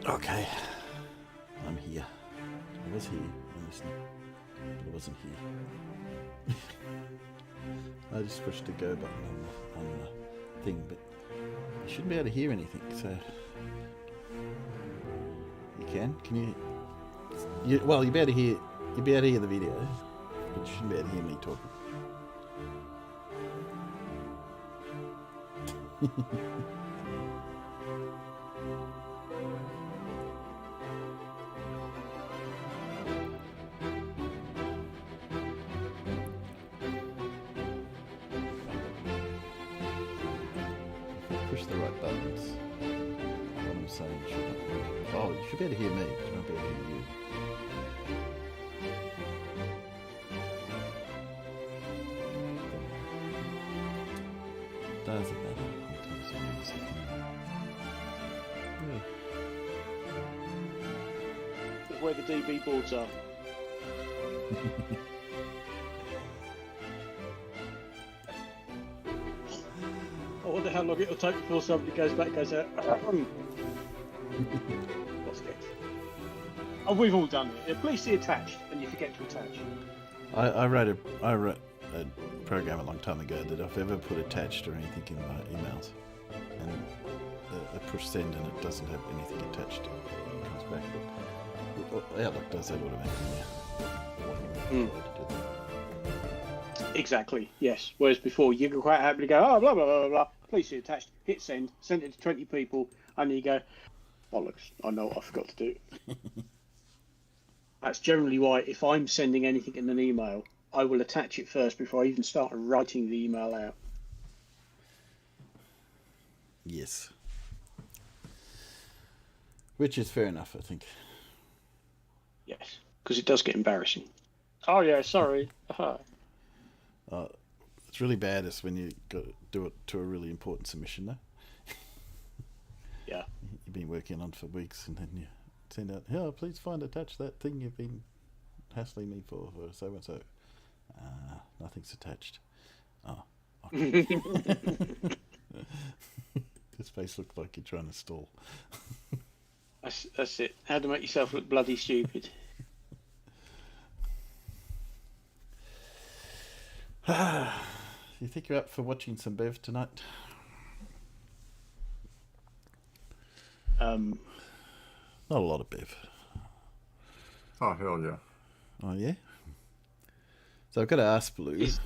Okay, I'm here. I was here. I'm listening, but I wasn't here. I just pushed the go button on the thing, but you shouldn't be able to hear anything. So you can? Can you? Well, you better hear. You be able to hear the video, but you shouldn't be able to hear me talking. Push the right buttons. What I'm saying should. Oh, you should be able to hear me, but you won't be able to hear you. Doesn't matter. Look where the DB boards are. I wonder how long it'll take before somebody goes back and goes out. What's next? Oh, we've all done it. Please see attached, and you forget to attach. I wrote a program a long time ago that if I've ever put attached or anything in my emails, and I push send and it doesn't have anything attached, it comes back. But Outlook does that automatically. Exactly, yes. Whereas before, you could quite happily go, oh, blah, blah, blah, blah, please see attached, hit send it to 20 people, and you go, bollocks, I know what I forgot to do. That's generally why, if I'm sending anything in an email, I will attach it first before I even start writing the email out. Yes. Which is fair enough, I think. Yes, because it does get embarrassing. Oh, yeah, sorry. It's really bad is when you got to do it to a really important submission, though. Yeah. You've been working on for weeks, and then you send out, oh, please find attached that thing you've been hassling me for so and so. Nothing's attached. Oh, okay. His face looked like you're trying to stall. That's it. How to make yourself look bloody stupid. You think you're up for watching some Bev tonight? Not a lot of Bev. Oh, hell yeah. Oh, yeah? So I've got to ask Blue. Is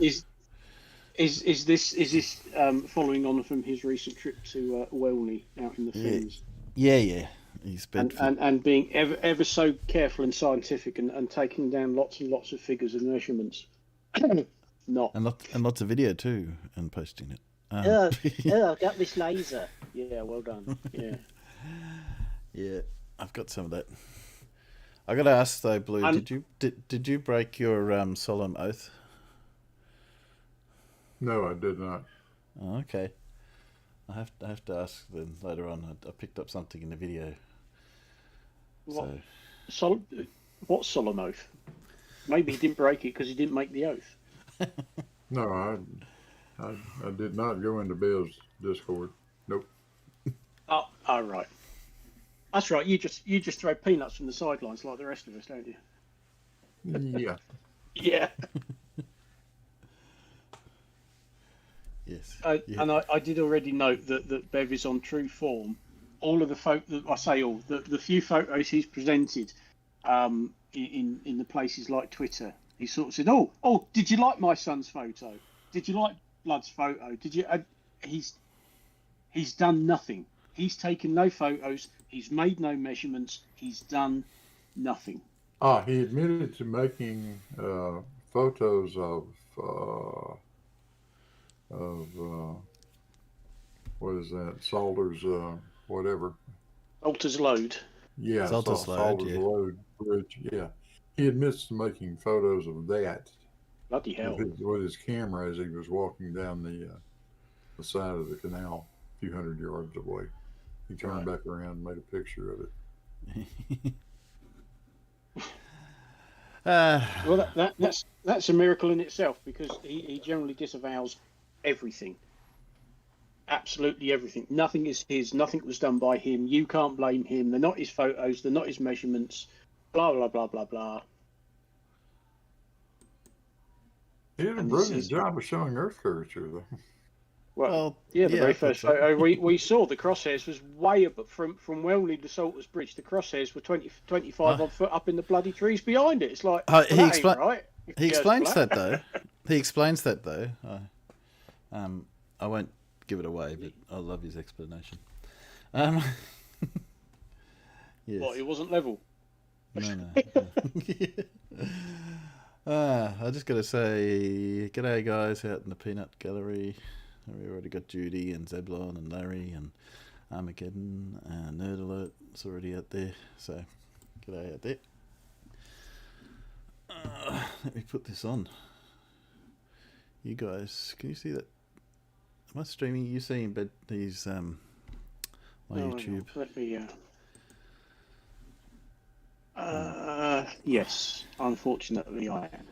this following on from his recent trip to Welney out in the Fens? Yeah. He's been and being ever so careful and scientific and taking down lots and lots of figures and measurements. Not and lots of video too, and posting it. I've got this laser. Yeah, well done. Yeah. Yeah, I've got some of that. I got to ask though, Blue, did you break your solemn oath? No, I did not. Oh, okay. I have to ask then later on. I picked up something in the video. What solemn oath? Maybe he didn't break it because he didn't make the oath. No, I did not go into Bill's Discord. Nope. Oh, right. That's right. You just throw peanuts from the sidelines like the rest of us, don't you? Yeah. Yeah. Yes. And I did already note that Bev is on true form. All of the the few photos he's presented in the places like Twitter, he sort of said, oh, did you like my son's photo? Did you like Blood's photo? Did you? He's done nothing. He's taken no photos. He's made no measurements. He's done nothing. He admitted to making photos of what is that? Salter's whatever. Salter's Load. Yeah, Salter's Load Bridge. Yeah, he admits to making photos of that. Bloody hell! With his camera as he was walking down the side of the canal, a few hundred yards away. He turned back around and made a picture of it. Well, that's a miracle in itself, because he generally disavows everything. absolutely everything. Nothing is his. Nothing was done by him. You can't blame him. They're not his photos. They're not his measurements. Blah blah blah blah blah. He did a brilliant job of showing Earth curvature, though. Well, yeah, the very first photo we saw, the crosshairs was way up from Welney to Salters Bridge. The crosshairs were 25 odd foot up in the bloody trees behind it. It's like, he explains that though. He explains that though. I won't give it away, but I love his explanation. Yes. What, it wasn't level? No. I just got to say, g'day guys out in the Peanut Gallery. We already got Judy and Zebulon and Larry and Armageddon and Nerd Alert's already out there. So, g'day out there. Let me put this on. You guys, can you see that? Am I streaming? You seeing these my YouTube? Let me. Yes, unfortunately, I am.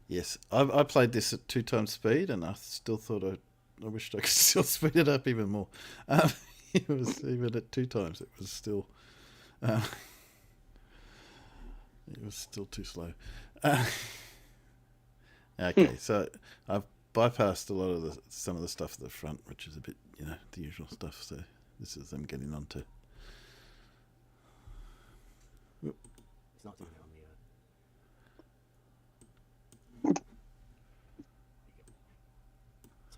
Yes, I played this at 2 times speed, and I still thought I wished I could still speed it up even more. It was even at 2 times. It was still too slow. Okay, so I've bypassed a lot of some of the stuff at the front, which is a bit, the usual stuff. So this is them getting onto. It's not doing it on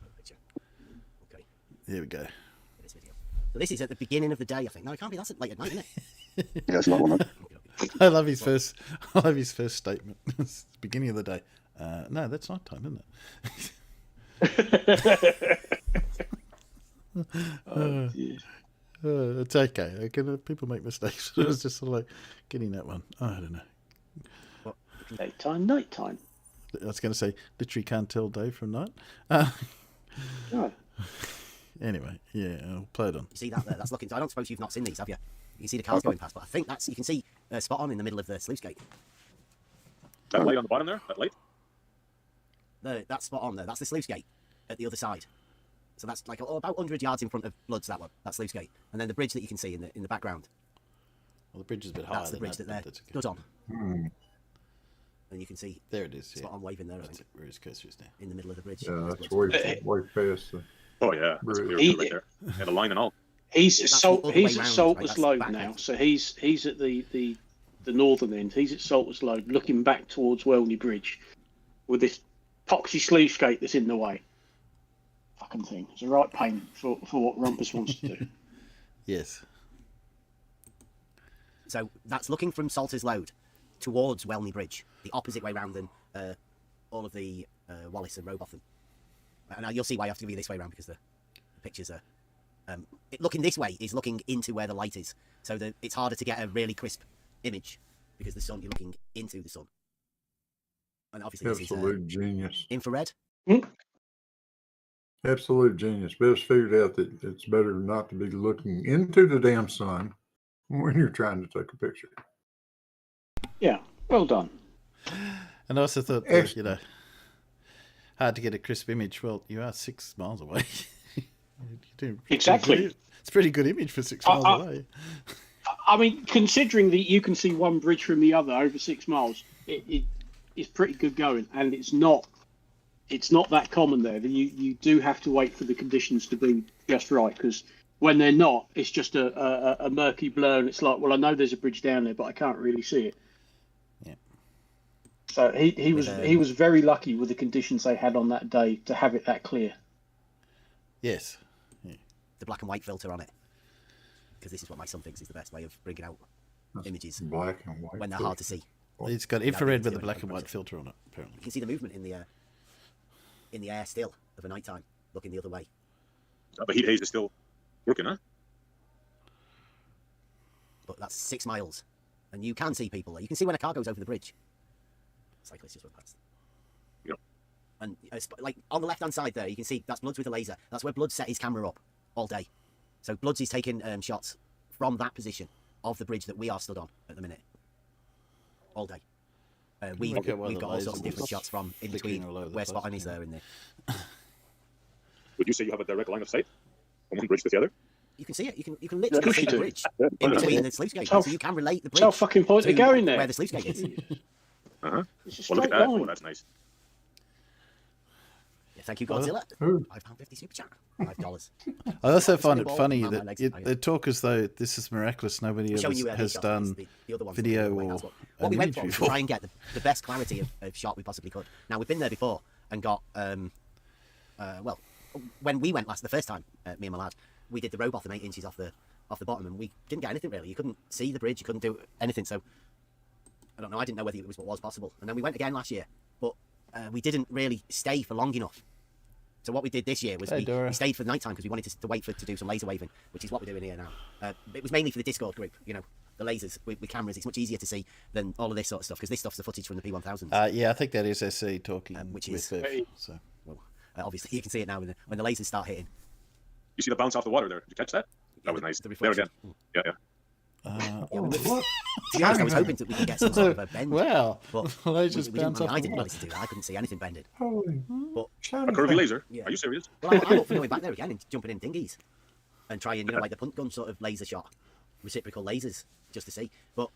the picture. Okay. There we go. This video. So this is at the beginning of the day, I think. No, it can't be. That's late at night, isn't it? Yeah, it's not one. I love his first statement. It's the beginning of the day. No, that's night time, isn't it? It's okay. People make mistakes. It was just sort of like getting that one. I don't know. Nighttime. I was going to say, literally can't tell day from night. No. Anyway, yeah, I'll play it on. You see that there? That's looking. I don't suppose you've not seen these, have you? You can see the cars going past, but I think you can see spot on in the middle of the sluice gate. That light on the bottom there? That light? That's spot on there. That's the sluice gate at the other side. So that's like about 100 yards in front of Bloods, that one. That's sluice gate. And then the bridge that you can see in the background. Well, the bridge is a bit higher. That's the bridge that they're stood on. And you can see. There it is. Spot on waving there. That's where his cursor is now. In the middle of the bridge. Yeah, that's way past the. Oh yeah, that's a clear right there. And a line and all. He's at Salters Lode now, so he's at the northern end. He's at Salters Lode, looking back towards Welney Bridge, with this poxy sluice gate that's in the way. Fucking thing. It's a right pain for what Rumpus wants to do. Yes. So that's looking from Salters Lode towards Welney Bridge, the opposite way round than all of the Wallace and Robotham. And now you'll see why I have to be this way around, because the pictures are looking this way is looking into where the light is, so that it's harder to get a really crisp image, because the sun, you're looking into the sun. And obviously Absolute this is genius. infrared. Absolute genius. Best figured out that it's better not to be looking into the damn sun when you're trying to take a picture. Yeah, well done. And I also thought that, hard to get a crisp image. Well, you are 6 miles away. Exactly. It's a pretty good image for 6 miles away. I mean, considering that you can see one bridge from the other over 6 miles, it's pretty good going, and it's not that common there. You do have to wait for the conditions to be just right, because when they're not, it's just a murky blur, and it's like, well, I know there's a bridge down there, but I can't really see it. Yeah. So he was very lucky with the conditions they had on that day to have it that clear. Yes. Yeah. The black and white filter on it, because this is what my son thinks is the best way of bringing out images Black and white when they're hard to see. It's got infrared with a black and white filter on it, apparently. You can see the movement in the air still of a night time, looking the other way. But heat haze is still working, huh? But that's 6 miles, and you can see people. You can see when a car goes over the bridge. Cyclists just went past. Yep. And like on the left-hand side there, you can see that's Bloods with a laser. That's where Blood set his camera up all day. So Bloods is taking shots from that position of the bridge that we are stood on at the minute, all day. We've got all sorts of different shots from in between where Spot on is there in there. Would you say you have a direct line of sight? from one bridge to the other. You can see it. You can Of literally course see you the do. bridge Yeah. in between Yeah. the sluice gates, So- so you can relate the What's our bridge fucking point to of going there? where the sluice gate is. Uh-huh. It's a Well, look straight at that. Oh, line. that's nice. Yeah, thank you, Godzilla. Who? £5.50 super chat. $5. I also find it Snowball funny around my that legs. they talk as though this is miraculous. Nobody I'm showing you has these shots, done the other ones video that we went or as well. What we an went for image was to before. try and get the best clarity of shot we possibly could. Now we've been there before and got well, when we went the first time, me and my lad, we did the Robotham 8 inches off the bottom, and we didn't get anything really. You couldn't see the bridge, you couldn't do anything. So I don't know. I didn't know whether it was what was possible. And then we went again last year, but we didn't really stay for long enough. So what we did this year was Hey, Dora. we stayed for the night time because we wanted to wait to do some laser waving, which is what we're doing here now. It was mainly for the Discord group, you know, the lasers with cameras. It's much easier to see than all of this sort of stuff because this stuff's the footage from the P1000s. Yeah, I think that is SC talking, Which with is- Bev, so. Well, obviously you can see it now when the lasers start hitting. You see the bounce off the water there? Did you catch that? That was nice. The There reflection. again. Yeah, yeah. Yeah, Oh, we- what? To be honest, I was hoping that we could get some sort of a bend. Wow, But lasers we bounce didn't, off I the didn't wall. manage to do that. I couldn't see anything bended. Holy But A curvy laser? Yeah. Are you serious? well, I'm up for going back there again and jumping in dinghies and trying, you know, like the punt gun sort of laser shot, reciprocal lasers, just to see. But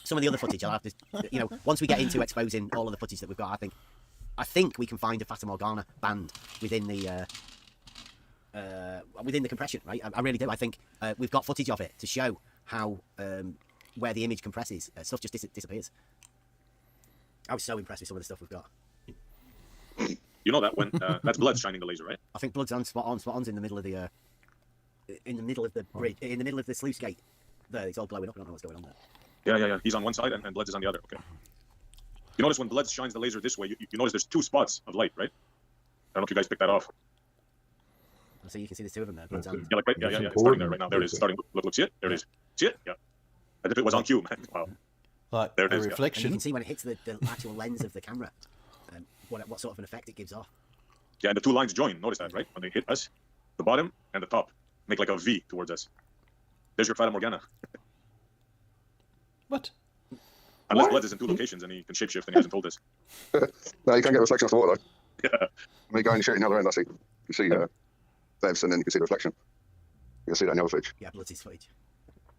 some of the other footage, I'll have to, you know, once we get into exposing all of the footage that we've got, I think we can find a Fata Morgana band within the compression, right? I really do. I think we've got footage of it to show how where the image compresses, stuff just disappears. I was so impressed with some of the stuff we've got. You know that when that's blood shining the laser, right? I think blood's on spot on. Spot on's in the middle of the bridge, in the middle of the sluice gate. There, it's all blowing up. I don't know what's going on there. Yeah. He's on one side and blood is on the other. Okay. You notice when blood shines the laser this way, you notice there's two spots of light, right? I don't know if you guys picked that off. So you can see there's two of them there. Blood's on. Yeah, like right, yeah. It's starting there right now. There it is. Starting. Look, see it? There it is. See it? Yeah. As if it was on cue, man. Wow. Like There it a is, yeah. And you reflection. can see when it hits the actual lens of the camera, what sort of an effect it gives off. Yeah, and the two lines join. Notice that, right? When they hit us, the bottom and the top make like a V towards us. There's your Fata Morgana. What? Unless What? blood is in two locations and he can shapeshift and he hasn't told us. No, you can't get a reflection off the water though. Yeah. When you go and shoot in the other end, I see. You see Bev's and then you can see the reflection. You can see that in the other footage. Yeah, blood's footage.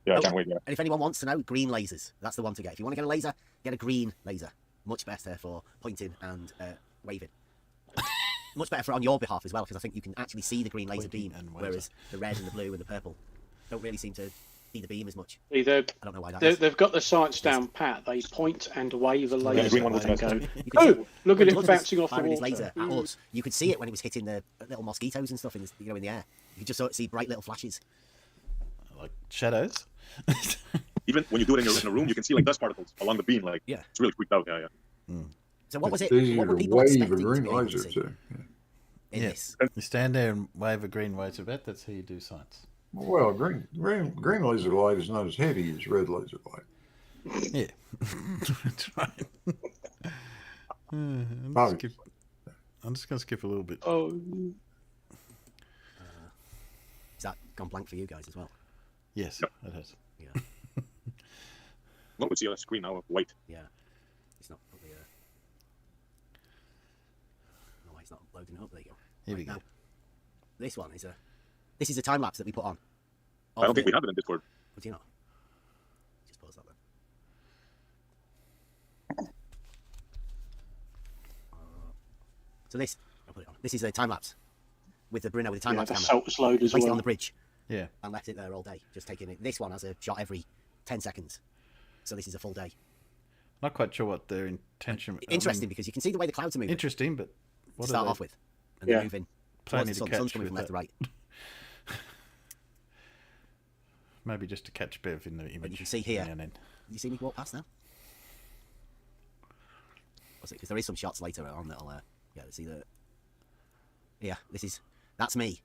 Yeah, I Oh, can't wait. Yeah. And if anyone wants to know, green lasers. That's the one to get. If you want to get a laser, get a green laser. Much better for pointing and waving. Much better for on your behalf as well, because I think you can actually see the green laser Pointing beam, and waving. whereas the red and the blue and the purple don't really seem to see the beam as much. See, I don't know why that is. they've got the science down pat. They point and wave a laser the green one was and the go, best. You can oh, see- look when at it Blood was bouncing off the firing his water. laser at us. You could see it when it was hitting the little mosquitoes and stuff in the, in the air. You could just sort of see bright little flashes. Like shadows. Even when you do it in a room, you can see like dust particles along the beam. Like, Yeah. it's really freaked out. Yeah, yeah. So what was it? It's easier What were to people wave a expecting to green be able to laser see too. Yeah. in Yeah. this? You stand there and wave a green laser. That's how you do science. Well, green laser light is not as heavy as red laser light. Yeah, that's right. Probably. I'm just gonna skip a little bit. Oh, Is that gone blank for you guys as well? Yes, it has. Yeah, Well, we see a screen now of white. yeah. It's not probably. No, it's not loading up. There you go. Here we go. Now, this is a time lapse that we put on. I don't think we have it in Discord. Would you not? Just pause that then. So this, I'll put it on. This is a time lapse with the Bruno with the time yeah, lapse the camera. salt's load as Placed it well. on the bridge Yeah, and left it there all day, just taking it. This one has a shot every 10 seconds, so this is a full day. not quite sure what their intention. I Interesting mean, because you can see the way the clouds are moving interesting, but to what are start they off with, and they're Yeah. moving planning towards the to sun. The sun's catch coming from with left to right. Maybe just to catch Bev in the image. can see here. now and then. You see me walk past now? What's it? Because there is some shots later on that'll see the. Yeah, that's me,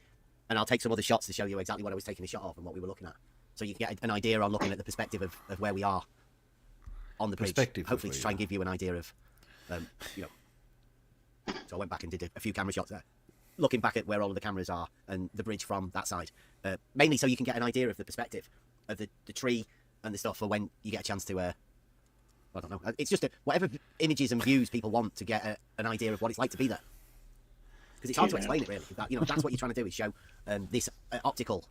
and I'll take some other shots to show you exactly what I was taking a shot of and what we were looking at, so you can get an idea on looking at the perspective of where we are on the bridge. Perspective of Hopefully, where to you try and are. give you an idea of, you know. So I went back and did a few camera shots there, looking back at where all of the cameras are and the bridge from that side, mainly so you can get an idea of the perspective of the tree and the stuff for when you get a chance to. I don't know. It's just whatever images and views people want to get an idea of what it's like to be there. because it's hard to explain it really. That, you know, that's what you're trying to do is show this optical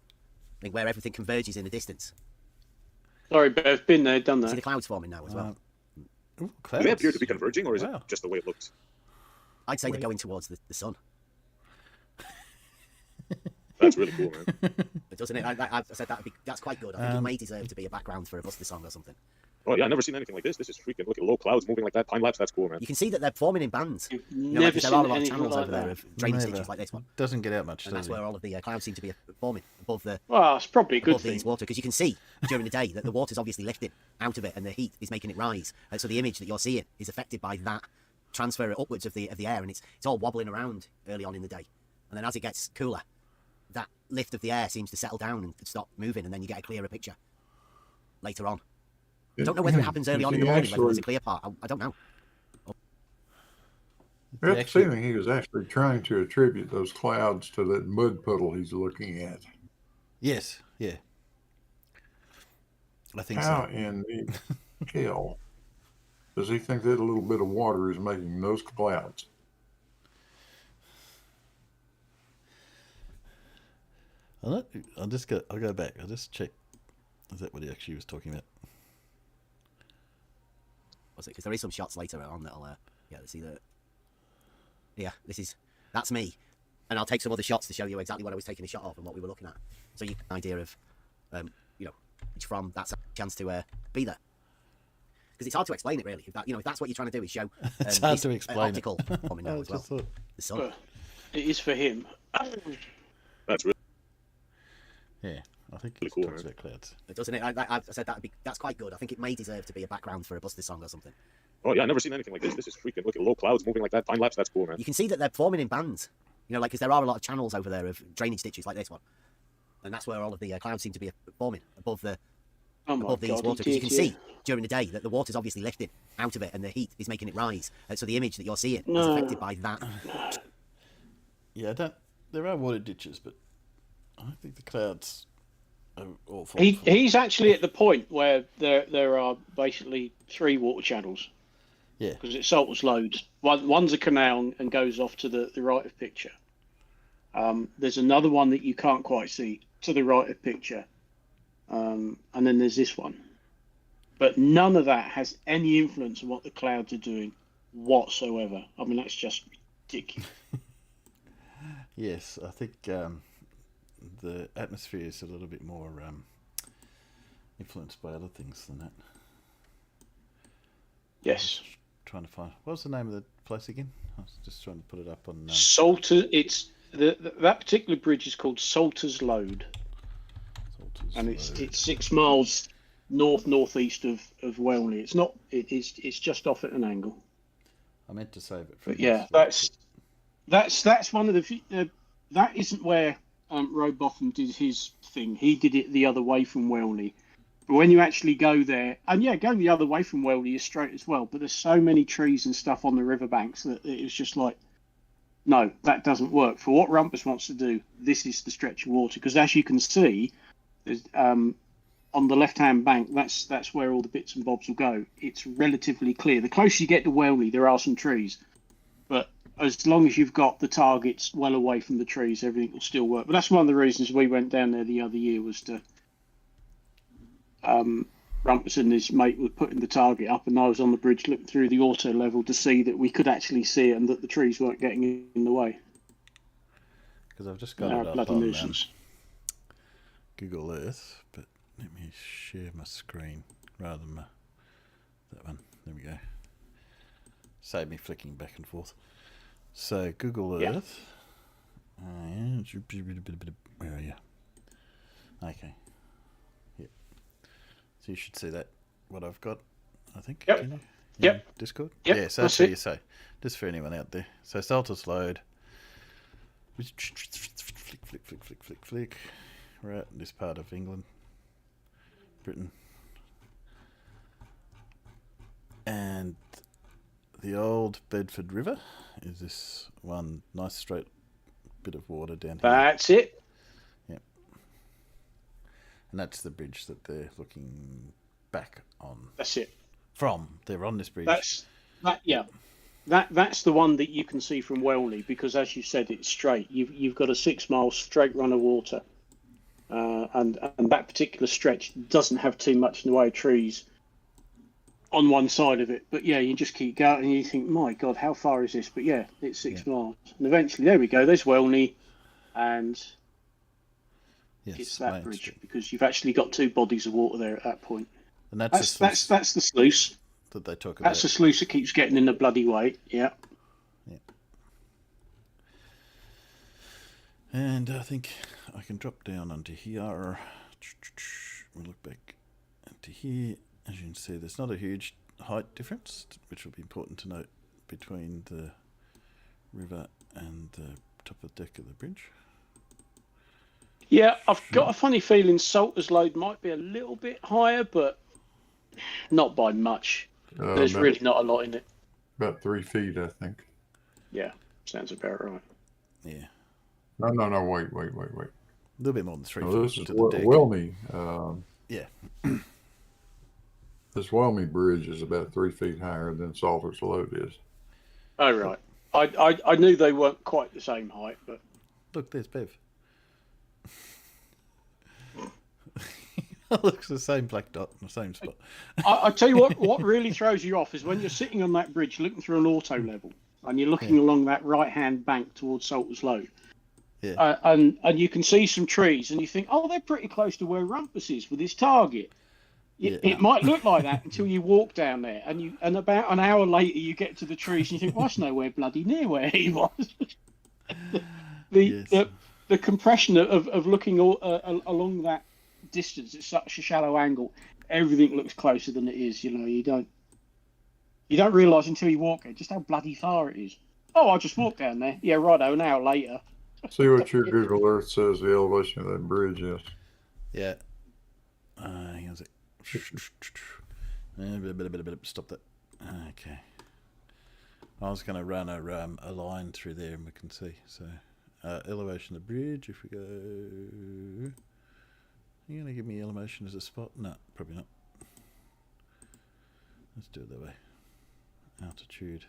thing where everything converges in the distance. Sorry, Bev, been there, done See that. the clouds forming now as well. Ooh, Do clouds. they appear to be converging, or is Wow. it just the way it looks? I'd say they're going towards the sun. That's really cool, man. But doesn't it? I said that's quite good. I think it may deserve to be a background for a Buster song or something. Oh yeah, I've never seen anything like this. This is freaking. Look at low clouds moving like that. Time lapse. That's cool, man. You can see that they're forming in bands. You've You know, never like, there are a seen lot of anything channels like over there that. of drainage Never. ditches like this one, Doesn't get out much, and does that's it? where all of the clouds seem to be forming above the Well, it's probably a good above thing. these water, because you can see during the day that the water's obviously lifting out of it and the heat is making it rise, and so the image that you're seeing is affected by that transfer upwards of the air, and it's all wobbling around early on in the day, and then as it gets cooler, that lift of the air seems to settle down and stop moving, and then you get a clearer picture later on. I don't know whether it happens early on in the morning, whether there's a clear part. I don't know. I have the feeling he was actually trying to attribute those clouds to that mud puddle he's looking at. Yes, yeah. I think How so. in the hell does he think that a little bit of water is making those clouds? I'll go back. I'll just check. Is that what he actually was talking about? Was it? Because there is some shots later on that'll see the. Yeah, that's me, and I'll take some other shots to show you exactly what I was taking a shot of and what we were looking at, so you get an idea of, you know, which from that's a chance to be there. Because it's hard to explain it really. If that's what you're trying to do is show It's hard this, to explain it. optical forming now I as well. just thought- The sun. But it is for him. That's really. Yeah, I think Really it cool, talks man. about clouds. Doesn't it? I said that's quite good. I think it may deserve to be a background for a Buster song or something. Oh yeah, I've never seen anything like this. This is freaking. Look at low clouds moving like that. Time lapse. That's cool, man. You can see that they're forming in bands. You know, like, because there are a lot of channels over there of drainage ditches like this one, and that's where all of the clouds seem to be forming above Oh my these God, water, he because you did, can yeah. see during the day that the water's obviously lifting out of it and the heat is making it rise, and so the image that you're seeing is No. affected by that. Yeah, there are water ditches, but I don't think the clouds are awful. He's actually at the point where there are basically 3 water channels Yeah, because it salts loads. One's a canal and goes off to the right of picture. There's another one that you can't quite see to the right of picture, and then there's this one. But none of that has any influence on what the clouds are doing whatsoever. I mean, that's just ridiculous. yes, I think the atmosphere is a little bit more influenced by other things than that. Yes. Trying to find what was the name of the place again? I was just trying to put it up on. Salter. It's that particular bridge is called Salter's Load, Salters and it's Road. 6 miles northeast of Welney. It's not. It's just off at an angle. I meant to save it. For But yeah, next week, that's one of the. That isn't where Rowbotham did his thing. He did it the other way from Welney. But when you actually go there, and yeah, going the other way from Welney is straight as well. But there's so many trees and stuff on the riverbanks that it was just like, no, that doesn't work. For what Rumpus wants to do, this is the stretch of water. Because as you can see, there's, on the left-hand bank, that's where all the bits and bobs will go. It's relatively clear. The closer you get to Welney, there are some trees. But as long as you've got the targets well away from the trees, everything will still work. But that's one of the reasons we went down there the other year, was to Rumpus and his mate were putting the target up, and I was on the bridge looking through the auto level to see that we could actually see it and that the trees weren't getting in the way. because I've just got They're it a up bloody on nuisance. Google Earth, but let me share my screen rather than that one. There we go. Save me flicking back and forth. So Google Yeah. Earth. Where are you? Okay. Yep. So you should see that. What I've got, I think. Yep. Can you? Yep. In Discord. Yep, Yeah. So that's that's what it. you say. Just for anyone out there. So Saltus Load. Flick. We're out in this part of England, Britain, and the old Bedford River is this one nice straight bit of water down here, That's it. and that's the bridge that they're looking back on That's it. from. They're on this bridge. That's that. Yeah. That's the one that you can see from Welney, because as you said, it's straight. You've got a 6 mile straight run of water, and that particular stretch doesn't have too much in the way of trees on one side of it. But yeah, you just keep going and you think, my God, how far is this? But yeah, it's 6 miles, and eventually there we go. There's Welney, and Yes, it's that Main bridge, Street. because you've actually got two bodies of water there at that point. And that's the sluice That's the sluice. that they talk about. That's the sluice that keeps getting in the bloody way. Yeah. And I think I can drop down onto here. We'll look back into here. As you can see, there's not a huge height difference, which will be important to note between the river and the top of the deck of the bridge. Yeah, I've got a funny feeling Salter's load might be a little bit higher, but not by much. There's really not a lot in it. About 3 feet, I think. Yeah, sounds about right. Yeah. No, wait. A little bit more than 3 No, this feet is to the deck. Welney. Yeah. This Welney Bridge is about 3 feet higher than Salter's Load is. Oh, right. I knew they weren't quite the same height, but... Look, there's Bev. Looks the same black dot in the same spot. I tell you what really throws you off is when you're sitting on that bridge looking through an auto level and you're looking along that right-hand bank towards Salter's Load. Yeah. And you can see some trees and you think, oh, they're pretty close to where Rumpus is with his target. It might look like that until you walk down there, and about an hour later you get to the trees and you think, well, that's nowhere bloody near where he was. The compression of looking along that distance at such a shallow angle, everything looks closer than it is. You don't realise until you walk there just how bloody far it is. Oh, I just walked down there. Yeah, righto, an hour later. See what your Google Earth says the elevation of that bridge is. Yeah. Hang on a sec. Stop that. Okay. I was going to run a line through there and we can see. So, elevation of the bridge, if we go... Are you going to give me elevation as a spot? No, probably not. Let's do it that way. Altitude.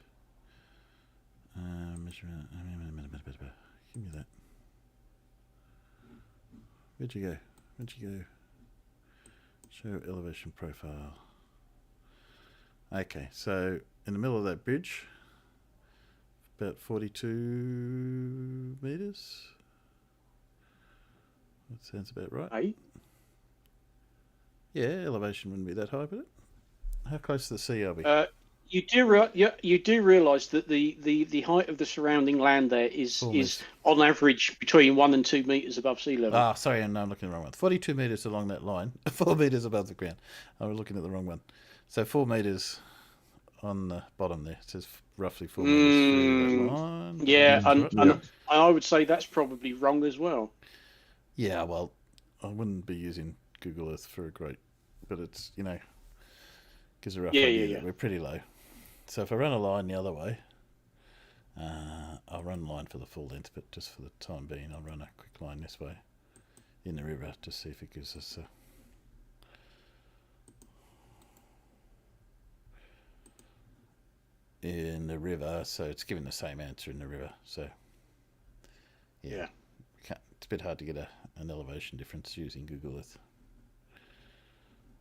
Measurement. Give me that. Where'd you go? Show elevation profile. Okay, so in the middle of that bridge, about 42 meters. That sounds about right. Hey? Yeah, elevation wouldn't be that high, would it? How close to the sea are we? You do realise that the height of the surrounding land there is on average between 1 and 2 meters above sea level. Ah, sorry, I'm looking at the wrong one. 42 meters along that line, 4 meters above the ground. I was looking at the wrong one. So 4 meters on the bottom there. It says roughly 4 meters through that line. Yeah, and I would say that's probably wrong as well. Yeah, well, I wouldn't be using Google Earth for a great, but it's, gives a rough idea that we're pretty low. So if I run a line the other way, I'll run a line for the full length, but just for the time being, I'll run a quick line this way in the river to see if it gives us in the river. So it's giving the same answer in the river. So yeah. It's a bit hard to get an elevation difference using Google Earth.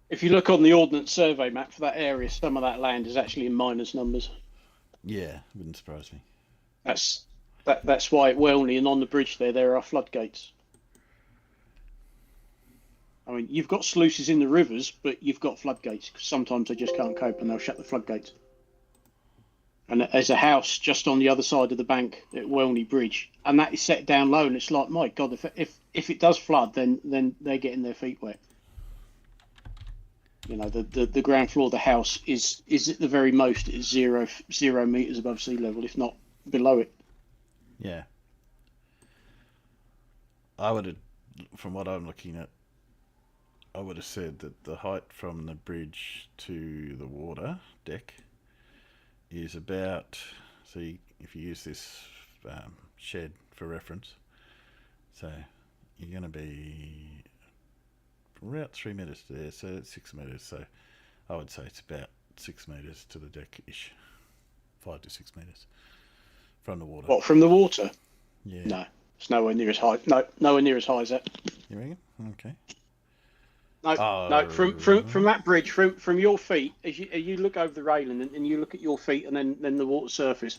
If you look on the Ordnance Survey map for that area, some of that land is actually in minus numbers. Yeah, wouldn't surprise me. That's why at Welney and on the bridge there are floodgates. I mean, you've got sluices in the rivers, but you've got floodgates because sometimes they just can't cope and they'll shut the floodgates. And there's a house just on the other side of the bank at Welney Bridge, and that is set down low, and it's like, my God, if it does flood, then they're getting their feet wet. The ground floor of the house is at the very most is 0 meters above sea level, if not below it. Yeah. I would have, from what I'm looking at, I would have said that the height from the bridge to the water deck is about, if you use this shed for reference, so you're going to be about 3 meters there, so it's 6 meters. So I would say it's about 6 meters to the deck-ish. 5 to 6 meters from the water. What, from the water? Yeah. No, it's nowhere near as high. No, nowhere near as high as that. You reckon? Okay. No, no. From that bridge, from your feet, as you look over the railing and you look at your feet and then the water surface,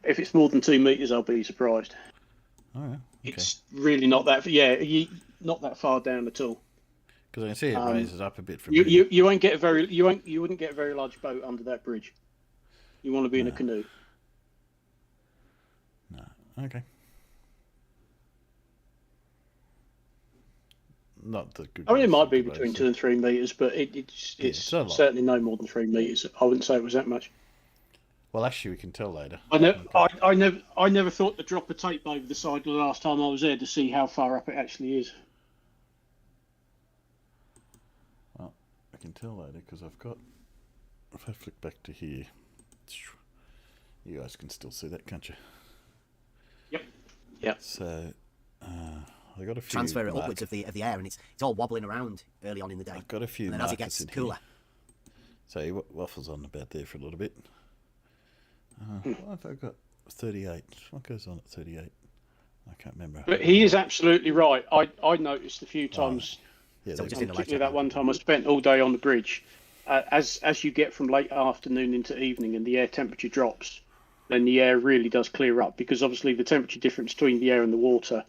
if it's more than 2 meters, I'll be surprised. Oh, yeah. Okay. It's really not that. Yeah, not that far down at all. Because I can see it raises up a bit from You here. you won't get a very you wouldn't get a very large boat under that bridge. You want to be in a canoe. No. Okay. Not the good. I mean, it might be boats, between so- 2 and 3 meters, but it's it's a lot. certainly no more than 3 meters. I wouldn't say it was that much. Well, actually, we can tell later. I never thought to drop a tape over the side the last time I was there to see how far up it actually is. Well, I can tell later because I've got. If I flick back to here, you guys can still see that, can't you? Yep. So, I got a few. Transfer it upwards of the air, and it's all wobbling around early on in the day. I've got a few. And then as it markers gets in cooler, here. So he waffles on about there for a little bit. What have I got? 38. What goes on at 38? I can't remember. But he is absolutely right. I noticed a few times, Yeah, So they- just in the particularly light that one time I spent all day on the bridge. As you get from late afternoon into evening and the air temperature drops, then the air really does clear up because obviously the temperature difference between the air and the water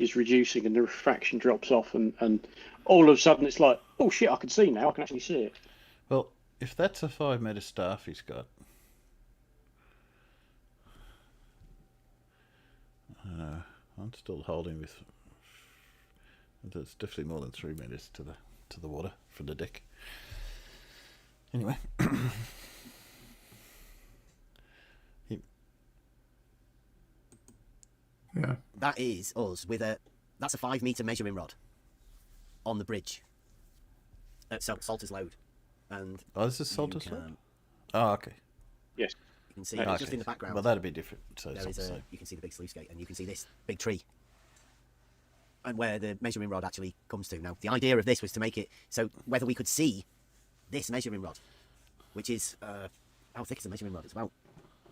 is reducing and the refraction drops off and all of a sudden it's like, oh shit, I can see now. I can actually see it. Well, if that's a 5-meter staff he's got, I'm still holding with. There's definitely more than 3 meters to the water from the deck. Anyway, Yeah. that is us with that's a 5-meter measuring rod on the bridge at Salter's Load, and this is you Salter's can, Load? Oh, okay. Yes. you can see Okay. just in the background. Well, that'd be different. So it's there not is the same. you can see the big sluice gate, and you can see this big tree, and where the measuring rod actually comes to. Now, the idea of this was to make it so whether we could see this measuring rod, which is how thick is the measuring rod? It's about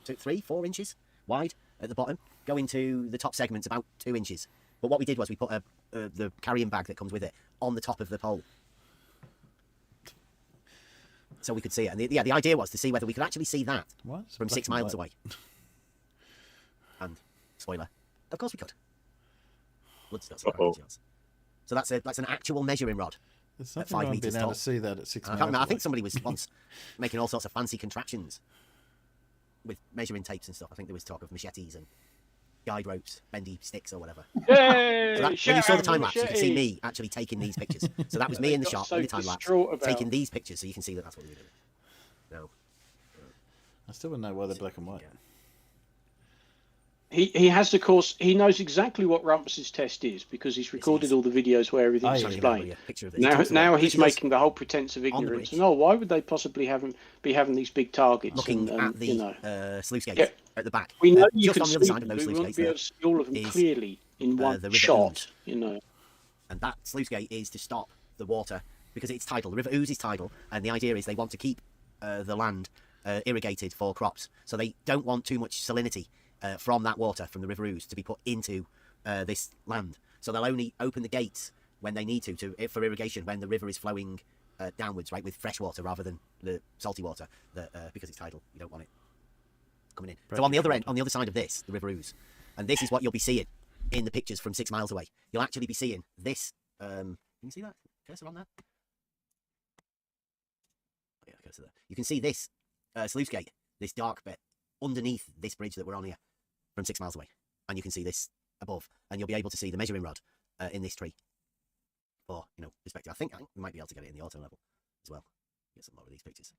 3-4 inches wide at the bottom, go into the top segment's about 2 inches. But what we did was we put the carrying bag that comes with it on the top of the pole, so we could see it. And the idea was to see whether we could actually see that What? It's from black 6 and miles white. away. And spoiler, of course we could. Blood's not so Uh-oh. crazy. So that's an actual measuring rod. There's At nothing 5 wrong meters being able tall. to see that at 6 I miles can't remember. I away. think somebody was once making all sorts of fancy contraptions with measuring tapes and stuff. I think there was talk of machetes and guide ropes, bendy sticks or whatever. Yay! So that, when you saw the time lapse, you could see me actually taking these pictures. So that was me in the Got shop so in the time lapse distraught about- taking these pictures, so you can see that that's what we were doing. No, I still wouldn't know why they're black and white. yeah. He has the course. He knows exactly what Rumpus's test is because he's recorded is. all the videos where everything's Oh, yeah. explained. A picture of this. Now, Talks about- now because he's he does- making the whole pretense of the ignorance. bridge. And why would they possibly be having these big targets? looking and, at the you know, sluice gates Yeah. at the back. we know you just can on the other see side of them, those but we sluice won't gates be there, able to see all of them is, clearly in one the river shot. Ouse. You know, and that sluice gate is to stop the water because it's tidal. The River Ouse is tidal, and the idea is they want to keep the land irrigated for crops. So they don't want too much salinity from that water from the River Ouse to be put into this land. So they'll only open the gates when they need to for irrigation when the river is flowing downwards, right, with fresh water rather than the salty water because it's tidal. You don't want it coming in. So on the other end, on the other side of this, the River Ouse, and this is what you'll be seeing in the pictures from 6 miles away. You'll actually be seeing this. Can you see that cursor on there? Oh, yeah, cursor there. You can see this sluice gate, this dark bit underneath this bridge that we're on here from 6 miles away, and you can see this above, and you'll be able to see the measuring rod in this tree for perspective. I think we might be able to get it in the auto level as well. Get some more of these pictures.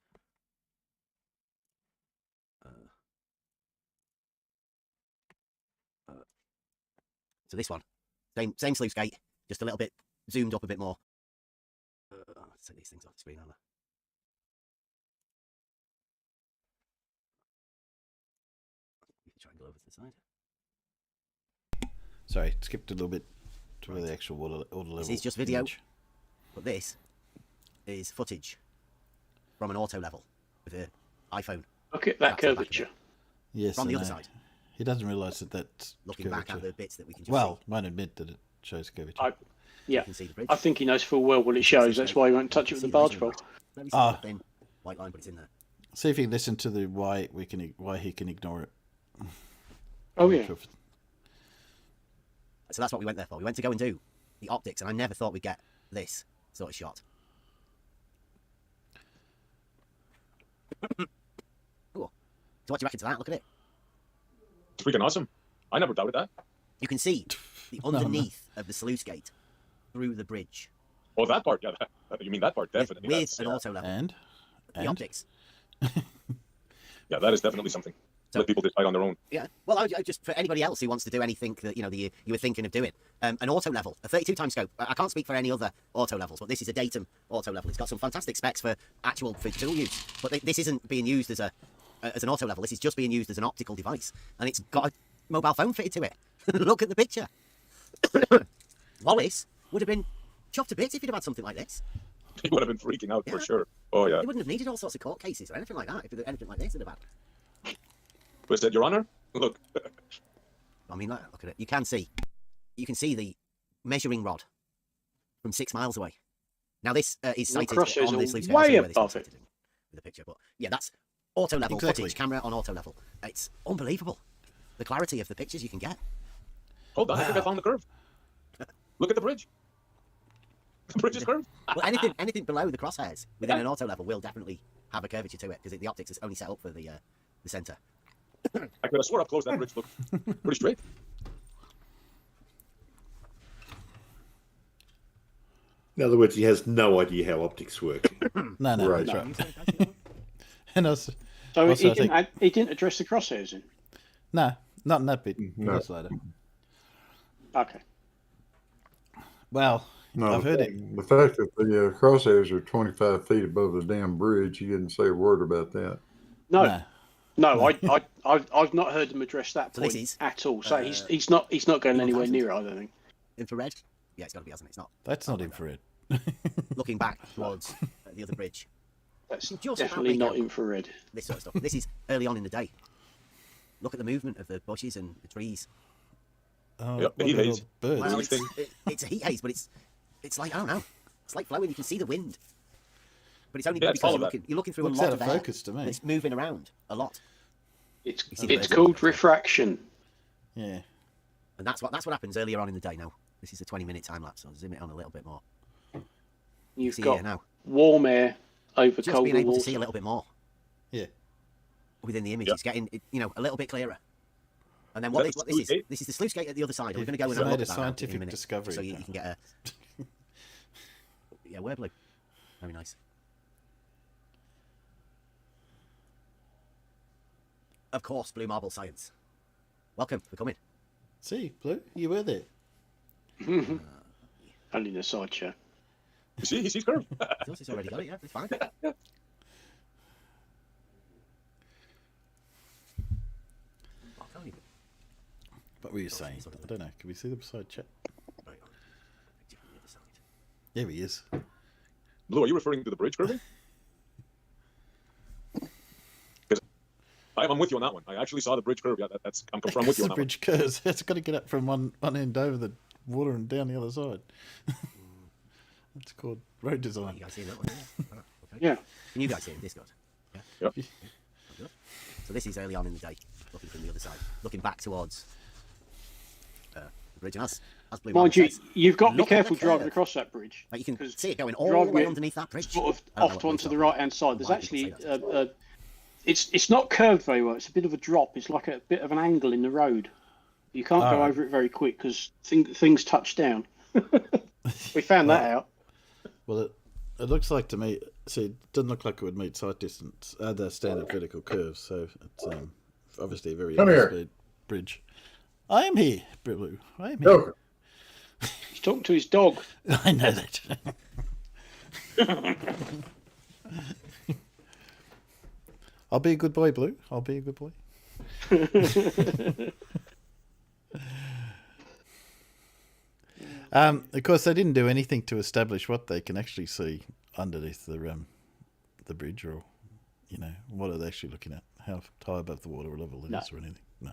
So this one, same sluice gate, just a little bit zoomed up a bit more. Let's take these things off the screen, aren't I? Triangle over to the side. Sorry, skipped a little bit to where the actual water level. This is just video. image. But this is footage from an auto level with an iPhone. look at that That's the back of curvature. Yes, from I the other know. side, He doesn't realise that that's looking back curvature. at the bits that we can just Well, see. won't admit that it shows curvature. Yeah, You can see the bridge. I think he knows full well what it You can see shows. the That's shape. why he won't You touch can it with see the the barge measuring pole. rod. Very Ah. thin white line, but it's in there. See if you listen to the why he can ignore it. Oh I'm not yeah. sure if- So that's what we went there for. We went to go and do the optics, and I never thought we'd get this sort of shot. Cool. So what do you reckon to that? Look at it. It's freaking awesome. I never doubted that. You can see the No. underneath of the sluice gate through the bridge Oh, that part, yeah. You mean that part, definitely. with That's, an auto level. And The optics. yeah, that is definitely something. So- Let people decide on their own. Yeah. Well, I just for anybody else who wants to do anything that you were thinking of doing, an auto level, a 32 times scope. I can't speak for any other auto levels, but this is a datum auto level. It's got some fantastic specs for tool use, but this isn't being used as an auto level. This is just being used as an optical device, and it's got a mobile phone fitted to it. Look at the picture. Wallace would have been chuffed to bits if he'd have had something like this. He would have been freaking out for Yeah. sure. Oh, yeah. They wouldn't have needed all sorts of court cases or anything like that if anything like this would have had. But said, Your Honor, look. I mean, look at it. You can see the measuring rod from 6 miles away. Now this is The cited crosshairs on are this loose way scale, so this above is cited with the picture, but yeah, that's auto level Exactly. footage, camera on auto level. It's unbelievable, the clarity of the pictures you can get. Hold on, I think I found the curve. Look at the bridge. The bridge is curved. Well, anything below the crosshairs within an auto level will definitely have a curvature to it because the optics is only set up for the center. I could have swore up close that bridge looked pretty straight. In other words, he has no idea how optics work. no, Right. that's right. And also, So Also, I he didn't address the crosshairs then. no, not in that bit. No. That's later. Okay. Well, No, I've heard it. The fact that the crosshairs are 25 feet above the damn bridge, he didn't say a word about that. No, No. I've not heard him address that So point this is, at all. So he's not going anywhere 1000? near it, I don't think. Infrared? Yeah, it's got to be, hasn't it? It's not. That's not infrared. Looking back towards the other bridge. That's Just about definitely make not out infrared. this sort of stuff. This is early on in the day. Look at the movement of the bushes and the trees. Oh, Yep, what heat about haze. all the birds? Well, Nice thing. it's a heat haze, but it's like, I don't know. It's like flowing. You can see the wind. But it's only Yeah, because follow you're looking through Looks a lot out of of air. focus to me. And it's moving around a lot. It's You see the birds called over there. refraction. Yeah. And that's what happens earlier on in the day now. This is a 20-minute time lapse, so I'll zoom it on a little bit more. You've see got here now. warm air over Just colder being able water. to see a little bit more Yeah. within the image. Yep. It's getting a little bit clearer. And then what Is that this the is, sluice gate? this is the sluice gate at the other side. We're going to go He's and have a made look a at that now in a scientific minute, discovery. so you can get a yeah, we're blue. Very nice. Of course, Blue Marble Science. Welcome for coming. See, Blue, you were there. Only in a sideshow. You see, he sees curve. It's already got it, yeah, it's fine. Oh, can't even. What were you saying? I don't know. Can we see the side chat? Right. Picture from the other side. Yeah, he is. Blue, are you referring to the bridge curving? Because I'm with you on that one. I actually saw the bridge curve. Yeah, I'm confirmed with you on the that one. bridge curves. It's got to get up from one end over the water and down the other side. It's called road design. You guys see that one? Yeah. Okay. Yeah. Can you guys see it? This good? Yeah. Yep. Good. So this is early on in the day, looking from the other side, looking back towards the bridge. And as Blue Mind you, says, you've got to be look at the careful driving curve. across that bridge. like you can 'cause see it going all driving the way it underneath that bridge. Sort of I don't know off what to onto bridge the that right hand side. There's Why people actually say that. it's not curved very well. It's a bit of a drop. It's like a bit of an angle in the road. You can't go Alright. over it very quick because things touch down. We found that out. Well, it looks like to me. See, it doesn't look like it would meet sight distance, the standard vertical curves. So it's obviously a very Come high here. speed bridge. I am here, Blue. I am here. No, He's talking to his dog. I know that. I'll be a good boy, Blue. I'll be a good boy. Of course, they didn't do anything to establish what they can actually see underneath the bridge, or what are they actually looking at? how high above the water level it No. is or anything. No.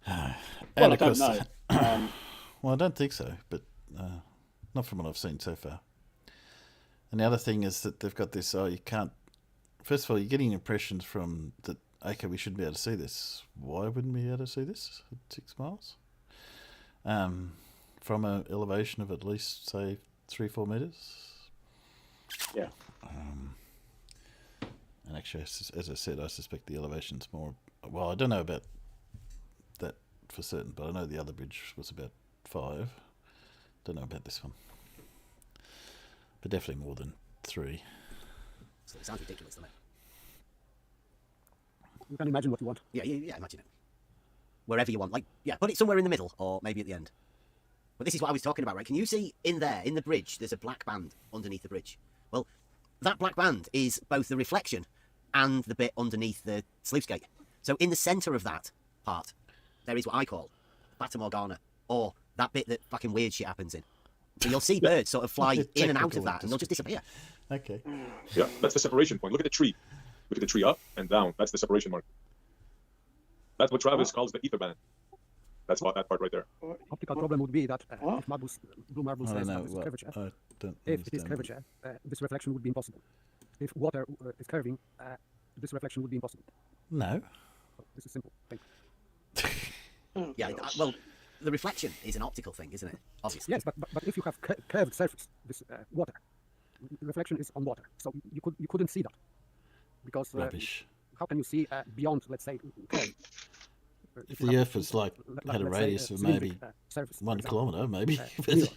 Well, And I of don't course, know. well, I don't think so, but not from what I've seen so far. And the other thing is that they've got this, you can't... First of all, you're getting impressions from that, okay, we shouldn't be able to see this. Why wouldn't we be able to see this at 6 miles? From an elevation of at least, say, 3-4 metres. Yeah. And actually, as I said, I suspect the elevation's more... Well, I don't know about that for certain, but I know the other bridge was about 5. Don't know about this one. But definitely more than 3. So it sounds ridiculous, doesn't it? You can imagine what you want. Yeah, imagine it. Wherever you want. Like, yeah, put it somewhere in the middle, or maybe at the end. But this is what I was talking about, right? Can you see in there, in the bridge, there's a black band underneath the bridge? Well, that black band is both the reflection and the bit underneath the sluice gate. So in the centre of that part, there is what I call Fata Morgana, or that bit that fucking weird shit happens in. So you'll see birds sort of fly in and out of that, and they'll just disappear. Okay. Yeah, that's the separation point. Look at the tree. Look at the tree up and down. That's the separation mark. That's what Travis calls the ether band. That's that part right there. Optical problem would be that What? if blue marble I says don't know. that this is What, curvature, I don't if it is understand. curvature, this reflection would be impossible. If water is curving, this reflection would be impossible. No. This is simple. Thank Oh, Yeah, God. well, the reflection is an optical thing, isn't it? Obviously. Yes, but if you have curved surface, this water, reflection is on water, so you couldn't see that because Rubbish. how can you see beyond, let's say, curve? If the Earth was like had a let's say, radius of cylindric, maybe surface, for 1 example, kilometre, maybe. But mirror.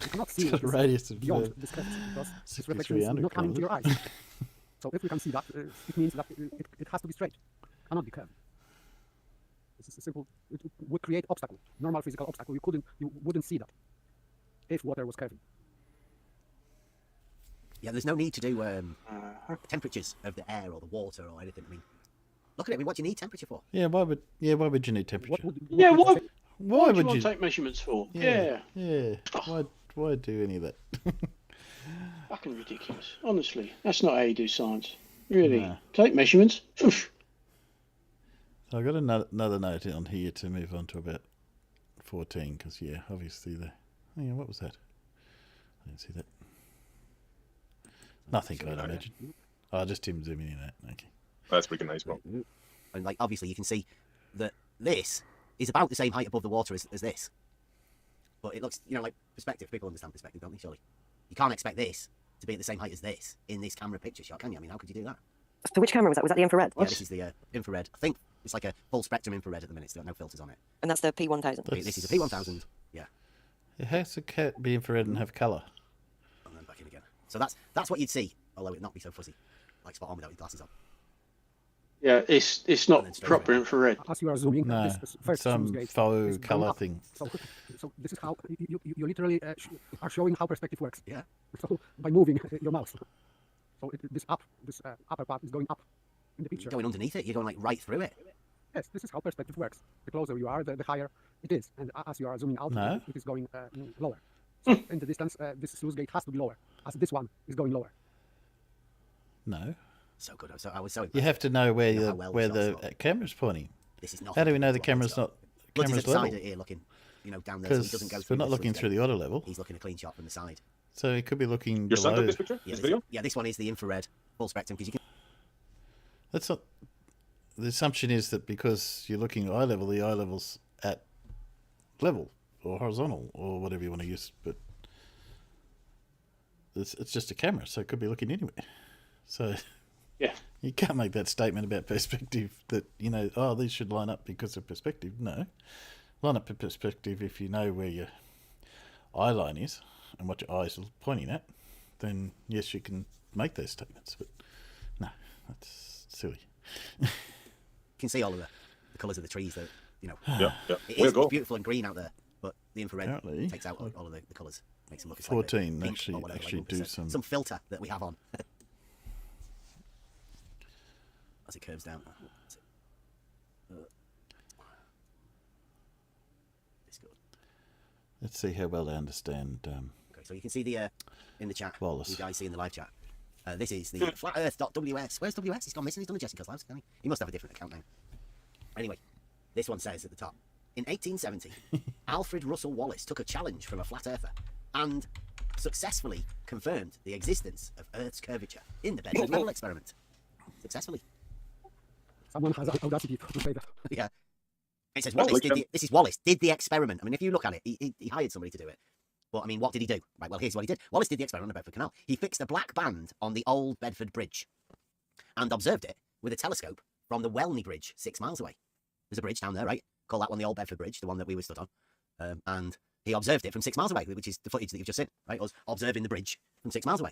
You cannot see it's got a this radius of beyond this curvature because this reflection is 6,300 not coming to your eyes. So if we can see that, it means that it has to be straight, cannot be curved. This is a simple. It would create obstacle, normal physical obstacle. You wouldn't see that if water was curving. Yeah, there's no need to do temperatures of the air or the water or anything. I mean, look at it. I mean, what do you need temperature for? yeah, why would you need temperature? What would Yeah, would what? you Why What do you would want you? to take measurements for? Yeah. Yeah. Why do any of that? Fucking ridiculous. Honestly, that's not how you do science. Really. No. Take measurements. Oof. So I got another note on here to move on to about 14 because obviously hang on, what was that? I didn't see that. Nothing, I'd imagine. Oh, just him zooming in that. Okay. That's freaking nice, bro. And like, obviously, you can see that this is about the same height above the water as this. But it looks, like perspective. People understand perspective, don't they? Surely, you can't expect this to be at the same height as this in this camera picture shot, can you? I mean, how could you do that? So which camera was that? Was that the infrared? Yeah, this is the infrared. I think it's like a full spectrum infrared at the minute. It's got no filters on it. And that's the P1000. This is a P1000. Yeah. It has to be infrared and have colour. And then back in again. So that's what you'd see, although it'd not be so fuzzy, like spot on without your glasses on. Yeah, it's And not then straight proper away. infrared. as you are zooming, No, this first some sluice gate faux is going colour up. thing. So this is how you literally are showing how perspective works. Yeah. So by moving your mouse, so this upper part is going up in the picture. You're going underneath it. You're going like right through it. Yes, this is how perspective works. The closer you are, the higher it is, and as you are zooming out, No. it is going lower. So in the distance, this sluice gate has to be lower, as this one is going lower. No. So good. I was so impressed. You have to know where how well where the the shots look. camera's pointing. This is not. How do we know the camera's not Blood's camera's at the side level? here looking, down there, so he doesn't go Because through we're not the looking sluice through gate. the auto level, He's looking a clean shot from the side. so he could be looking Your son below. took this picture? Yeah, This video? this one is the infrared full spectrum because you can. That's not. The assumption is that because you're looking eye level, the eye level's at level or horizontal or whatever you want to use, but it's just a camera, so it could be looking anywhere. So Yeah. you can't make that statement about perspective that these should line up because of perspective. No, line up for perspective if you know where your eye line is and what your eyes are pointing at. Then yes, you can make those statements. But no, that's silly. You can see all of the colours of the trees. That Yeah. it Way is to go. beautiful and green out there, but the infrared Apparently, takes out all of the colours, makes them look. 14 like actually- or whatever, actually like do 1%. some- filter that we have on as it curves down. It's good. Let's see how well they understand. Okay, so you can see the in the chat. Wallace. You guys see in the live chat. This is the flatearth.ws. Where's WS? He's gone missing. He's done a Jessica's Labs, hasn't he? He must have a different account name. Anyway, this one says at the top, in 1870, Alfred Russel Wallace took a challenge from a flat earther and successfully confirmed the existence of Earth's curvature in the Bedford level experiment. Successfully. Someone has audacity to say that. Yeah. It says Wallace did this is Wallace did the experiment. I mean, if you look at it, he hired somebody to do it. But I mean, what did he do? Right, well, here's what he did. Wallace did the experiment on the Bedford Canal. He fixed a black band on the old Bedford Bridge and observed it with a telescope from the Welney Bridge 6 miles away. There's a bridge down there, right? Call that one the old Bedford Bridge, the one that we were stood on. And he observed it from 6 miles away, which is the footage that you've just seen, right? Us observing the bridge from 6 miles away.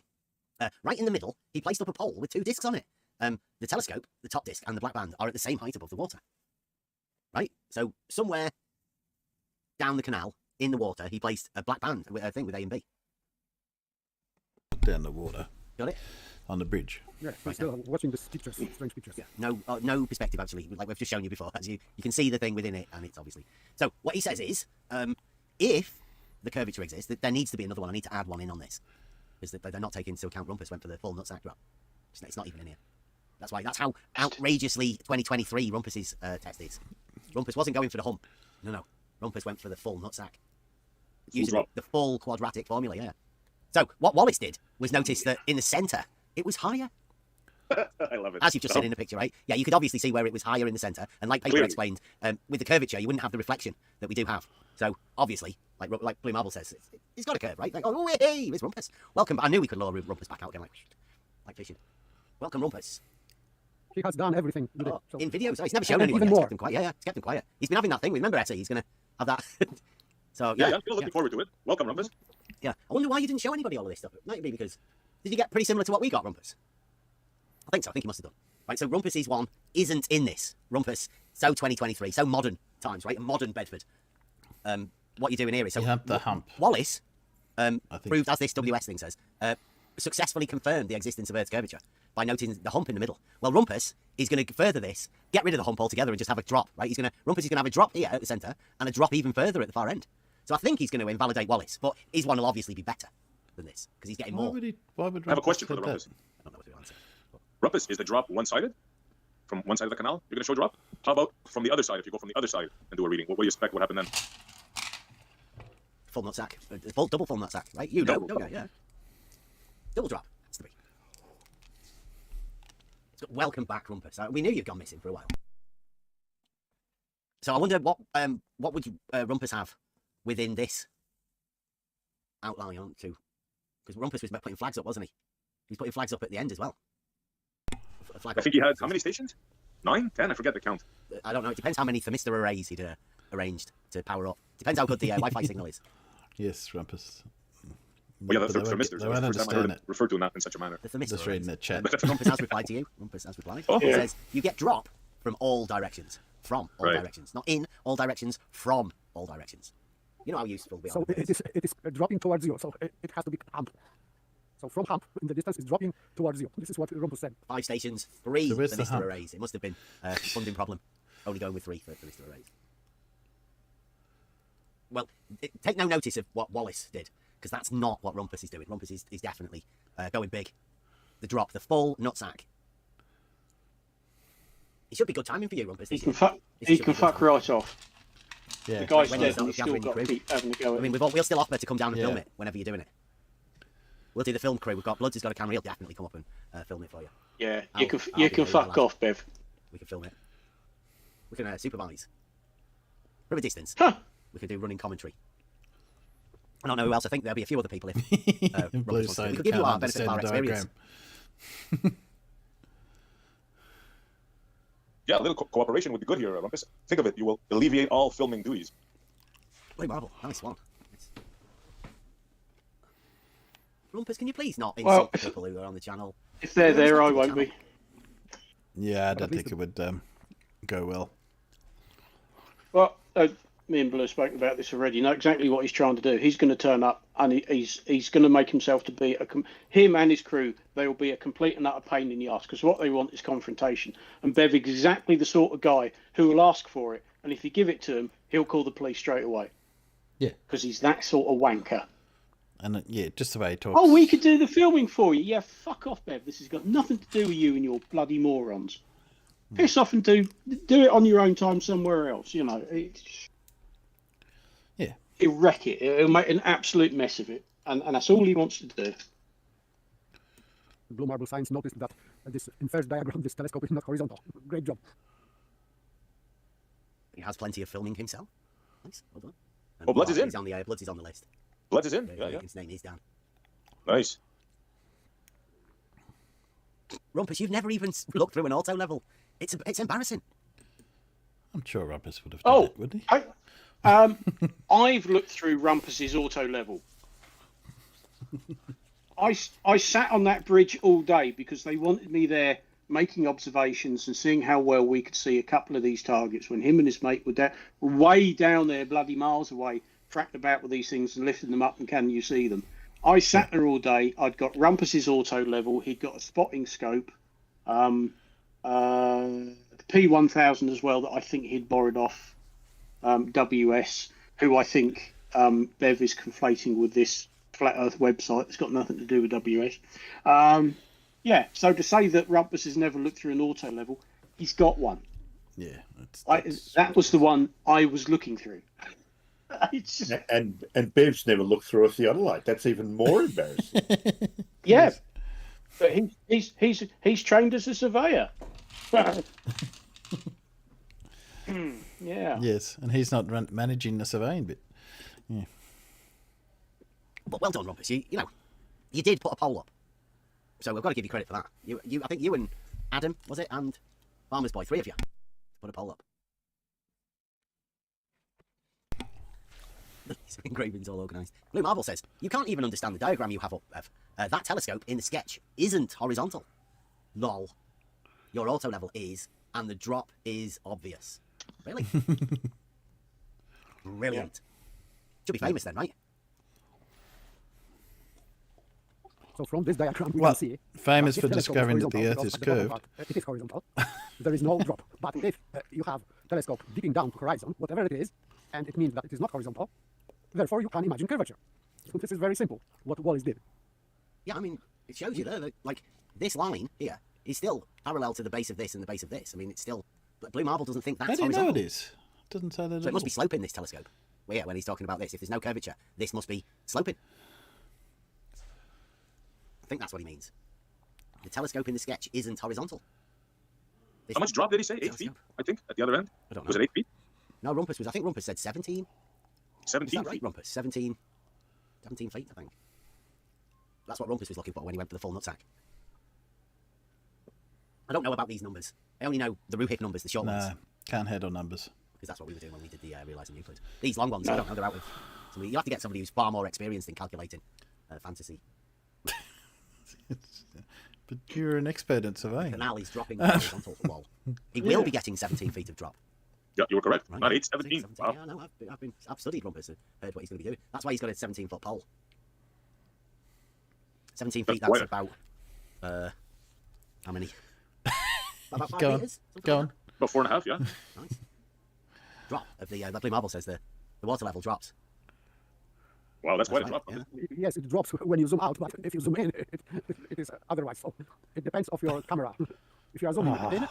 Right in the middle, he placed up a pole with 2 discs on it. The telescope, the top disc, and the black band are at the same height above the water. Right? So somewhere down the canal, in the water, he placed a black band, a thing with A and B. Down the water. Got it? On the bridge. Yeah, I'm still watching these pictures, strange pictures. Yeah. No perspective, actually. Like we've just shown you before. As you can see the thing within it, and it's obviously... So what he says is, if the curvature exists, there needs to be another one. I need to add one in on this. Because they're not taking into account Rumpus went for the full nutsack drop. It's not even in here. That's how outrageously 2023 Rumpus's test is. Rumpus wasn't going for the hump. No. Rumpus went for the full nutsack. Using the full quadratic formula, yeah. So what Wallace did was notice that in the centre, it was higher. I love it. As you've just seen in the picture, right? Yeah, you could obviously see where it was higher in the centre. And like Paper explained, with the curvature, you wouldn't have the reflection that we do have. So obviously, like Blue Marble says, it's got a curve, right? Like, oh, hey, it's Rumpus. Welcome. I knew we could lure Rumpus back out again, like fishing. Welcome, Rumpus. He has done everything with it. So. In videos. Oh, he's never shown anyone. He's kept him quiet. Yeah, he's kept him quiet. He's been having that thing. Remember, Etty? He's going to have that. So yeah, I'm still looking forward to it. Welcome, Rumpus. Yeah. I wonder why you didn't show anybody all of this stuff. It might be because... Did you get pretty similar to what we got, Rumpus? I think so. I think he must have done. Right, so Rumpus's one isn't in this. Rumpus, so 2023, so modern times, right? Modern Bedford. What you're doing here is... So you have the hump. Wallace proved, as this WS thing says, successfully confirmed the existence of Earth's curvature by noting the hump in the middle. Well, Rumpus is going to further this, get rid of the hump altogether and just have a drop, right? Rumpus is going to have a drop here at the centre and a drop even further at the far end. So I think he's going to invalidate Wallace, but his one will obviously be better than this because he's getting more. Why would I have a question for the Rumpus. I don't know what to answer. Rumpus, is the drop one-sided? From one side of the canal, you're going to show drop? How about from the other side? If you go from the other side and do a reading, what do you expect would happen then? Full nutsack. Double full nutsack, right? You know, yeah. Double drop. That's the big. Welcome back, Rumpus. We knew you'd gone missing for a while. So I wonder what would Rumpus have within this outline on to? Because Rumpus was putting flags up, wasn't he? He was putting flags up at the end as well. I think he had how many stations? 9, 10? I forget the count. I don't know. It depends how many thermistor arrays he'd arranged to power up. Depends how good the Wi-Fi signal is. Yes, Rumpus. Well, yeah, the thermistors. They won't understand it. Referred to in such a manner. The thermistor Just reading the chat. Rumpus has replied to you. Rumpus has replied. Oh. It says, you get drop from all directions. From all directions. Not in all directions, from all directions. You know how useful we are. So it is dropping towards you, so it has to be hump. So from hump, in the distance, is dropping towards you. This is what Rumpus said. 5 stations, 3 So where's the thermistor hump? arrays. It must have been a funding problem. Only going with 3 for thermistor arrays. Well, take no notice of what Wallace did, because that's not what Rumpus is doing. Rumpus is definitely going big. The drop, the full nutsack. It should be good timing for you, Rumpus. He can fuck right off. Yeah. The guy's When dead, he's not and he's still gathering got to crew. keep having a go at I mean, him. we'll still offer to come down and film Yeah. it whenever you're doing it. We'll do the film crew. We've got Bloods has got a camera. He'll definitely come up and film it for you. Yeah, I'll you can be very fuck glad. off, Bev. We can film it. We can supervise. From a distance. Huh. We can do running commentary. I don't know who else. I think there'll be a few other people if Blue Rumpus wants to. side We could give you can't our benefit of our understand experience. diagram. Yeah, a little cooperation would be good here, Rumpus. Think of it. You will alleviate all filming duties. Blue Marble. Nice one. Nice. Rumpus, can you please not insult Well, the people who are on the channel? If they're Whoever's there, not I on the won't channel. be. Yeah, I don't think it would go well. Well, me and Blue spoke about this already. You know exactly what he's trying to do. He's going to turn up, and he's going to make himself to be him and his crew. They will be a complete and utter pain in the ass because what they want is confrontation. And Bev is exactly the sort of guy who will ask for it, and if you give it to him, he'll call the police straight away. Yeah. Because he's that sort of wanker. And yeah, just the way he talks. Oh, we could do the filming for you. Yeah, fuck off, Bev. This has got nothing to do with you and your bloody morons. Piss off and do it on your own time somewhere else. You know, Yeah. He'll wreck it. He'll make an absolute mess of it, and that's all he wants to do. Blue Marble Science noticed that this inverse diagram, this telescope is not horizontal. Great job. He has plenty of filming himself. Nice, well done. And Oh, Bloods is in. He's on the Bloods is on the list. Bloods is in. Yeah. His name is down. Nice. Rumpus, you've never even looked through an auto level. It's embarrassing. I'm sure Rumpus would have done it, wouldn't he? I've looked through Rumpus's auto level. I sat on that bridge all day because they wanted me there making observations and seeing how well we could see a couple of these targets when him and his mate were way down there, bloody miles away, tracked about with these things and lifting them up and can you see them. I sat there all day. I'd got Rumpus's auto level. He'd got a spotting scope, the P1000 as well that I think he'd borrowed off WS, who I think Bev is conflating with this Flat Earth website that's got nothing to do with WS. Yeah, so to say that Rumpus has never looked through an auto level, he's got one. Yeah, that was the one I was looking through. It's just... And Bev's never looked through a theodolite. That's even more embarrassing. Yeah, but he's trained as a surveyor. Yeah. Yes, and he's not managing the surveying bit. Yeah. But well done, Rumpus. You know, you did put a poll up, so we've got to give you credit for that. I think you and Adam, was it, and Farmer's Boy, 3 of you, put a poll up. Engravings all organised. Blue Marble says, you can't even understand the diagram you have up, Bev. That telescope in the sketch isn't horizontal. Lol. Your auto level is, and the drop is obvious. Really? Brilliant. Should be famous then, right? So from this diagram, we Well, can see famous that for if telescope discovering that horizontal, the Earth because is at the bottom curved. part, it is horizontal. There is no drop. But if you have telescope dipping down to horizon, whatever it is, and it means that it is not horizontal, therefore you can imagine curvature. So this is very simple, what Wallace did. Yeah, I mean, it shows you there that, like, this line here is still parallel to the base of this and the base of this. I mean, it's still... Blue Marble doesn't think that's How do you know horizontal. it is? It doesn't say that So it must be sloping, this telescope. Well, yeah, when he's talking about this, if there's no curvature, this must be sloping. I think that's what he means. The telescope in the sketch isn't horizontal. This How much drop did he say? 8 feet, telescope. I think, at the other end. I don't know. Was it 8 feet? No, I think Rumpus said 17. Is 17 that right, feet. Rumpus? 17 feet, I think. That's what Rumpus was looking for when he went for the full nutsack. I don't know about these numbers. I only know the Ruhik numbers, the short ones. No, can't handle numbers. Because that's what we were doing when we did the Realising Euclid. These long ones, I don't know, they're out with somebody. You have to get somebody who's far more experienced in calculating fantasy. But you're an expert in surveying. Canal is dropping the horizontal wall. He will be getting 17 feet of drop. Yeah, you were correct. Right? Not 8, 17. 17. Wow. Yeah, no, I've studied Rumpus and heard what he's going to be doing. That's why he's got a 17-foot pole. 17 feet, That's that's about, how many? About 5 Go on. meters? Go like on. About 4.5, yeah. that? Nice. Drop of the Blue Marble says the water level drops. Wow, that's quite a right, drop. yeah. Yes, it drops when you zoom out, but if you zoom in, it is otherwise. So it depends of your camera. If you are zooming in,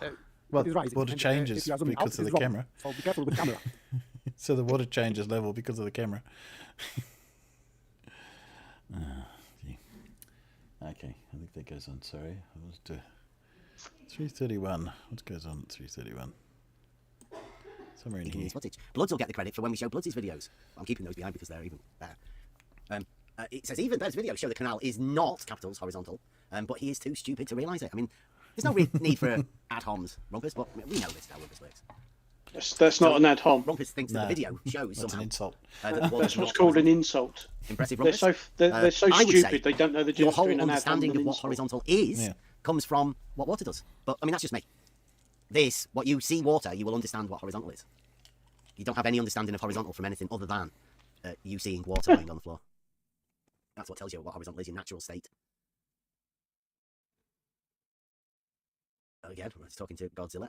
Well, it is rising. water And, changes if you are zooming because out, of it the is dropping. camera. So be careful with camera. So the water changes level because of the camera. Okay, I think that goes on. Sorry, I was to 3:31. What goes on at 3:31? Somewhere in here. Footage. Bloods will get the credit for when we show Bloods' videos. I'm keeping those behind because they're even better. It says even those videos show the canal is not capitals horizontal, but he is too stupid to realise it. I mean, there's no need for ad homs, Rumpus, but we know this is how Rumpus works. That's not an ad hom. Rumpus thinks that No, the video shows That's an somehow. insult. That the wall That's is what's not called an horizontal. insult. Impressive, They're Rumpus. so they're so I would stupid say they don't know the your difference whole between an ad hom understanding and of an what insult. horizontal is Yeah. comes from what water does. But I mean, that's just me. This, what you see water, you will understand what horizontal is. You don't have any understanding of horizontal from anything other than you seeing water lying on the floor. That's what tells you what horizontal is in natural state. Again, I was talking to Godzilla.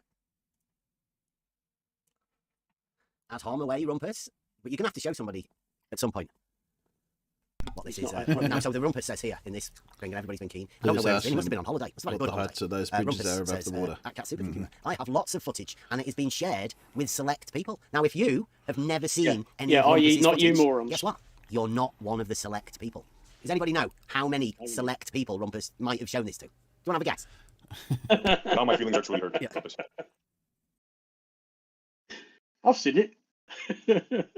Ad hom away, Rumpus. But you're going to have to show somebody at some point what this It's is. not Now, so the Rumpus says here in this thing, and everybody's been keen. I don't know Who's where he's been. He asking must have been on holiday. Must have had a what good the holiday. heights of those bridges Rumpus are above says, the water. at Cat Superthinking, I have lots of footage, and it has been shared with select people. Now, if you have never seen any of i.e. Rumpus's not you footage, morons. guess what? You're not one of the select people. Does anybody know how many select people Rumpus might have shown this to? Do you want to have a guess? Now my feelings are truly hurt. Yeah. Rumpus. I've seen it.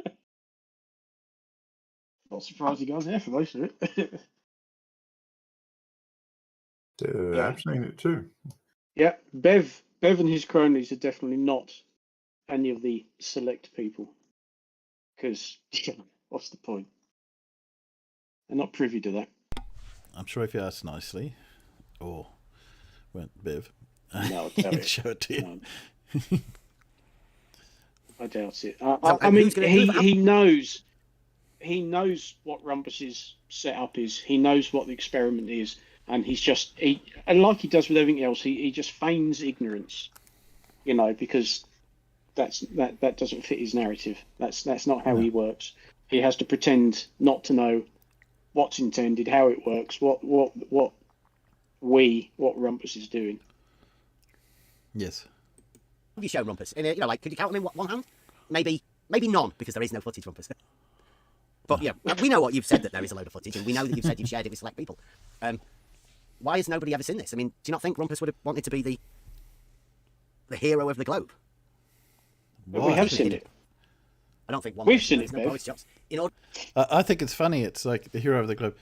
Not surprised you guys there for most of it. Yeah. I've seen it too. Yeah, Bev and his cronies are definitely not any of the select people. Because what's the point? They're not privy to that. I'm sure if you asked nicely, or went Bev, No, I doubt he'd it. show it to you. No. I doubt it. So, I mean, who's gonna do that? he knows what Rumpus's setup is. He knows what the experiment is, and and like he does with everything else, he just feigns ignorance, because that doesn't fit his narrative. That's not how he works. He has to pretend not to know what's intended, how it works, what Rumpus is doing. Yes. Have you shown Rumpus? In could you count them in one hand? Maybe none, because there is no footage, Rumpus. But yeah, we know what you've said, that there is a load of footage, and we know that you've said you've shared it with select people. Why has nobody ever seen this? I mean, do you not think Rumpus would have wanted to be the hero of the globe? But we have seen it. I don't think one. We've seen it, no Bev. Boris Johnson. I think it's funny. It's like the hero of the globe.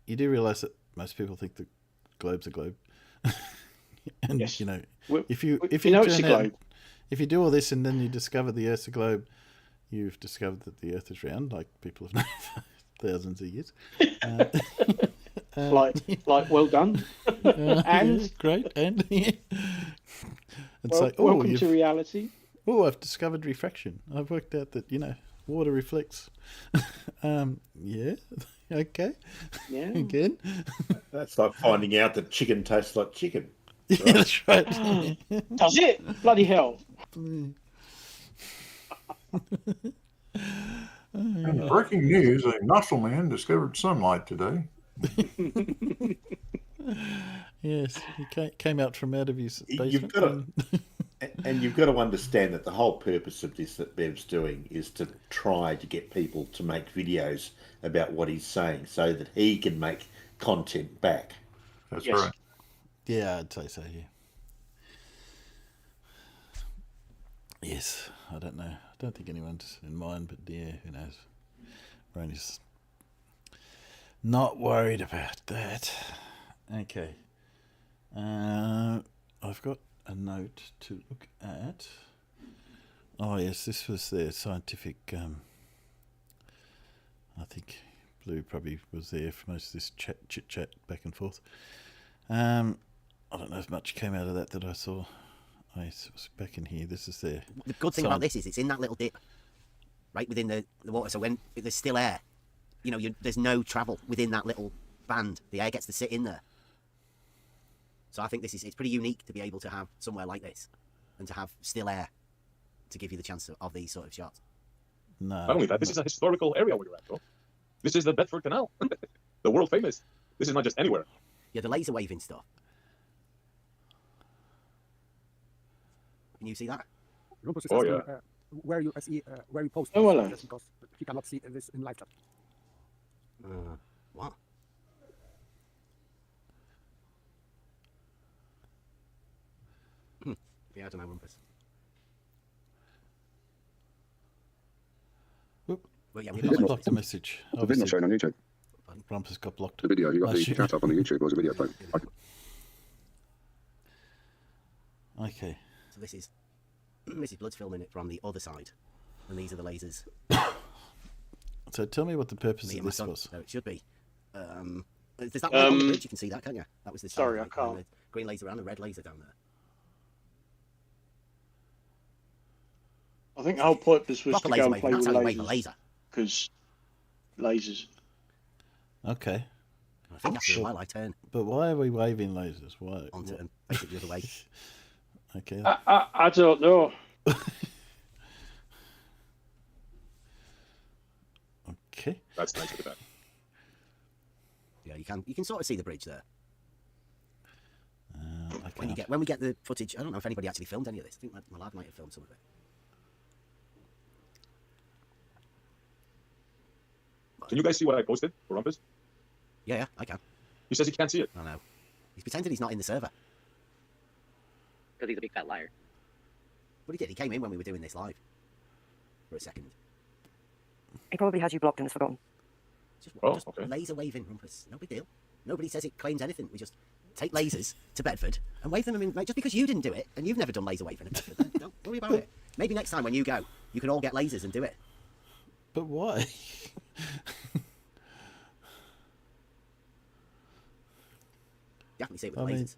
You do realise that most people think the globe's a globe. And Yes. if you it's a globe. if you do all this and then you discover the Earth's a globe, you've discovered that the Earth is round, like people have known for thousands of years. Well done. And yeah, great, and it's like, welcome to reality. Oh, I've discovered refraction. I've worked out that water reflects. Yeah, okay. Yeah. Again. That's like finding out that chicken tastes like chicken. Yeah, that's right. Does it? Bloody hell. And breaking news: a nostril man discovered sunlight today. Yes, he came out from out of his basement. You've got to understand that the whole purpose of this that Bev's doing is to try to get people to make videos about what he's saying so that he can make content back. That's Yes. right. Yeah, I'd say so, yeah. Yes, I don't know. I don't think anyone's in mind, but yeah, who knows? Ronnie's not worried about that. Okay. I've got a note to look at. Oh, yes, this was their scientific... I think Blue probably was there for most of this chit-chat back and forth. I don't know if much came out of that I saw. It was back in here. This is there. The good thing about this is it's in that little dip, right within the water. So when there's still air, there's no travel within that little band. The air gets to sit in there. So I think it's pretty unique to be able to have somewhere like this and to have still air to give you the chance of these sort of shots. No. Not only that, this is a historical area where you're at, bro. This is the Bedford Canal, the world famous. This is not just anywhere. Yeah, the laser waving stuff. Can you see that? Rumpus is Oh, asking yeah. where you post Oh, this, hello. just because he cannot see this in live chat. What? Yeah, I don't know, Rumpus. Whoop. Well, yeah, He's we've not- got Blocked the message. The video showing on YouTube. Rumpus got blocked. The video. You got Oh, the shit. chat up on the YouTube. Or was a video playing? Okay. So this is Blood's filming it from the other side, and these are the lasers. So tell me what the purpose Me of and my this son. was. So it should be. There's that light on the bridge. You can see that, can't you? That was the Sorry, I light, can't. and the green laser and the red laser down there. I think the whole purpose was Proper to go laser and play waving. with That's how you wave a lasers. laser. Because lasers. Okay. I think that's why I turn But why are we waving lasers? Why? onto and face it the other way. Okay. I don't know. Okay. That's nice with that. go. You can sort of see the bridge there. I When can't. we get the footage, I don't know if anybody actually filmed any of this. I think my lad might have filmed some of it. Can you guys see what I posted for Rumpus? Yeah, I can. He says he can't see it. I know. He's pretended he's not in the server. Because he's a big fat liar. But he did. He came in when we were doing this live. For a second. He probably has you blocked and has forgotten. Just Okay. laser waving Rumpus. No big deal. Nobody says it claims anything. We just take lasers to Bedford and wave them. I mean, like, just because you didn't do it and you've never done laser waving at Bedford, then don't worry about it. Maybe next time when you go, you can all get lasers and do it. But why? Definitely see it with I the mean, lasers.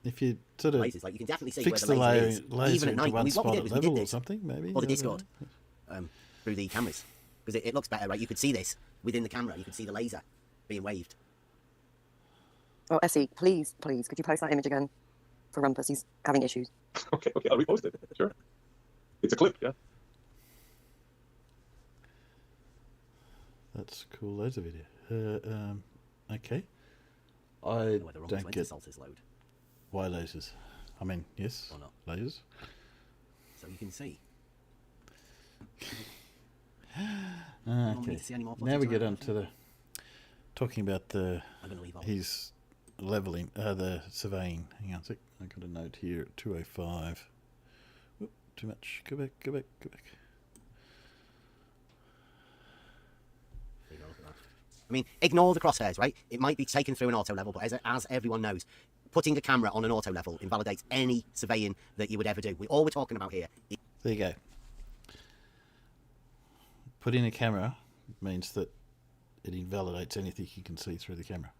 if you sort of Lasers, like you can definitely see fix where the the laser is, laser even at into night. one What spot we at did level or this, something, maybe. or the I don't know. Discord, through the cameras, because it looks better, right? You could see this within the camera. You could see the laser being waved. Oh, Essie, please, could you post that image again for Rumpus? He's having issues. Okay, I'll repost it. Sure. It's a clip, yeah. That's a cool laser video. Okay. I I don't know whether Rumpus don't went to get Salter's load why lasers. I mean, yes, or not. lasers. So you can see. want me Okay. to see any more Now we footage get or on to the talking about the I'm going to leave off. his leveling, the surveying. Hang on a sec. I got a note here at 2:05. Whoop, too much. Go back. There you go, look at that. I mean, ignore the crosshairs, right? It might be taken through an auto level, but as everyone knows, putting a camera on an auto level invalidates any surveying that you would ever do. All we're talking about here is There you go. Putting a camera means that it invalidates anything you can see through the camera,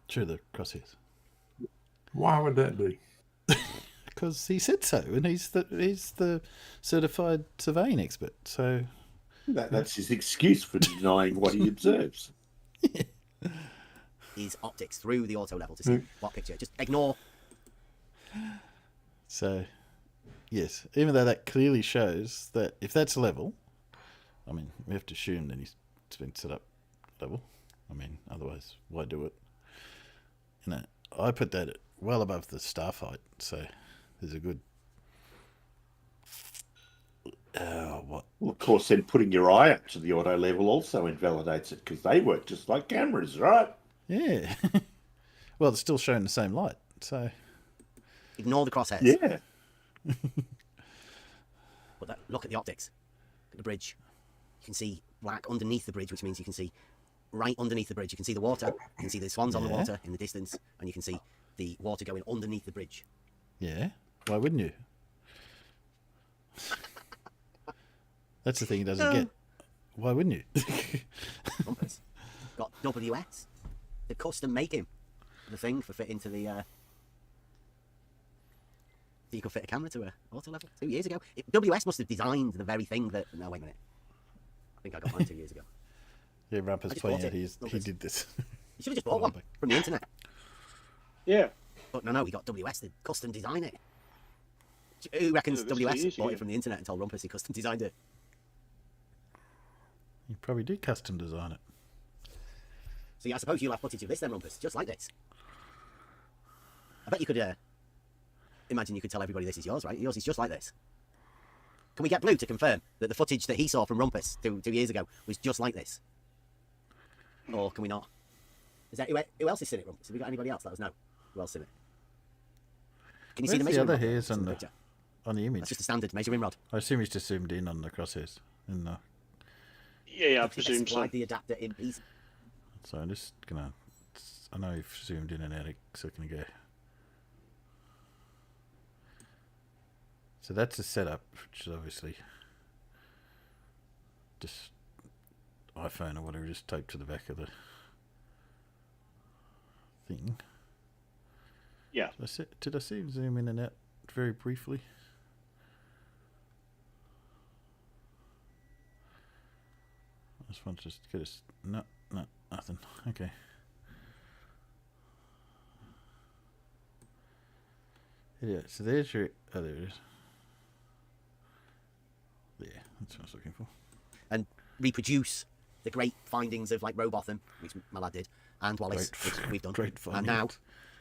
through the crosshairs. Why would that be? Because he said so, and he's the certified surveying expert. So That's his excuse for denying what he observes. optics through the auto level to see what picture. Just ignore. So, yes, even though that clearly shows that if that's level, I mean, we have to assume that it's been set up level. I mean, otherwise, why do it? You know, I put that at well above the star height, so there's a good. What? Well, of course, then putting your eye up to the auto level also invalidates it because they work just like cameras, right? Yeah. Well, it's still showing the same light, so. Ignore the crosshairs. Yeah. But look at the optics. Look at the bridge. You can see black underneath the bridge, which means you can see right underneath the bridge. You can see the water. You can see the swans on the Yeah. water in the distance, and you can see the water going underneath the bridge. Yeah. Why wouldn't you? That's the thing he doesn't get. Why wouldn't you? Rumpus got WS. They custom make him the thing for fitting to the. So you could fit a camera to a auto level 2 years ago. WS must have designed the very thing that. No, wait a minute. I think I got mine 2 years ago. Yeah, I Rumpus just pointing bought out it. he did this. You should have just bought one from the internet. Yeah. But no, he got WS to custom design it. Who reckons Yeah, that's WS easy, bought yeah. it from the internet and told Rumpus he custom designed it? You probably did custom design it. So yeah, I suppose you'll have footage of this then, Rumpus, just like this. I bet you could imagine you could tell everybody this is yours, right? Yours is just like this. Can we get Blue to confirm that the footage that he saw from Rumpus 2 years ago was just like this? Or can we not? Is that who else has seen it, Rumpus? Have we got anybody else? Let us know. Who else seen it? Can you see the Where's the measuring other rod? hairs It's in on the picture. image? That's just a standard measuring rod. I assume he's just zoomed in on the crosshairs. Yeah, I They presume so. supplied the adapter in pieces. So I'm just gonna. I know you've zoomed in and out a second ago. So that's the setup, which is obviously just iPhone or whatever, just taped to the back of the thing. Yeah. Did I see him zoom in and out very briefly? I just want to just get us. No, nothing. Okay. Yeah, so there's your. Oh, there it is. Yeah, that's what I was looking for. And reproduce the great findings of like Robotham, which my lad did, and Wallace, Great- which we've done, great and now,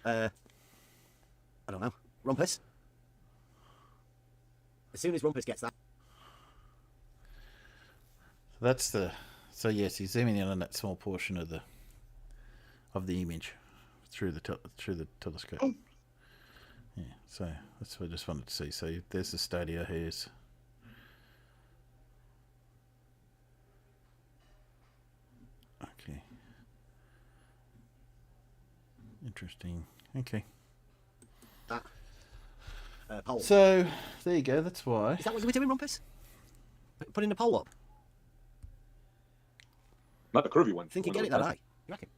findings. I don't know, Rumpus. As soon as Rumpus gets that, That's the. So yes, he's zooming in on that small portion of the image through the telescope. Yeah, so that's what I just wanted to see. So there's the Stadia. Here's. Okay. Interesting. Okay. that pole. So there you go. That's why. Is that what you were doing, Rumpus? Putting the pole up? Not the curvy one. Think you one get of it that those high? You reckon?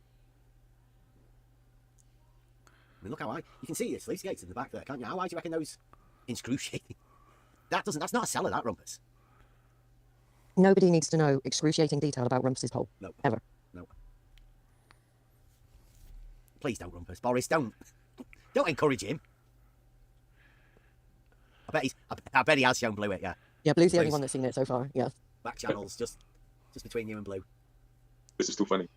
I mean, look how high. You can see the sluice gates in the back there, can't you? How high do you reckon those excruciating? That's not a cellar, that, Rumpus. Nobody needs to know excruciating detail about Rumpus's pole. No. Ever. No. Please don't, Rumpus. Boris, don't encourage him. I bet he has shown Blue it, yeah. Yeah, Blue's the only Please. one that's seen it so far. Yeah. Back channels, just between you and Blue. This is too funny.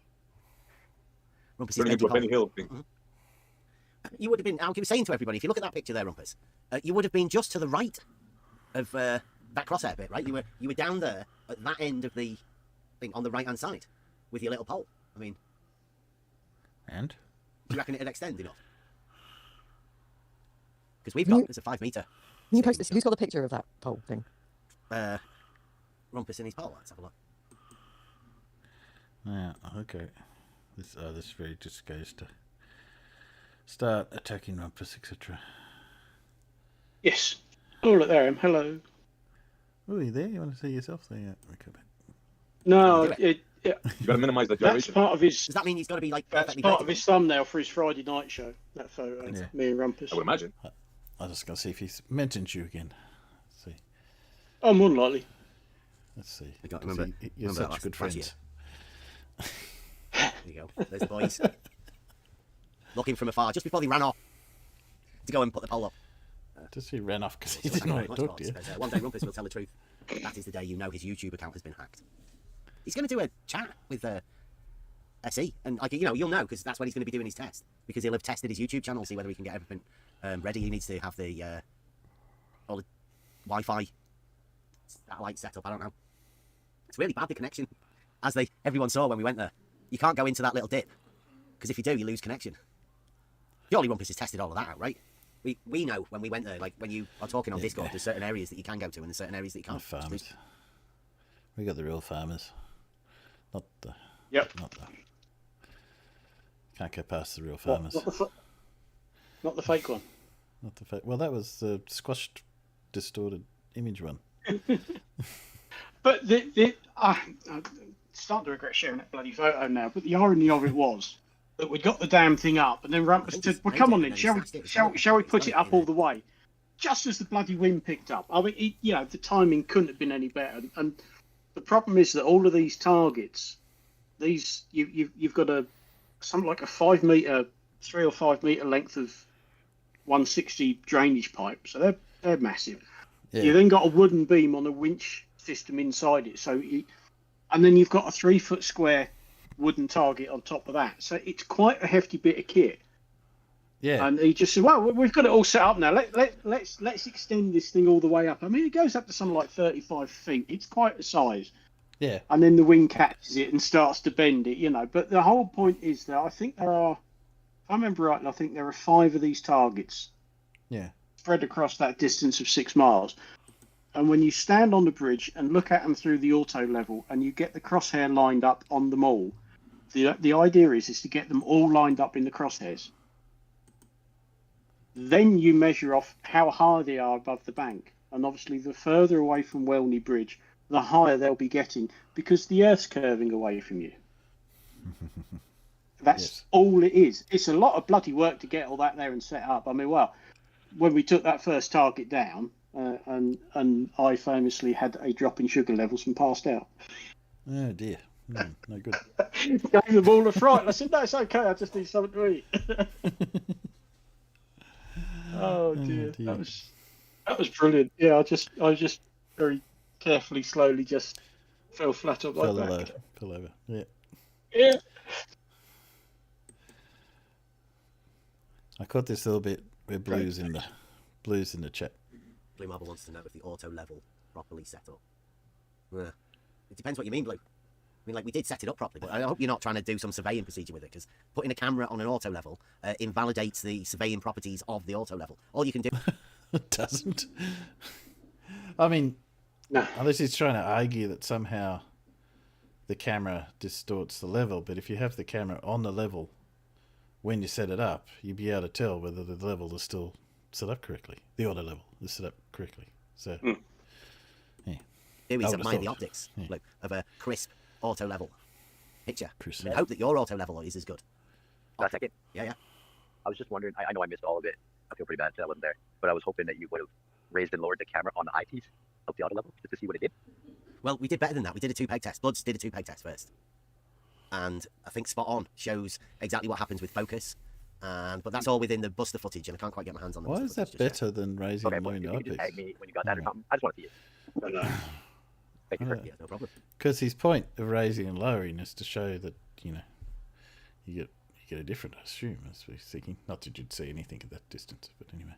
Rumpus is Turning into a Benny Hill thing. You would have been, I was saying to everybody, if you look at that picture there, Rumpus, you would have been just to the right of that crosshair bit, right? You were down there at that end of the thing on the right hand side with your little pole. I mean, And do you reckon it'd extend enough? Because we've got, there's a 5 metre. Can you post this? Who's got a picture of that pole thing? Rumpus in his pole, let's have a look. yeah, okay. This really just goes to start attacking Rumpus, etc. Yes. Oh, look there, I am. Hello. Oh, are you there? You want to see yourself there? Yeah, okay. No, do it, You gotta minimize that that's gyration. part of his. Does that mean he's got to be like That's perfectly part of vertical? his thumbnail for his Friday night show. That photo, Yeah. me and Rumpus. I would imagine. I was just going to see if he's mentioned you again. Let's see. Oh, more than likely. Let's see. I got- 'Cause remember- you're remember such good last friends. There you go. There's the boys. Looking from afar, just before they ran off to go and put the pole up. Just he ran off because he That's didn't what want to talk to you. One day Rumpus will tell the truth. That is the day you know his YouTube account has been hacked. He's going to do a chat with SE, and like you'll know because that's when he's going to be doing his test because he'll have tested his YouTube channel, see whether he can get everything ready. He needs to have the all the Wi-Fi satellite set up. I don't know. It's really bad, the connection, as everyone saw when we went there. You can't go into that little dip because if you do, you lose connection. Surely Rumpus has tested all of that out, right? We know when we went there, like when you are talking on Discord, there's certain areas that you can go to and there's certain areas that you The can't. farmers. We got the real farmers. Not the. Yep. Not the. Can't go past the real farmers. Not the fake one. Not the fake. Well, that was the squashed, distorted image one. But I'm starting to regret sharing that bloody photo now. But the irony of it was that we got the damn thing up, and then Rumpus said, "Well, come on then, shall we put it up all the way?" Just as the bloody wind picked up. I mean, the timing couldn't have been any better. And the problem is that all of these targets, you've got something like a 5 meter, 3 or 5 meter length of 160 drainage pipe, so they're massive. Yeah. You then got a wooden beam on a winch system inside it, and then you've got a 3 foot square wooden target on top of that. So it's quite a hefty bit of kit. Yeah. And he just said, "Well, we've got it all set up now. Let's extend this thing all the way up." I mean, it goes up to something like 35 feet. It's quite a size. Yeah. And then the wind catches it and starts to bend it, But the whole point is that I think there are, if I remember rightly, I think there are 5 of these targets. Yeah. Spread across that distance of 6 miles. And when you stand on the bridge and look at them through the auto level and you get the crosshair lined up on them all, the idea is to get them all lined up in the crosshairs. Then you measure off how high they are above the bank. And obviously the further away from Welney Bridge, the higher they'll be getting because the Earth's curving away from you. That's all it is. It's a lot of bloody work to get all that there and set up. I mean, when we took that first target down, and I famously had a drop in sugar levels and passed out. Oh dear. No good. Gave them all a fright. I said, "No, it's okay. I just need something to eat." Oh dear. That was brilliant. Yeah, I was just very carefully, slowly, just Fell flat on my Fell back. over. Fell over. Yeah. Yeah. I caught this little bit where Blue's in the chat. Blue Marble wants to know if the auto level properly set up. It depends what you mean, Blue. I mean, like, we did set it up properly, but I hope you're not trying to do some surveying procedure with it, because putting a camera on an auto level invalidates the surveying properties of the auto level. All you can do... It doesn't. I mean, No. unless he's trying to argue that somehow the camera distorts the level, but if you have the camera on the level when you set it up, you'd be able to tell whether the level is still set up correctly. The auto level is set up correctly. So, yeah. Do is I would've admire the thought. optics Yeah. like, of a crisp auto level picture. Crisp. And hope that your auto level is as good. Can I second? Yeah. I was just wondering, I know I missed all of it. I feel pretty bad that I wasn't there. But I was hoping that you would have raised and lowered the camera on the eyepiece of the auto level just to see what it did. Well, we did better than that. We did a 2-peg test. Bloods did a 2-peg test first. And I think spot on shows exactly what happens with focus. But that's all within the Buster footage, and I can't quite get my hands on the Why Buster is that footage just yet. better than raising Okay, and well, lowering if the you could just eyepiece? tag me when you got that or something. I just want to see it. Thank you, sir. Yeah, no problem. Because his point of raising and lowering is to show that, you get a different, I assume, as we're thinking. Not that you'd see anything at that distance, but anyway.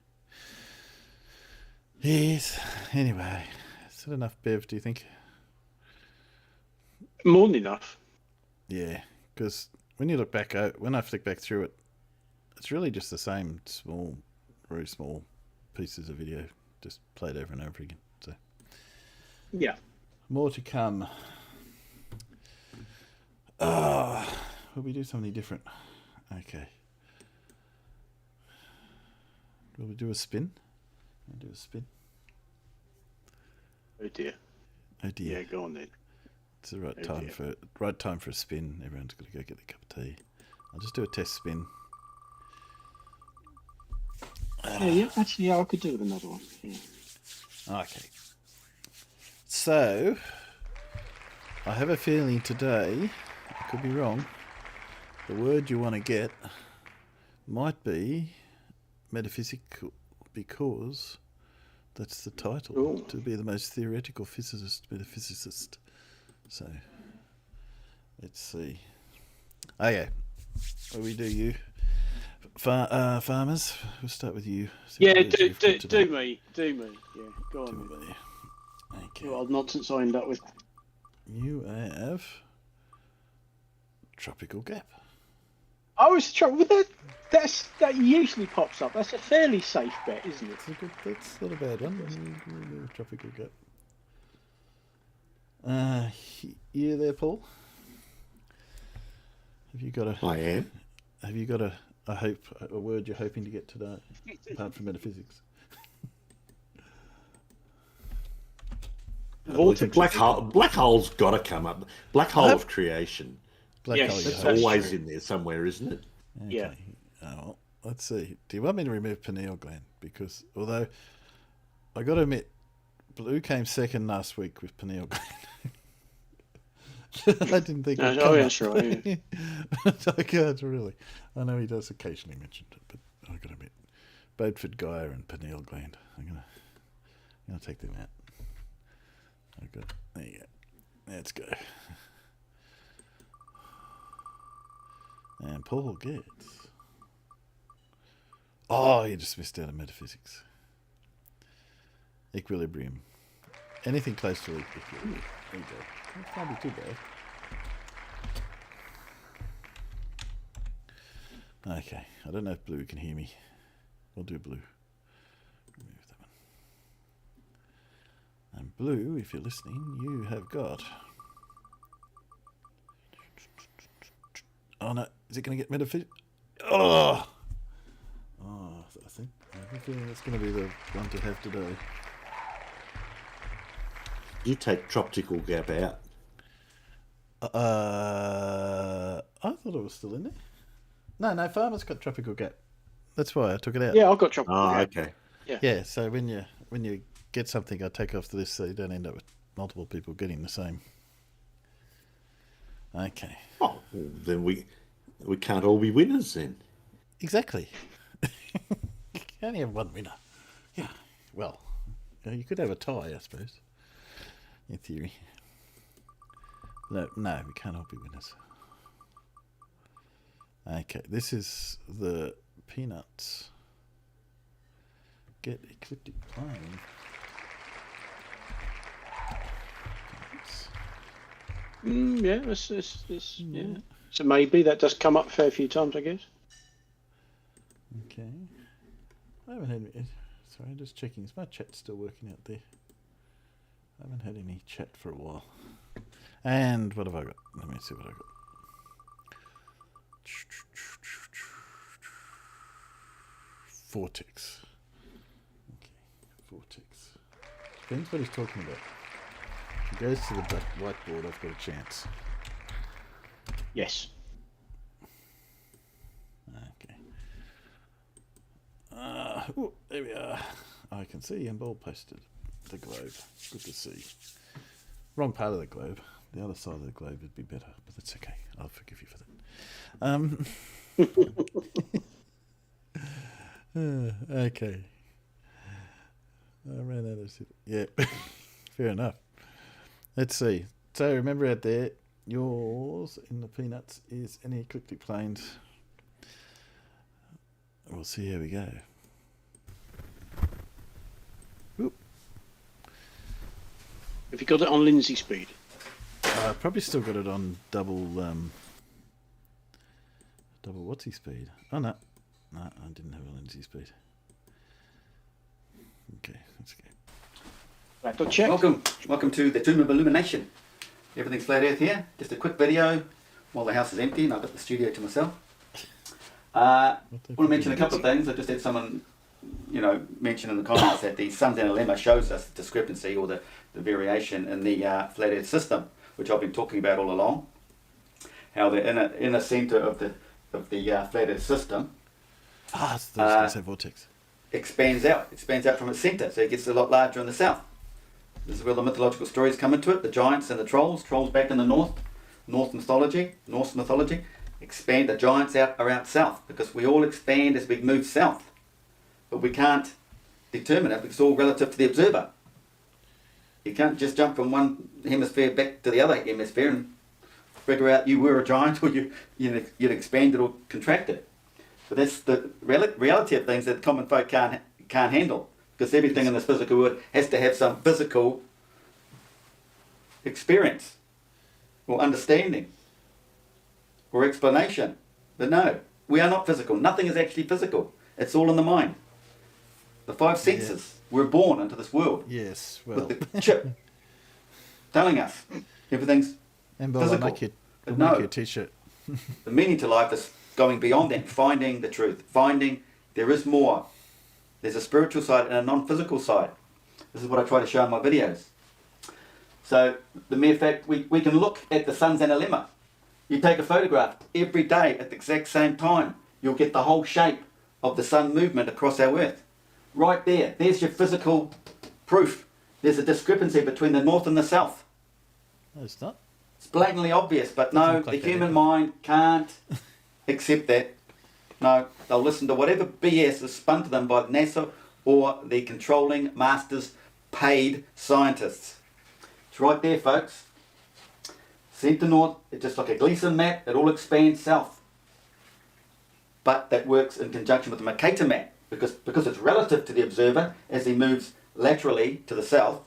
Yes. Anyway, is that enough, Bev, do you think? More than enough. Yeah, because when you look back, when I flick back through it, it's really just the same small, very small pieces of video, just played over and over again. So Yeah. more to come. Will we do something different? Okay. Will we do a spin? We'll do a spin. Oh dear. Oh dear. Yeah, go on then. It's the right Oh time for a spin. Everyone's got to go get a cup of tea. I'll just do a test spin. Yeah, actually, I could do with another one. Yeah. Okay. So, I have a feeling today, I could be wrong, the word you want to get might be metaphysical, because that's the title. Ooh. To be the most theoretical metaphysicist. So, let's see. Okay. What we do, you? Farmers, we'll start with you. See Yeah, what words you've got today. do me. Yeah, go on. Do Then. me. Okay. What old nonsense I end up with. You have tropical gap. I was trying with that usually pops up. That's a fairly safe bet, isn't it? That's not a bad one. Tropical gap. You there, Paul? Have you got a? I am. Have you got a word you're hoping to get today, apart from metaphysics? Black hole's got to come up. Black hole of creation. Black Yes, hole. you It's hope. always true. in there somewhere, isn't it? Okay. Yeah. Oh, well, let's see. Do you want me to remove pineal gland? Because although I got to admit, Blue came second last week with pineal gland. I didn't think. it'd come yeah, up. sure. Yeah. I can't really. I know he does occasionally mention it, but I got to admit, Bedford Gaia and pineal gland. I'm gonna take them out. I've got. There you go. Let's go. And Paul gets. Oh, you just missed out on metaphysics. Equilibrium. Anything close to equilibrium. There you go. That can't be too bad. Okay. I don't know if Blue can hear me. We'll do Blue. Remove that one. And Blue, if you're listening, you have got. Oh no, is it going to get metaphysics? Oh! I think I have a feeling that's going to be the one to have today. You take tropical gap out. I thought it was still in there. No, Farmer's got tropical gap. That's why I took it out. Yeah, I've got trouble. Oh, yeah. okay. Yeah, so when you get something, I take off the list so you don't end up with multiple people getting the same. Okay. Oh, well, then we can't all be winners then. Exactly. You can only have one winner. Yeah. Well, you could have a tie, I suppose. In theory. No, we can't all be winners. Okay, this is the Peanuts. Get ecliptic plane. Yeah, yeah. So maybe that does come up a fair few times, I guess. Okay. I haven't had any. Sorry, just checking. Is my chat still working out there? I haven't had any chat for a while. And what have I got? Let me see what I got. Vortex. Okay, Vortex. Depends what he's talking about. If he goes to the whiteboard, I've got a chance. Yes. Okay. There we are. I can see and bold posted the globe. Good to see. Wrong part of the globe. The other side of the globe would be better, but that's okay. I'll forgive you for that. Okay. I ran out of... Yeah, fair enough. Let's see. So remember out there, yours in the Peanuts is any ecliptic planes. We'll see how we go. Oop. Have you got it on Lindsay speed? Probably still got it on double what's his speed? Oh no, I didn't have a Lindsay speed. Okay, that's okay. Right, check. Welcome to the Tomb of Illumination. Everything's flat earth here. Just a quick video while the house is empty and I've got the studio to myself. I want to mention a couple of things. I just had someone, mention in the comments that the sun's lemma shows us the discrepancy or the variation in the flat earth system, which I've been talking about all along. How the inner centre of the flat earth system vortex expands out from its centre, so it gets a lot larger in the south. This is where the mythological stories come into it. The giants and the trolls back in the Norse mythology, expand the giants are out south, because we all expand as we move south. But we can't determine it because it's all relative to the observer. You can't just jump from one hemisphere back to the other hemisphere and figure out you were a giant or you'd expanded or contracted. But that's the reality of things that common folk can't handle, because everything in this physical world has to have some physical experience or understanding or explanation. But no, we are not physical. Nothing is actually physical. It's all in the mind. The five senses. We're born into this world. Yes, well. With the chip telling us everything's physical. I'll make you a t-shirt. The meaning to life is going beyond that, finding the truth, finding there is more. There's a spiritual side and a non-physical side. This is what I try to show in my videos. So the mere fact we can look at the sun's analemma. You take a photograph every day at the exact same time, you'll get the whole shape of the sun movement across our earth. Right there, there's your physical proof. There's a discrepancy between the north and the south. No, it's not. It's blatantly obvious, but no, the human mind can't accept that. No, they'll listen to whatever BS is spun to them by NASA or the controlling masters paid scientists. It's right there, folks. Centre north, it's just like a Gleason map, it all expands south. But that works in conjunction with the Mercator map, because it's relative to the observer as he moves laterally to the south.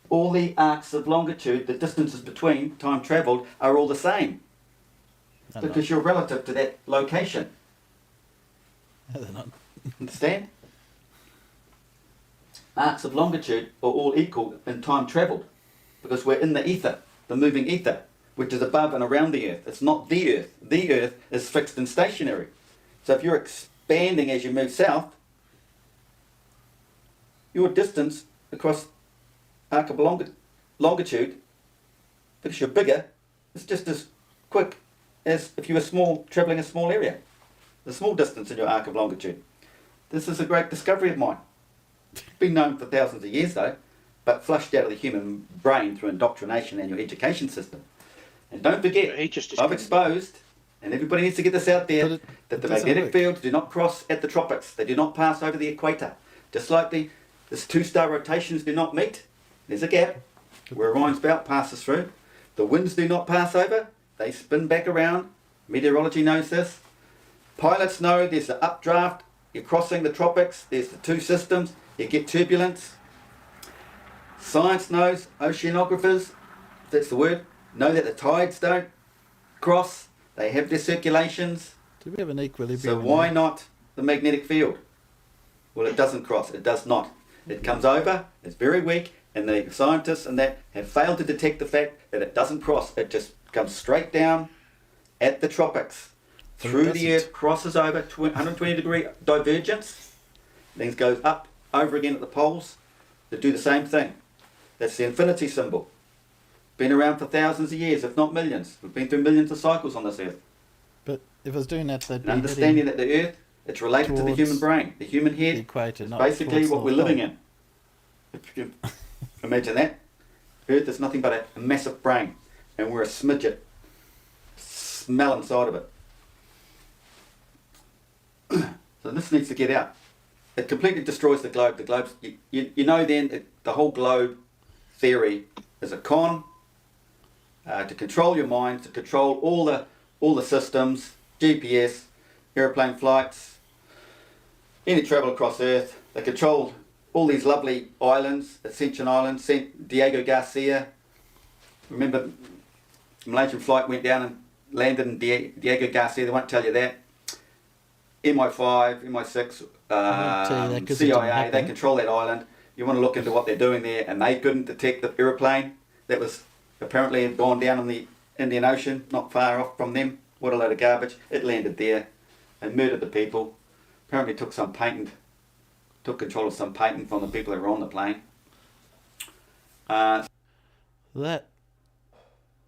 All the arcs of longitude, the distances between time travelled, are all the same. Because you're relative to that location. No, they're not. Understand? Arcs of longitude are all equal in time travelled, because we're in the ether, the moving ether, which is above and around the earth. It's not the earth. The earth is fixed and stationary. So if you're expanding as you move south, your distance across arc of longitude, because you're bigger, is just as quick as if you were travelling a small area. The small distance in your arc of longitude. This is a great discovery of mine. It's been known for thousands of years though, but flushed out of the human brain through indoctrination and your education system. And don't forget, I've exposed, and everybody needs to get this out there, that the magnetic fields do not cross at the tropics. They do not pass over the equator. Just like this two-star rotations do not meet. There's a gap where Orion's belt passes through. The winds do not pass over. They spin back around. Meteorology knows this. Pilots know there's the updraft. You're crossing the tropics. There's the two systems. You get turbulence. Science knows, oceanographers, if that's the word, know that the tides don't cross. They have their circulations. Do we have an equilibrium? So why not the magnetic field? Well, it doesn't cross. It does not. It comes over. It's very weak. And the scientists and that have failed to detect the fact that it doesn't cross. It just comes straight down at the tropics. Through the Earth, crosses over 120 degree divergence. Then goes up, over again at the poles. They do the same thing. That's the infinity symbol. Been around for thousands of years, if not millions. We've been through millions of cycles on this Earth. But if I was doing that, they'd be Understanding that the Earth, it's related to the human brain. The human head equator, is not basically towards what we're North living Pole. in. If you can imagine that. Earth is nothing but a massive brain. And we're a smidget. Smell inside of it. So this needs to get out. It completely destroys the globe. The globe's, you know then, the whole globe theory is a con to control your mind, to control all the systems, GPS, airplane flights, any travel across Earth. They control all these lovely islands, Ascension Island, Diego Garcia. Remember, Malaysian flight went down and landed in Diego Garcia. They won't tell you that. MI5, MI6, CIA, they control that island. You want to look into what they're doing there, and they couldn't detect the aeroplane that was apparently had gone down in the Indian Ocean, not far off from them. What a load of garbage. It landed there and murdered the people. Apparently took control of some patent from the people that were on the plane. That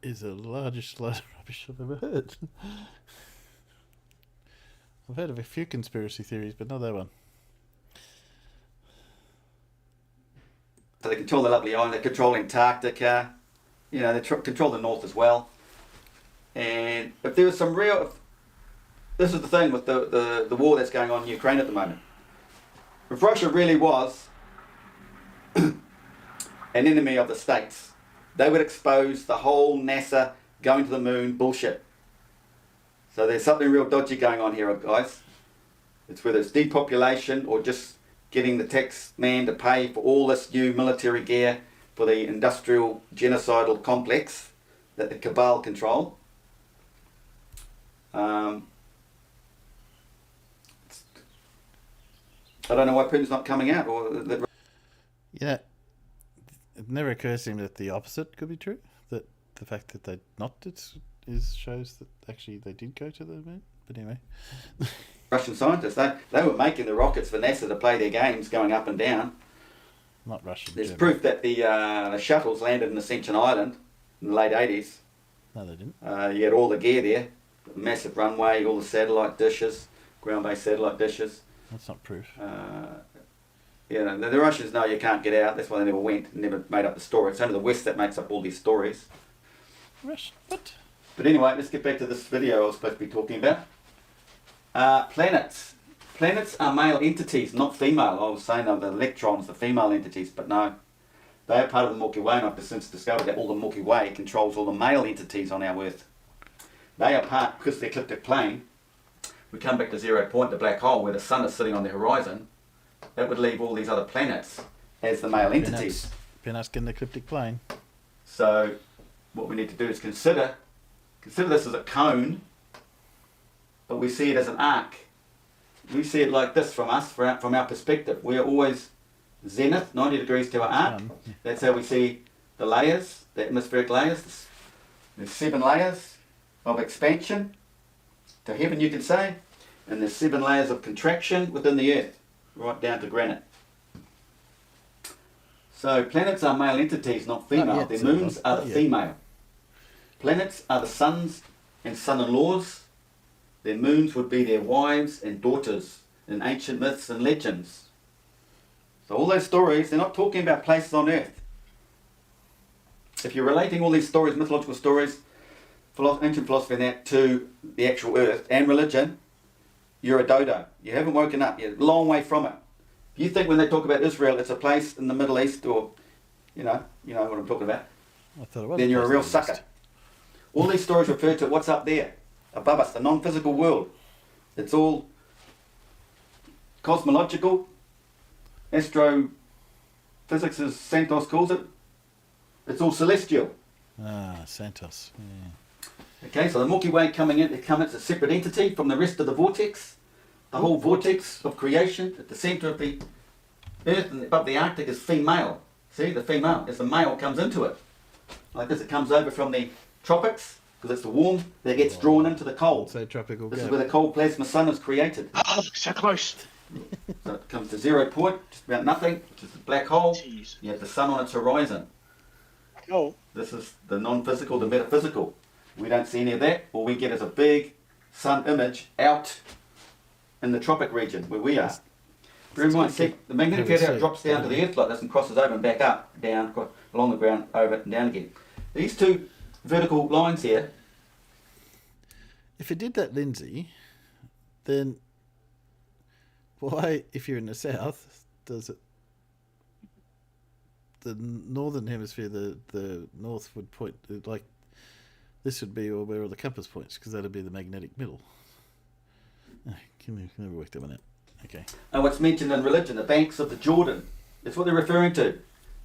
is the largest load of rubbish I've ever heard. I've heard of a few conspiracy theories, but not that one. So they control the lovely island, they control Antarctica, they control the north as well. And if there was some this is the thing with the war that's going on in Ukraine at the moment. If Russia really was an enemy of the States, they would expose the whole NASA going to the moon bullshit. So there's something real dodgy going on here, guys. It's whether it's depopulation or just getting the tax man to pay for all this new military gear for the industrial genocidal complex that the cabal control. I don't know why Putin's not coming out. It never occurs to him that the opposite could be true. That the fact that they not shows that actually they did go to the moon. But anyway. Russian scientists, they were making the rockets for NASA to play their games going up and down. Not Russian. There's proof that the shuttles landed in Ascension Island in the late 80s. No, they didn't. You had all the gear there. The massive runway, all the satellite dishes, ground-based satellite dishes. That's not proof. The Russians know you can't get out. That's why they never went, never made up the story. It's only the West that makes up all these stories. Russian, what? But anyway, let's get back to this video I was supposed to be talking about. Planets. Planets are male entities, not female. I was saying the electrons, the female entities, but no. They are part of the Milky Way, and I've since discovered that all the Milky Way controls all the male entities on our Earth. They are part, because of the ecliptic plane, we come back to 0 point, the black hole, where the sun is sitting on the horizon. That would leave all these other planets as the male entities. Planets get an ecliptic plane. So what we need to do is consider this as a cone, but we see it as an arc. We see it like this from our perspective. We are always zenith, 90 degrees to our arc. That's how we see the layers, the atmospheric layers. There's 7 layers of expansion to heaven, you could say, and there's 7 layers of contraction within the Earth, right down to granite. So planets are male entities, not female. Their moons are the female. Planets are the sons and son-in-laws. Their moons would be their wives and daughters in ancient myths and legends. So all those stories, they're not talking about places on Earth. If you're relating all these stories, mythological stories, ancient philosophy and that, to the actual Earth and religion, you're a dodo. You haven't woken up. You're a long way from it. If you think when they talk about Israel, it's a place in the Middle East, or you know what I'm talking about, I thought it was then you're a real sucker. All these stories refer to what's up there, above us, the non-physical world. It's all cosmological. Astrophysics, as Santos calls it. It's all celestial. Ah, Santos. Yeah. Okay, so the Milky Way coming in, it's a separate entity from the rest of the vortex. The whole vortex of creation at the centre of the Earth and above the Arctic is female. See, the female, as the male comes into it. Like this, it comes over from the tropics, because it's the warm, that gets drawn into the cold. So tropical. This is where the cold plasma sun is created. Oh, so close. So it comes to 0 point, just about nothing, which is a black hole. Jeez. You have the sun on its horizon. Oh. This is the non-physical, the metaphysical. We don't see any of that. All we get is a big sun image out in the tropic region where we are. Bear in mind, see, the magnetic field how it drops down to the Earth like this and crosses over and back up, down, along the ground, over and down again. These two vertical lines here. If it did that, Lindsay, then why, if you're in the south, does it? The northern hemisphere, the north would point like this would be where all the compass points, because that'd be the magnetic middle. Can we work that one out? Okay. And what's mentioned in religion, the banks of the Jordan. That's what they're referring to.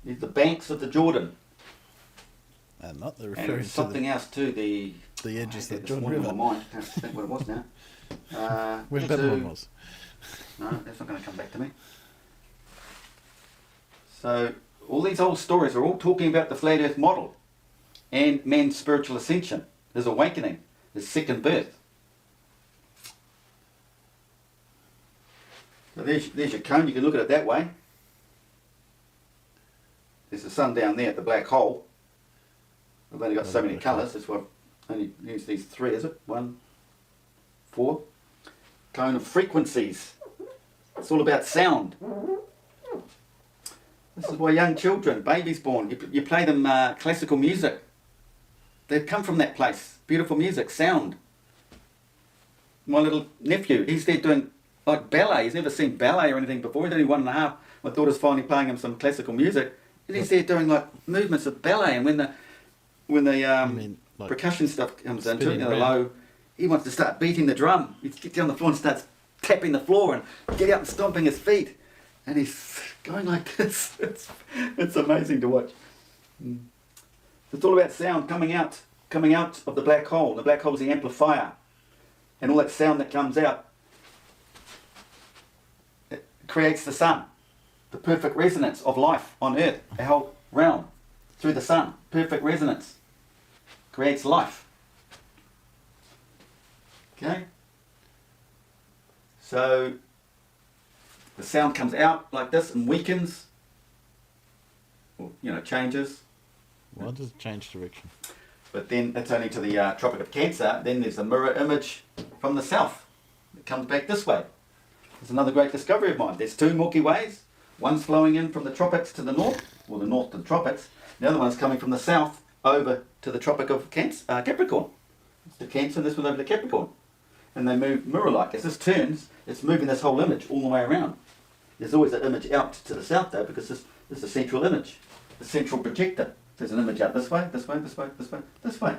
The banks of the Jordan. And not the and referring to something else too. The edges of the Jordan River. In my mind. I can't think what it was now. Where Babylon was. No, that's not going to come back to me. So all these old stories are all talking about the flat Earth model and man's spiritual ascension, his awakening, his second birth. So there's your cone. You can look at it that way. There's the sun down there at the black hole. I've only got so many colours. That's why I've only used these three, is it? 1, 4. Cone of frequencies. It's all about sound. This is why young children, babies born, you play them classical music. They come from that place. Beautiful music, sound. My little nephew, he's there doing like ballet. He's never seen ballet or anything before. He's only 1.5. My daughter's finally playing him some classical music. And he's there doing like movements of ballet. And when the like percussion stuff comes into it, the low, he wants to start beating the drum. He gets down the floor and starts tapping the floor and get out and stomping his feet. And he's going like this. It's amazing to watch. It's all about sound coming out of the black hole. The black hole is the amplifier. And all that sound that comes out, it creates the sun. The perfect resonance of life on Earth, our whole realm, through the sun. Perfect resonance creates life. Okay? So the sound comes out like this and weakens, or, changes. Why does it change direction? But then it's only to the Tropic of Cancer. Then there's a mirror image from the south. It comes back this way. It's another great discovery of mine. There's two Milky Ways. One's flowing in from the tropics to the north, or the north to the tropics. The other one's coming from the south over to the Tropic of Capricorn. It's to Cancer, and this one over to Capricorn. And they move mirror-like. As this turns, it's moving this whole image all the way around. There's always an image out to the south, though, because this is the central image, the central projector. There's an image out this way, this way, this way, this way, this way.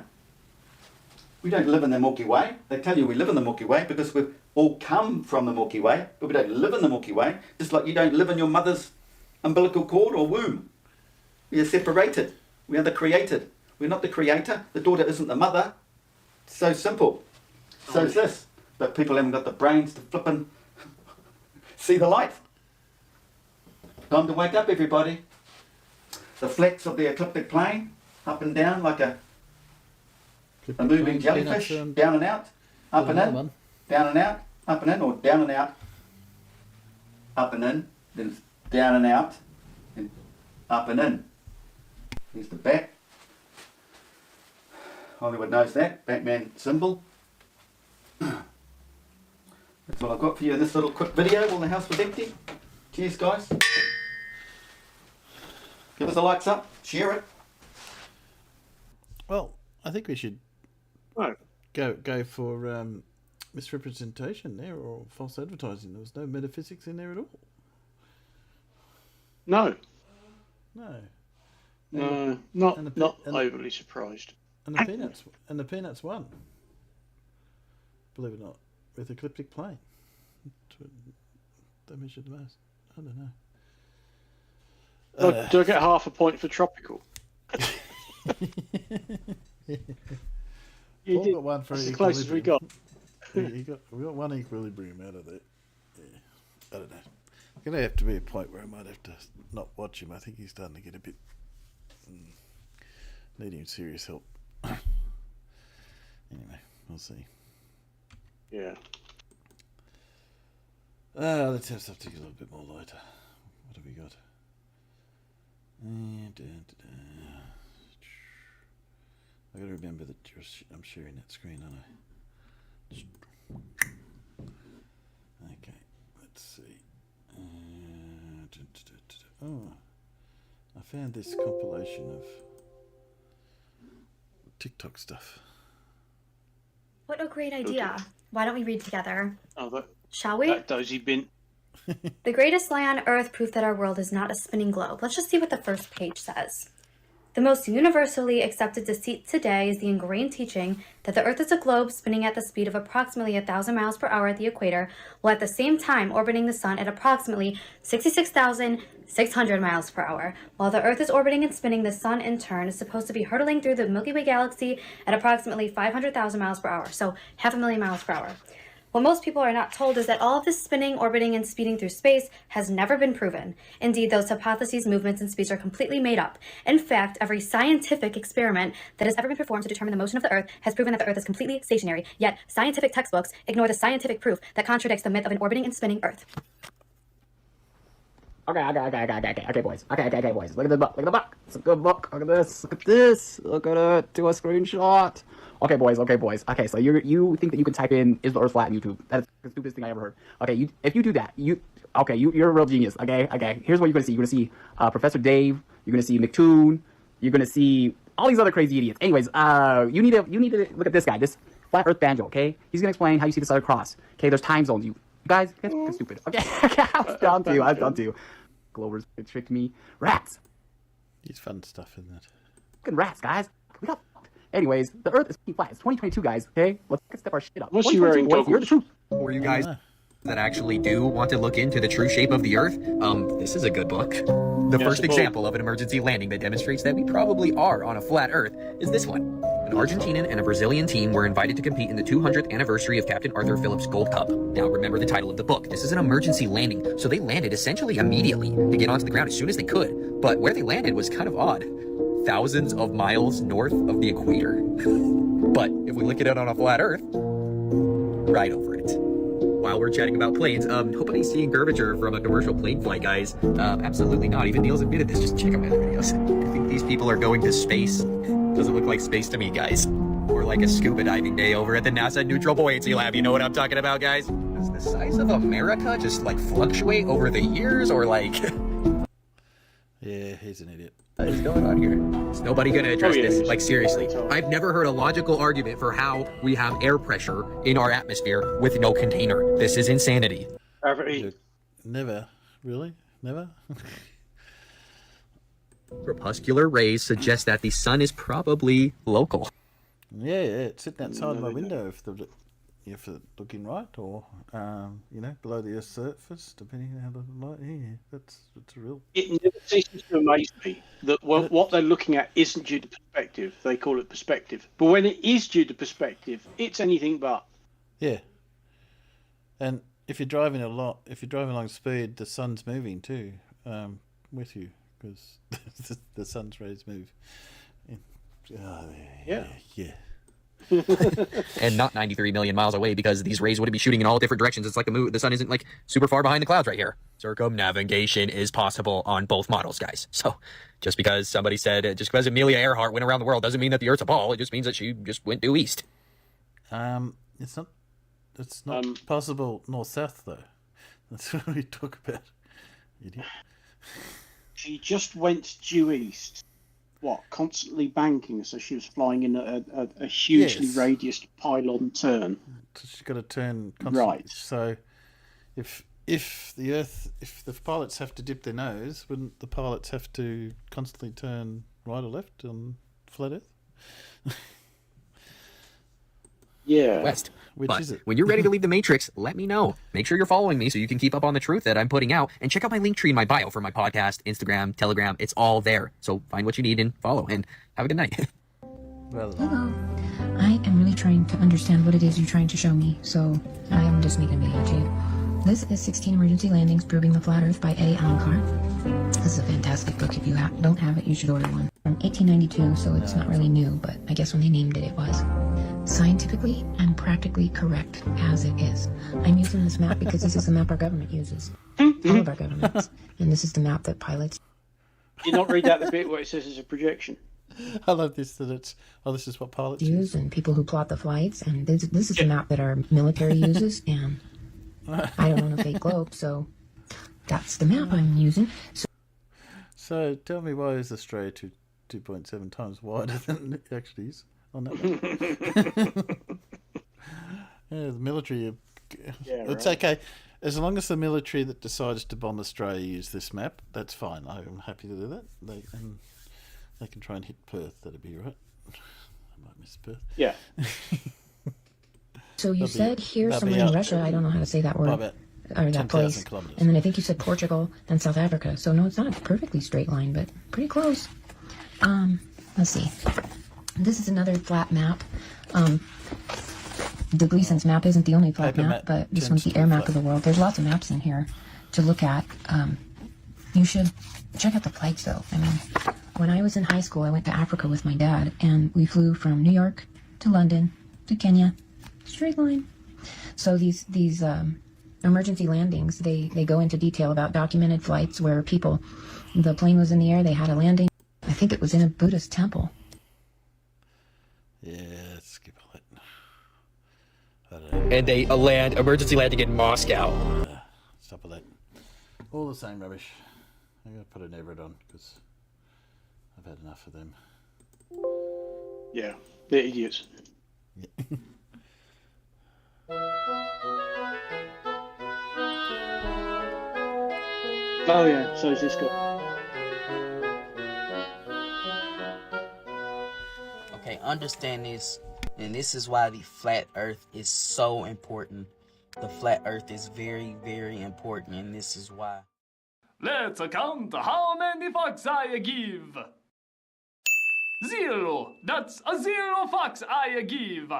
We don't live in the Milky Way. They tell you we live in the Milky Way because we've all come from the Milky Way, but we don't live in the Milky Way, just like you don't live in your mother's umbilical cord or womb. We are separated. We are the created. We're not the creator. The daughter isn't the mother. It's so simple. So is this. But people haven't got the brains to flip and see the light. Time to wake up, everybody. The flex of the ecliptic plane, up and down like a moving jellyfish, down and out, up and in, down and out, up and in, or down and out, up and in, then it's down and out, and up and in. Here's the bat. Hollywood knows that, Batman symbol. That's all I've got for you in this little quick video while the house was empty. Cheers, guys. Give us a likes up, share it. Well, I think we should go for misrepresentation there, or false advertising. There was no metaphysics in there at all. No. No. No, not overly surprised. the Peanuts won. Believe it or not, with ecliptic plane. They measured the most. I don't know. Do I get half a point for tropical? Paul got one for That's the closest we got. We got one equilibrium out of that. Yeah. I don't know. It's going to have to be a point where I might have to not watch him. I think he's starting to get a bit needing serious help. Anyway, we'll see. Yeah. Let's have something a little bit more lighter. What have we got? I got to remember that I'm sharing that screen, aren't I? Okay, let's see. Oh, I found this compilation of TikTok stuff. What a great idea. Okay. Why don't we read together? Shall we? That dozy bin. The greatest lie on earth, proof that our world is not a spinning globe. Let's just see what the first page says. The most universally accepted deceit today is the ingrained teaching that the Earth is a globe spinning at the speed of approximately 1,000 miles per hour at the equator, while at the same time orbiting the Sun at approximately 66,600 miles per hour. While the Earth is orbiting and spinning, the Sun in turn is supposed to be hurtling through the Milky Way galaxy at approximately 500,000 miles per hour, so 500,000 miles per hour. What most people are not told is that all of this spinning, orbiting, and speeding through space has never been proven. Indeed, those hypotheses, movements, and speeds are completely made up. In fact, every scientific experiment that has ever been performed to determine the motion of the Earth has proven that the Earth is completely stationary, yet scientific textbooks ignore the scientific proof that contradicts the myth of an orbiting and spinning Earth. Okay, boys. Okay, boys. Look at the book. Look at the book. It's a good book. Look at this. Look at this. Look at it. Do a screenshot. Okay, boys. Okay, so you think that you can type in "is the Earth flat" in YouTube? That's the stupidest thing I ever heard. Okay, if you do that, you're a real genius. Okay. Here's what you're gonna see. You're gonna see Professor Dave. You're gonna see McToon. You're gonna see all these other crazy idiots. Anyways, you need to look at this guy. This flat Earth banjo. Okay, he's gonna explain how you see the Southern Cross. Okay, there's time zones. You guys are stupid. Okay, I was done too. Glovers tricked me. Rats. It's fun stuff, isn't it? Fucking rats, guys. We got. Anyways, the Earth is flat. It's 2022, guys. Okay, let's step our shit up. What's he wearing? You're the truth. For you guys that actually do want to look into the true shape of the Earth, this is a good book. The first example of an emergency landing that demonstrates that we probably are on a flat Earth is this one. An Argentinian and a Brazilian team were invited to compete in the 200th anniversary of Captain Arthur Phillips' Gold Cup. Now, remember the title of the book. This is an emergency landing, so they landed essentially immediately to get onto the ground as soon as they could. But where they landed was kind of odd. Thousands of miles north of the equator. But if we look at it on a flat Earth, right over it. While we're chatting about planes, nobody's seeing curvature from a commercial plane flight, guys. Absolutely not. Even Neil's admitted this. Just check out my other videos. I think these people are going to space. Doesn't look like space to me, guys. Or like a scuba diving day over at the NASA Neutral Buoyancy Lab. You know what I'm talking about, guys? Does the size of America just like fluctuate over the years, or like... Yeah, he's an idiot. What is going on here? Is nobody going to address this? Like, seriously. I've never heard a logical argument for how we have air pressure in our atmosphere with no container. This is insanity. Never. Really? Never? Crepuscular rays suggest that the sun is probably local. Yeah, it's sitting outside my window if they're looking right, or below the Earth's surface, depending on how the light. Yeah, that's real. It never ceases to amaze me that what they're looking at isn't due to perspective. They call it perspective, but when it is due to perspective, it's anything but. Yeah. And if you're driving along speed, the sun's moving too, with you, because the sun's rays move. Yeah. And not 93 million miles away, because these rays wouldn't be shooting in all different directions. It's like the sun isn't like super far behind the clouds right here. Circumnavigation is possible on both models, guys. So just because Amelia Earhart went around the world doesn't mean that the Earth's a ball. It just means that she just went due east. It's not possible north-south though. That's what we talk about. Idiot. She just went due east. Constantly banking, so she was flying in a hugely radiused pylon turn. So she's got to turn constantly. Right. So if the pilots have to dip their nose, wouldn't the pilots have to constantly turn right or left on flat Earth? Yeah. West. Which But is it? when you're ready to leave the Matrix, let me know. Make sure you're following me so you can keep up on the truth that I'm putting out. And check out my link tree in my bio for my podcast, Instagram, Telegram. It's all there. So find what you need and follow. And have a good night. Well, Hello. I am really trying to understand what it is you're trying to show me, so I am just making a video to you. This is 16 Emergency Landings Proving the Flat Earth by A. Alucard. This is a fantastic book. If you don't have it, you should order one. From 1892, so it's not really new, but I guess when they named it, it was. Scientifically and practically correct as it is. I'm using this map because this is the map our government uses. All of our governments. And this is the map that pilots. Did you not read out the bit where it says it's a projection? I love this, that it's, this is what pilots use and people who plot the flights. And this is the map that our military uses. And I don't own a fake globe, so that's the map I'm using. So tell me, why is Australia 2.7 times wider than it actually is on that map? Yeah, the military. It's okay. As long as the military that decides to bomb Australia use this map, that's fine. I'm happy to do that. They can try and hit Perth. That'd be right. I might miss Perth. Yeah. So you said here somewhere in Russia, I don't know how to say that word, or that place, and then I think you said Portugal, then South Africa. So no, it's not a perfectly straight line, but pretty close. Let's see. This is another flat map. The Gleason's map isn't the only flat map, but this one's the air map of the world. There's lots of maps in here to look at. You should check out the flights, though. I mean, when I was in high school, I went to Africa with my dad, and we flew from New York to London to Kenya, straight line. So these emergency landings, they go into detail about documented flights where the plane was in the air, they had a landing. I think it was in a Buddhist temple. Yeah, skip all that. And they emergency landing in Moscow. Stop all that. All the same rubbish. I'm going to put an Everett on because I've had enough of them. Yeah, they're idiots. Yeah. Oh yeah, so is this guy. Okay, understand this, and this is why the flat earth is so important. The flat earth is very, very important, and this is why. Let's count how many fucks I give. 0. That's a 0 fucks I give.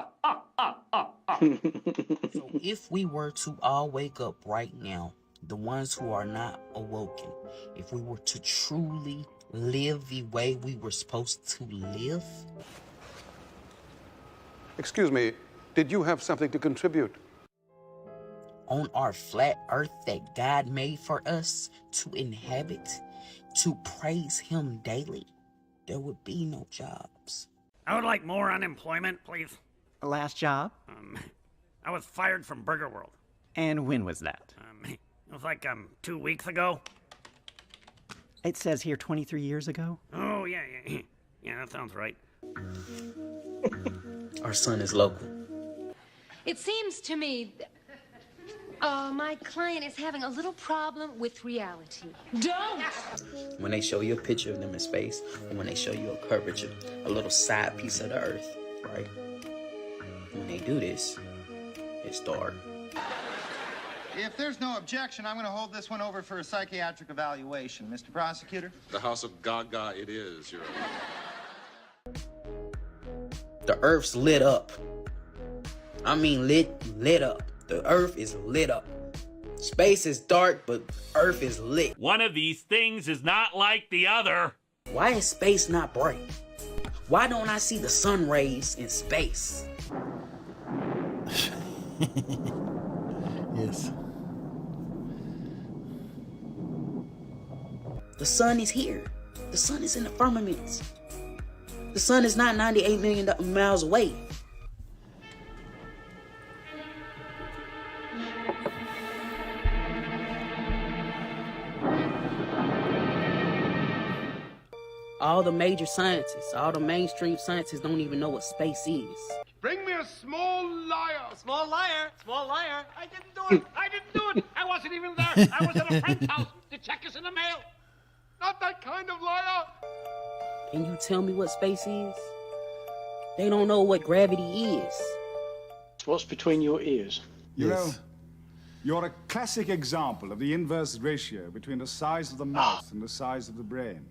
So if we were to all wake up right now, the ones who are not awoken, if we were to truly live the way we were supposed to live. Excuse me, did you have something to contribute? On our flat earth that God made for us to inhabit, to praise Him daily, there would be no jobs. I would like more unemployment, please. Last job? I was fired from Burger World. And when was that? It was like 2 weeks ago. It says here 23 years ago. Oh, yeah. Yeah, that sounds right. Our son is local. It seems to me my client is having a little problem with reality. Don't! When they show you a picture of them in space, and when they show you a curvature, a little side piece of the earth, right? When they do this, it's dark. If there's no objection, I'm going to hold this one over for a psychiatric evaluation. Mr. Prosecutor? The House of Gaga it is, Your Honor. The earth's lit up. I mean lit up. The earth is lit up. Space is dark, but earth is lit. One of these things is not like the other. Why is space not bright? Why don't I see the sun rays in space? Yes. The sun is here. The sun is in the firmament. The sun is not 98 million miles away. All the major scientists, all the mainstream scientists don't even know what space is. Bring me a small liar. A small liar. Small liar. I didn't do it. I didn't do it. I wasn't even there. I was at a friend's house. The check is in the mail. Not that kind of liar. Can you tell me what space is? They don't know what gravity is. What's between your ears? You know, you're a classic example of the inverse ratio between the size of the mouth and the size of the brain.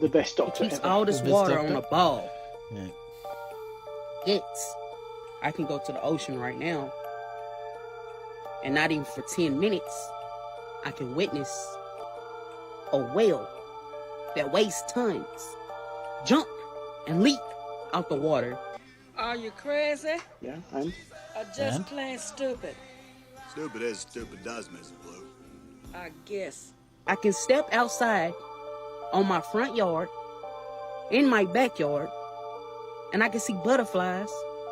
The best doctor Keeps ever. all this The best water doctor? on a ball. Yeah. Yes. I can go to the ocean right now, and not even for 10 minutes, I can witness a whale that weighs tons jump and leap out the water. Are you crazy? Yeah, and? Or just And? plain stupid? Stupid is stupid does, Mrs. Blue. I guess. I can step outside on my front yard, in my backyard, and I can see butterflies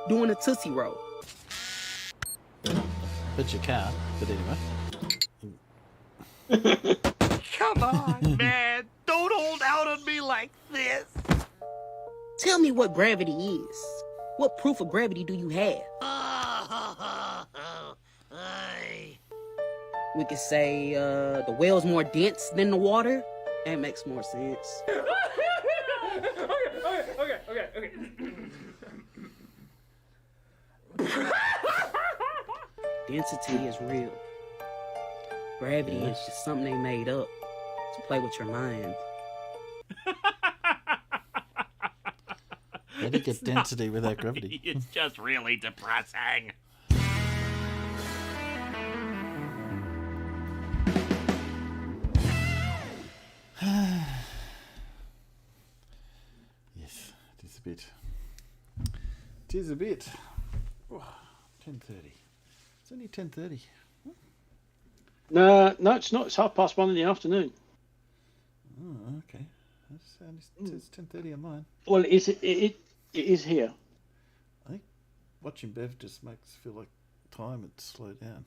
doing a Tootsie Roll. But you can't. But anyway. Come on, man. Don't hold out on me like this. Tell me what gravity is. What proof of gravity do you have? We could say the whale's more dense than the water. That makes more sense. Okay. Density is real. Gravity is just something they made up to play with your mind. How do you get density without gravity? It's just really depressing. Yes, it is a bit. It is a bit. Oh, 10:30. It's only 10:30. No, it's not. It's 1:30 in the afternoon. Oh, okay. It says 10:30 on mine. Well, it is here. I think watching Bev just makes feel like time had slowed down.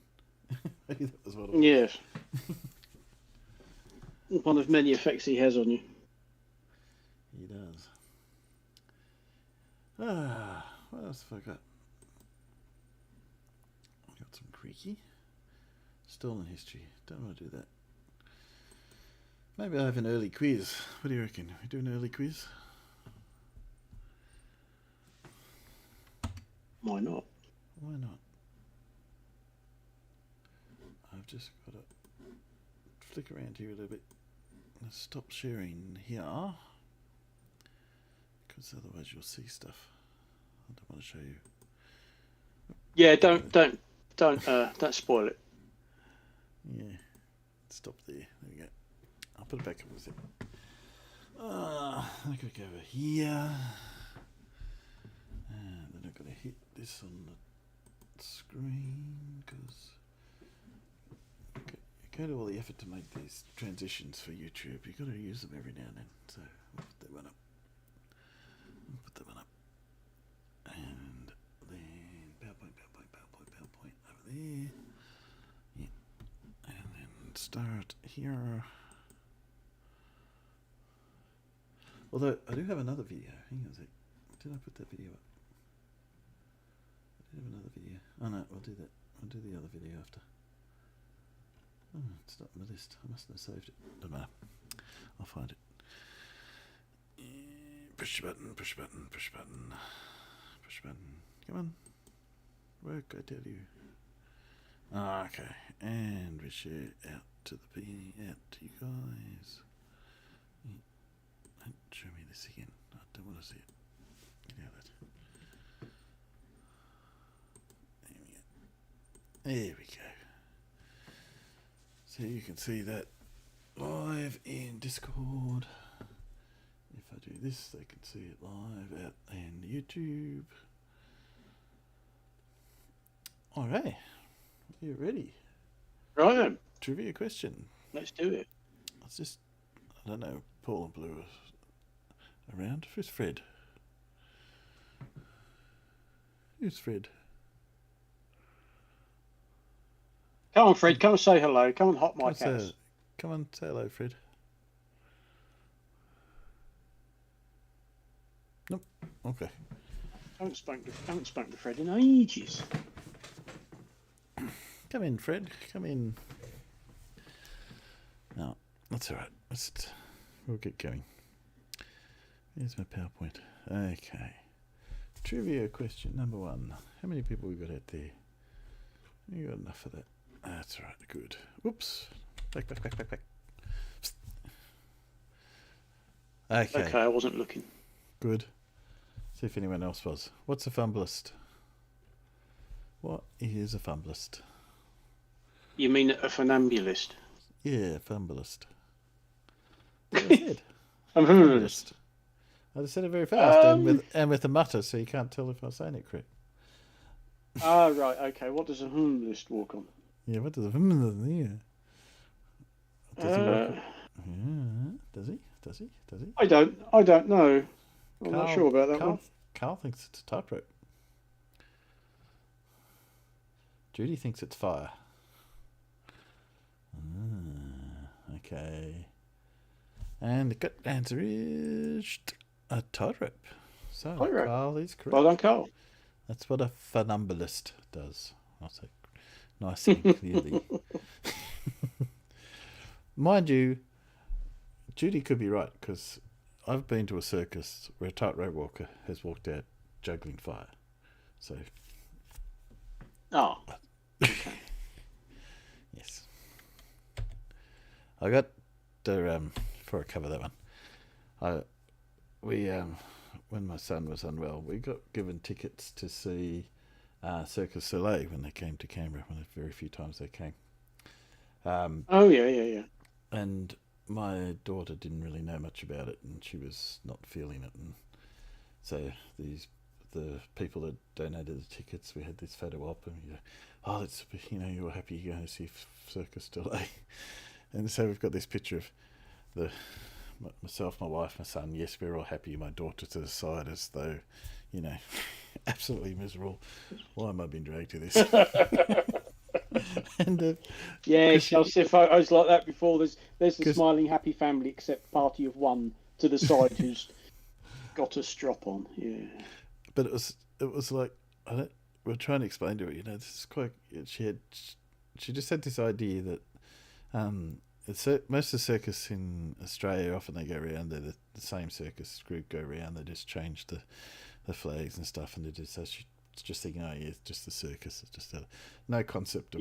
Maybe that was what it was. Yes. One of many effects he has on you. He does. What else have I got? I got some creaky. Stolen history. Don't want to do that. Maybe I have an early quiz. What do you reckon? We do an early quiz? Why not? Why not? I've just got to flick around here a little bit. Let's stop sharing here, because otherwise you'll see stuff. I don't want to show you. Yeah, don't spoil it. Yeah, stop there. There we go. I'll put it back up a second. I'm going to go over here. And then I've got to hit this on the screen because you go to all the effort to make these transitions for YouTube. You've got to use them every now and then. So we'll put that one up. And then PowerPoint over there. Yeah. And then start here. Although I do have another video. Hang on a sec. Did I put that video up? I did have another video. Oh no, we'll do that. I'll do the other video after. Oh, it's not on the list. I mustn't have saved it. Doesn't matter. I'll find it. Push button, push button, push button. Push button. Come on. Work, I tell you. Okay. And we share out to the out to you guys. Don't show me this again. I don't want to see it. Get out of it. There we go. So you can see that live in Discord. If I do this, they can see it live out in YouTube. All right. Are you ready? Right then. Trivia question. Let's do it. Let's just, I don't know, Paul and Blue are around. Who's Fred? Who's Fred? Come on, Fred. Come and say hello. Come and hot mic us. Come on, say hello, Fred. Nope. Okay. Haven't spoken to Fred in ages. Come in, Fred. Come in. No, that's all right. We'll get going. Here's my PowerPoint. Okay. Trivia question number 1. How many people we got out there? You got enough of that. That's right. Good. Whoops. Back. Okay, I wasn't looking. Good. See if anyone else was. What's a fumblist? What is a fumblist? You mean a funambulist? Yeah, fumblist. That's what I said. Funambulist. I just said it very fast and with a mutter, so you can't tell if I'm saying it correct. Ah, right. Okay. What does a funambulist walk on? Yeah, what does a funambulist? Yeah. Does he walk on? Yeah. Does he? I don't know. I'm not sure about that one. Carl thinks it's a tightrope. Judy thinks it's fire. Okay. And the good answer is a tightrope. So Tightrope. Carl is correct. Well done, Carl. That's what a funambulist does. I'll say nice and clearly. Mind you, Judy could be right, because I've been to a circus where a tightrope walker has walked out juggling fire. So. Oh. Yes. I got the before I cover that one. When my son was unwell, we got given tickets to see Circus Soleil when they came to Canberra. One of the very few times they came. Oh yeah. And my daughter didn't really know much about it, and she was not feeling it, and so the people that donated the tickets, we had this photo op, and we go, oh, that's, you're happy you're going to see Circus Soleil. And so we've got this picture of myself, my wife, my son. Yes, we're all happy. My daughter to the side, as though, absolutely miserable. Why am I being dragged to this? And yes, I've seen photos like that before. There's the smiling happy family, except party of one to the side who's got a strop on. Yeah. But it was like, we're trying to explain to her, this is quite. She just had this idea that most of the circus in Australia, often they go around. They're the same circus group go around. They just change the flags and stuff, and they just it's just thinking, oh yeah, it's just the circus. It's just no concept of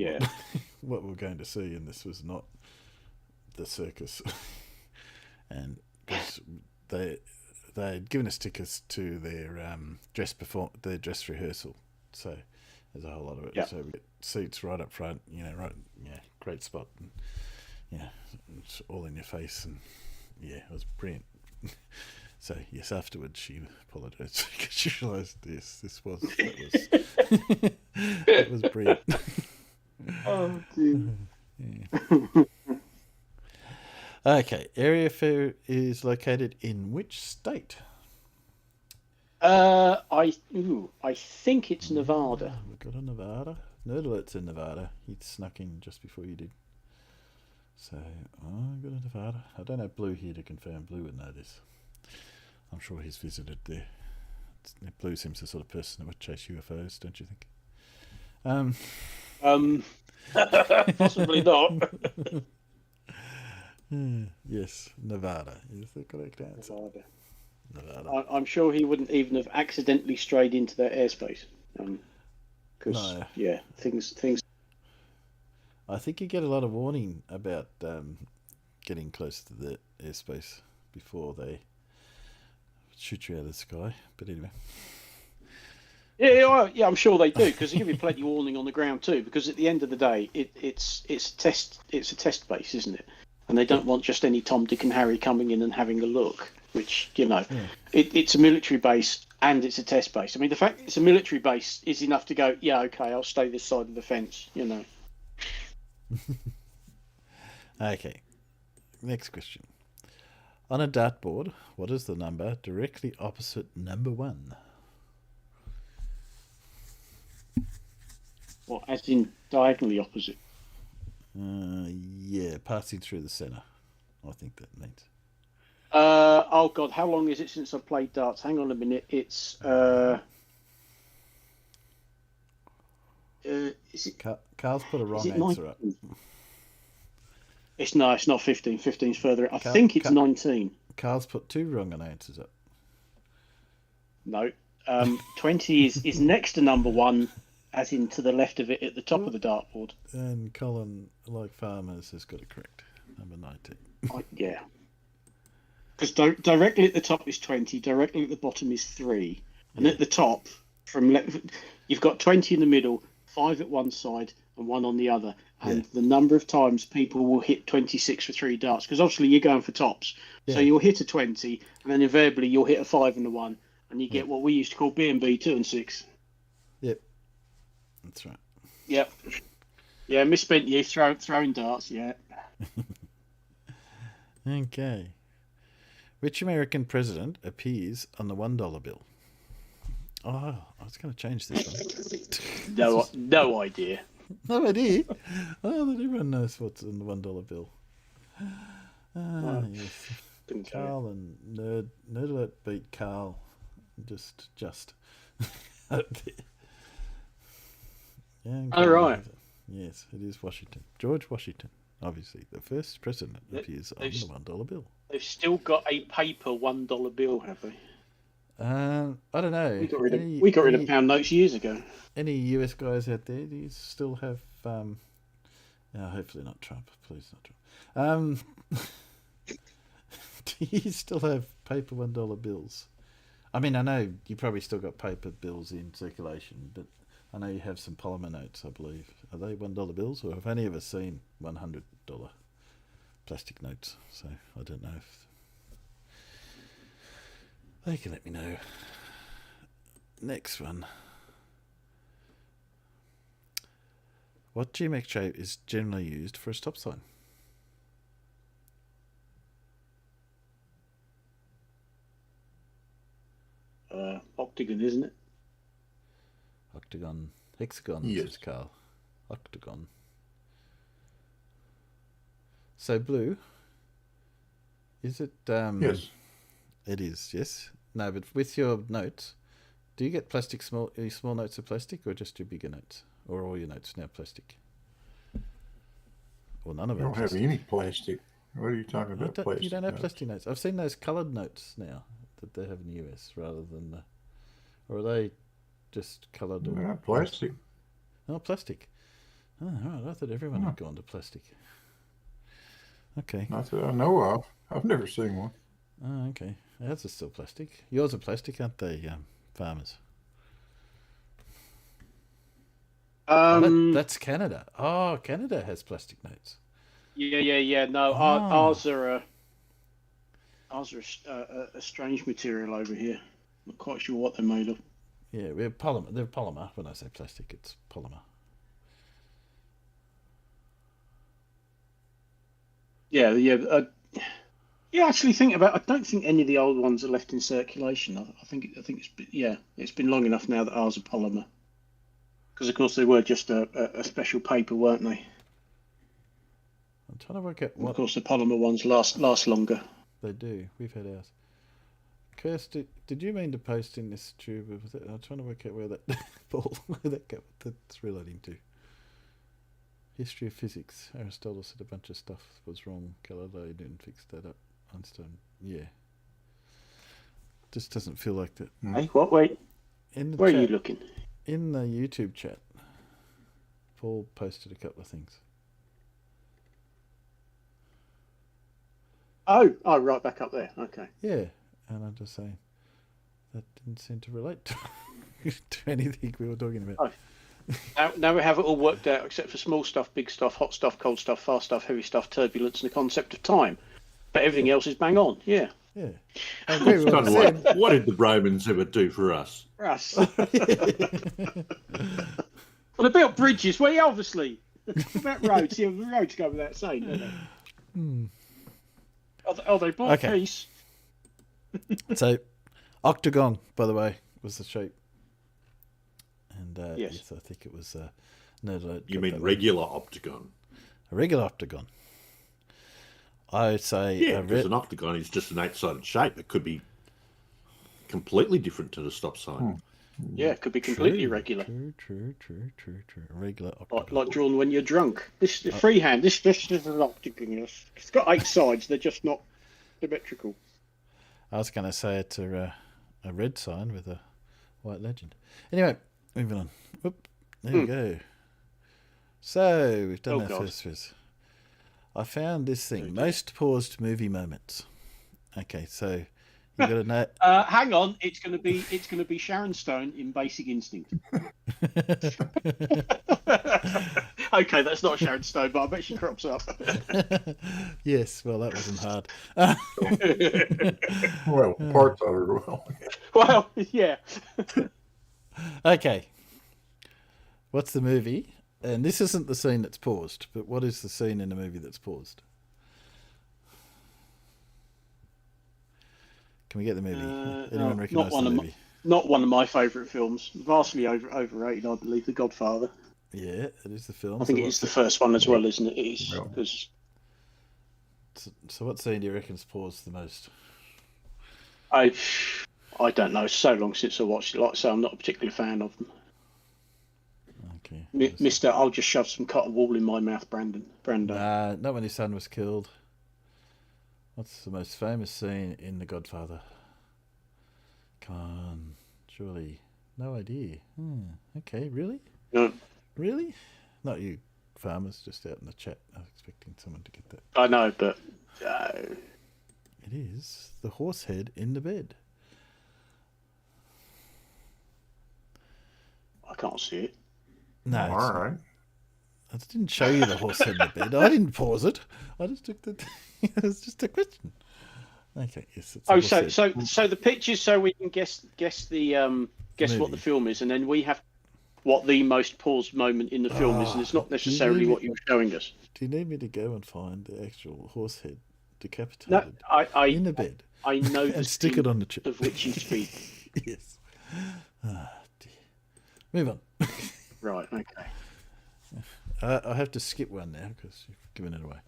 what we're going to see, and this was not the circus. And because they had given us tickets to their their dress rehearsal, so there's a whole lot of it. So we get seats right up front, great spot, and it's all in your face, and it was brilliant. So yes, afterwards she apologised because she realised that was brilliant. Oh dear. Okay, Area Fair is located in which state? I think it's Nevada. We've got a Nevada. Nerd Alert's in Nevada. He snuck in just before you did. So, I've got a Nevada. I don't have Blue here to confirm. Blue would know this. I'm sure he's visited there. Blue seems the sort of person that would chase UFOs, don't you think? Possibly not. Yes, Nevada is the correct answer. Nevada. I'm sure he wouldn't even have accidentally strayed into their airspace. Because things. I think you get a lot of warning about getting close to the airspace before they shoot you out of the sky. But anyway. Yeah, I'm sure they do, because they give you plenty of warning on the ground too. Because at the end of the day, it's a test base, isn't it? And they don't want just any Tom, Dick, and Harry coming in and having a look. Which it's a military base and it's a test base. I mean, the fact it's a military base is enough to go, yeah, okay, I'll stay this side of the fence. Okay. Next question. On a dartboard, what is the number directly opposite number 1? Well, as in diagonally opposite? Yeah, passing through the centre. I think that means. Oh God, how long is it since I played darts? Hang on a minute. It's is it? Carl's put a wrong answer up. It's not 15. 15's further. I think it's 19. Carl's put 2 wrong answers up. No, 20 is next to number 1, as in to the left of it at the top of the dartboard. And Colin, like Farmers, has got it correct. Number 19. Yeah. Because directly at the top is 20, directly at the bottom is 3. And at the top, you've got 20 in the middle, 5 at one side, and 1 on the other. And the number of times people will hit 26 for 3 darts, because obviously you're going for tops. So you'll hit a 20, and then invariably you'll hit a 5 and a 1, and you get what we used to call B&B 2 and 6. Yep. That's right. Yep. Yeah, misspent you throwing darts, yeah. Okay. Which American president appears on the $1 bill? Oh, I was going to change this one. No idea. No idea? Oh, that everyone knows what's on the $1 bill. Yes. Carl and Nerd Alert beat Carl. Just. Out there. Yeah, All right. Yes, it is Washington. George Washington, obviously. The first president appears on the $1 bill. They've still got a paper $1 bill, have they? I don't know. We got rid of pound notes years ago. Any US guys out there, do you still have... hopefully not Trump. Please not Trump. Do you still have paper $1 bills? I mean, I know you probably still got paper bills in circulation, but I know you have some polymer notes, I believe. Are they $1 bills, or I've only ever seen $100 plastic notes, so I don't know if they can let me know. Next one. What geometric shape is generally used for a stop sign? Octagon, isn't it? Octagon. Hexagon, Yes. says Carl. Octagon. So blue. Is it? Yes. It is. Yes. No, but with your notes, do you get plastic small notes of plastic, or just your bigger notes, or all your notes now plastic? Or none of I it? don't have any plastic. What are you talking about? Plastic? You don't have notes? plastic notes. I've seen those coloured notes now that they have in the US, rather than or are they just coloured? They're not plastic. Oh, plastic. Oh, right. I thought everyone had gone to plastic. Okay. Not that I know of. I've never seen one. Oh, okay. Ours are still plastic. Yours are plastic, aren't they, Farmers? That's Canada. Oh, Canada has plastic notes. Yeah. No, ours are a strange material over here. Not quite sure what they're made of. Yeah, we're polymer. They're polymer. When I say plastic, it's polymer. Yeah. Yeah, actually, think about. I don't think any of the old ones are left in circulation. I think it's been long enough now that ours are polymer. Because of course they were just a special paper, weren't they? I'm trying to work out what. Of course, the polymer ones last longer. They do. We've had ours. Kirsty, did you mean to post in this tube? I'm trying to work out where that that's relating to. History of physics. Aristotle said a bunch of stuff was wrong. Galileo didn't fix that up. Einstein, yeah. Just doesn't feel like that. Hey, what? Wait. Where are you looking? In the YouTube chat, Paul posted a couple of things. Oh, right back up there. Okay. Yeah, and I'm just saying that didn't seem to relate to anything we were talking about. Now we have it all worked out, except for small stuff, big stuff, hot stuff, cold stuff, fast stuff, heavy stuff, turbulence, and the concept of time. But everything else is bang on. Yeah. Yeah. It's kind of like, what did the Romans ever do for us? Well, they built bridges. Well, yeah, obviously. What about roads? Yeah, the roads go without saying, don't they? Oh, they bought peace. So, octagon, by the way, was the shape. And yes, I think it was. You mean regular octagon? A regular octagon. I would say. Yeah, because an octagon is just an 8-sided shape. It could be completely different to the stop sign. Yeah, it could be completely irregular. True. Regular octagon. Like drawn when you're drunk. This freehand. This is an octagon. It's got 8 sides. They're just not symmetrical. I was going to say it's a red sign with a White Legend. Anyway, moving on. Whoop. There we go. So, we've done our first quiz. I found this thing. Most paused movie moments. Okay, so you've got to know. Hang on, it's going to be Sharon Stone in Basic Instinct. Okay, that's not Sharon Stone, but I bet she crops up. Yes, well, that wasn't hard. Well, parts of it will. Well, yeah. Okay. What's the movie? And this isn't the scene that's paused, but what is the scene in the movie that's paused? Can we get the movie? Anyone recognise the movie? Not one of my favourite films. Vastly overrated, I believe. The Godfather. Yeah, it is the film. I think it is the first one as well, isn't it? It is. Because... So what scene do you reckon's paused the most? I don't know. It's so long since I watched it. Like I say, I'm not a particular fan of them. Okay. Mr. I'll just shove some cotton wool in my mouth, Brando. Not when his son was killed. What's the most famous scene in The Godfather? Come on, surely. No idea. Okay, really? No. Really? Not you, farmers, just out in the chat. I was expecting someone to get that. I know, but... It is the horse head in the bed. I can't see it. No. All right. I didn't show you the horse head in the bed. I didn't pause it. I just took the... It was just a question. Okay, yes. It's so the pictures, so we can guess what the film is, and then we have what the most paused moment in the film is, and it's not necessarily what you're showing us. Do you need me to go and find the actual horse head decapitated No, in the bed? I know and stick it on the chip of which you speak. Yes. Dear. Move on. Right. Okay. I have to skip one now because you've given it away.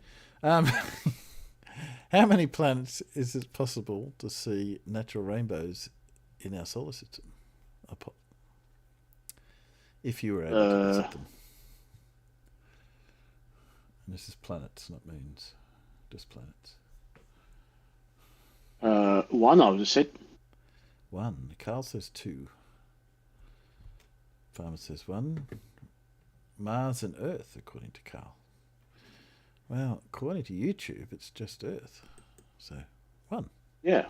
How many planets is it possible to see natural rainbows in our solar system? If you were able to visit them. And this is planets, not moons. Just planets. One, I would have said. One. Carl says two. Farmer says one. Mars and Earth, according to Carl. Well, according to YouTube, it's just Earth. So, one. Yeah.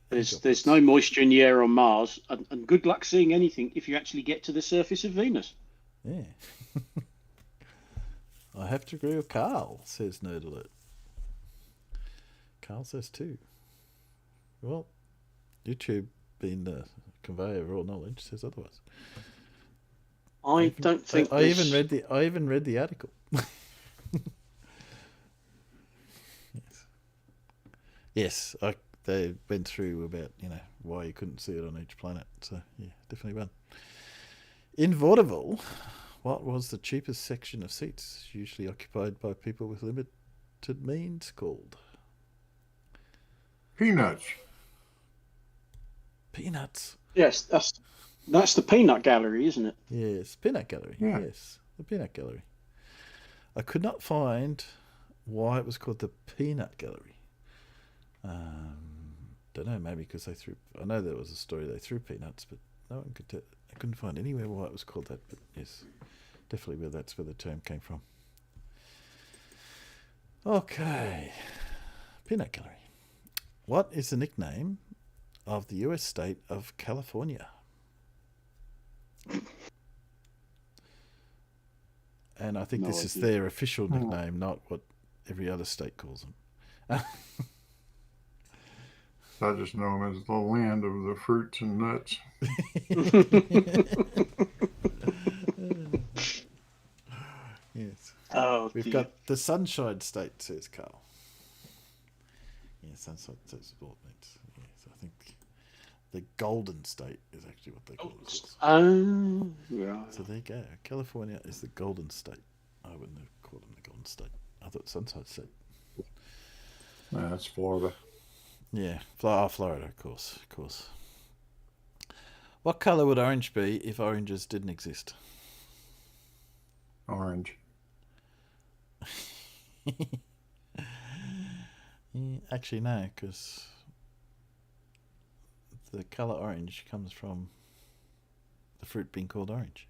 There's no moisture in the air on Mars, and good luck seeing anything if you actually get to the surface of Venus. Yeah. I have to agree with Carl, says Nerd Alert. Carl says two. Well, YouTube, being the conveyor of all knowledge, says otherwise. I don't think I even read the article. Yes, they went through about why you couldn't see it on each planet. So yeah, definitely one. In vaudeville, what was the cheapest section of seats usually occupied by people with limited means called? Peanuts. Peanuts. Yes, that's the peanut gallery, isn't it? Yes, peanut gallery. Yeah. Yes, the peanut gallery. I could not find why it was called the peanut gallery. Don't know, maybe because they threw... I know there was a story they threw peanuts, but no one could tell. I couldn't find anywhere why it was called that, but yes, definitely that's where the term came from. Okay. Peanut gallery. What is the nickname of the US state of California? And I think this is their official nickname, not what every other state calls them. I just know them as the land of the fruits and nuts. Yes. Oh, we've got the Sunshine State, says Carl. Yeah, Sunshine State what it means. Yes, I think the Golden State is actually what they call it. Oh, right. So there you go. California is the Golden State. I wouldn't have called them the Golden State. I thought Sunshine State. No, that's Florida. Yeah, Florida, of course. What colour would orange be if oranges didn't exist? Orange. Actually, no, because the colour orange comes from the fruit being called orange.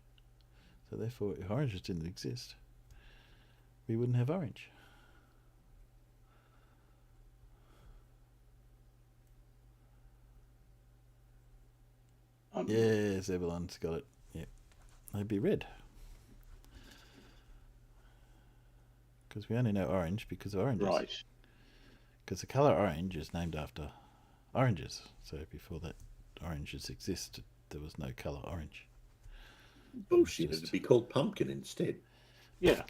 So therefore, if oranges didn't exist, we wouldn't have orange. Yes, everyone's got it. Yep. They'd be red. Because we only know orange because of oranges. Right. Because the colour orange is named after oranges. So before that oranges existed, there was no colour orange. Bullshit, it'd be called pumpkin instead. Yeah.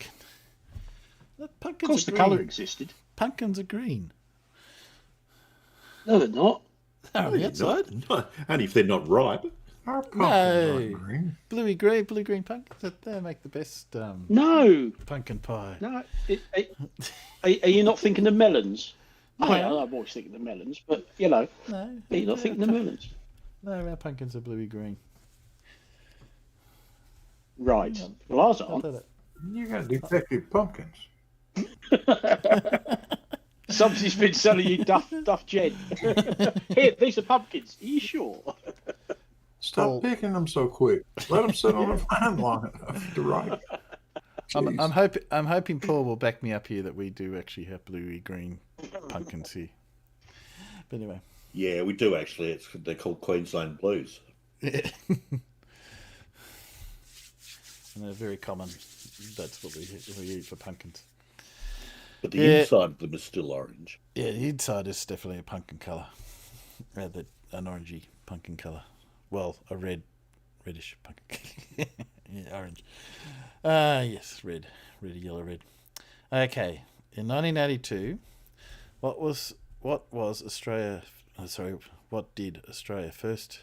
Pumpkins of course, the colour existed. Pumpkins are green. No, they're not. Oh, They're not. Only if they're not ripe. Our pumpkins No, aren't green. blue green pumpkins. They make the best. No. Pumpkin pie. No. Are you not thinking of melons? No. I'm always thinking of melons, but you know, No. are you not thinking of melons? No, our pumpkins are bluey green. Right. Well, ours aren't. You got defective pumpkins. Somebody's been selling you Duff Jen. Here, these are pumpkins. Are you sure? Stop picking them so quick. Let them sit on the vine long enough to ripen. I'm hoping Paul will back me up here that we do actually have bluey green pumpkins here. But anyway. Yeah, we do actually. They're called Queensland Blues. Yeah. And they're very common. That's what we eat for pumpkins. But the inside of them is still orange. Yeah, the inside is definitely a pumpkin colour. Rather an orangey pumpkin colour. Well, a reddish pumpkin. Yeah, orange. Yes, red, yellow, red. Okay, in 1982, what did Australia first?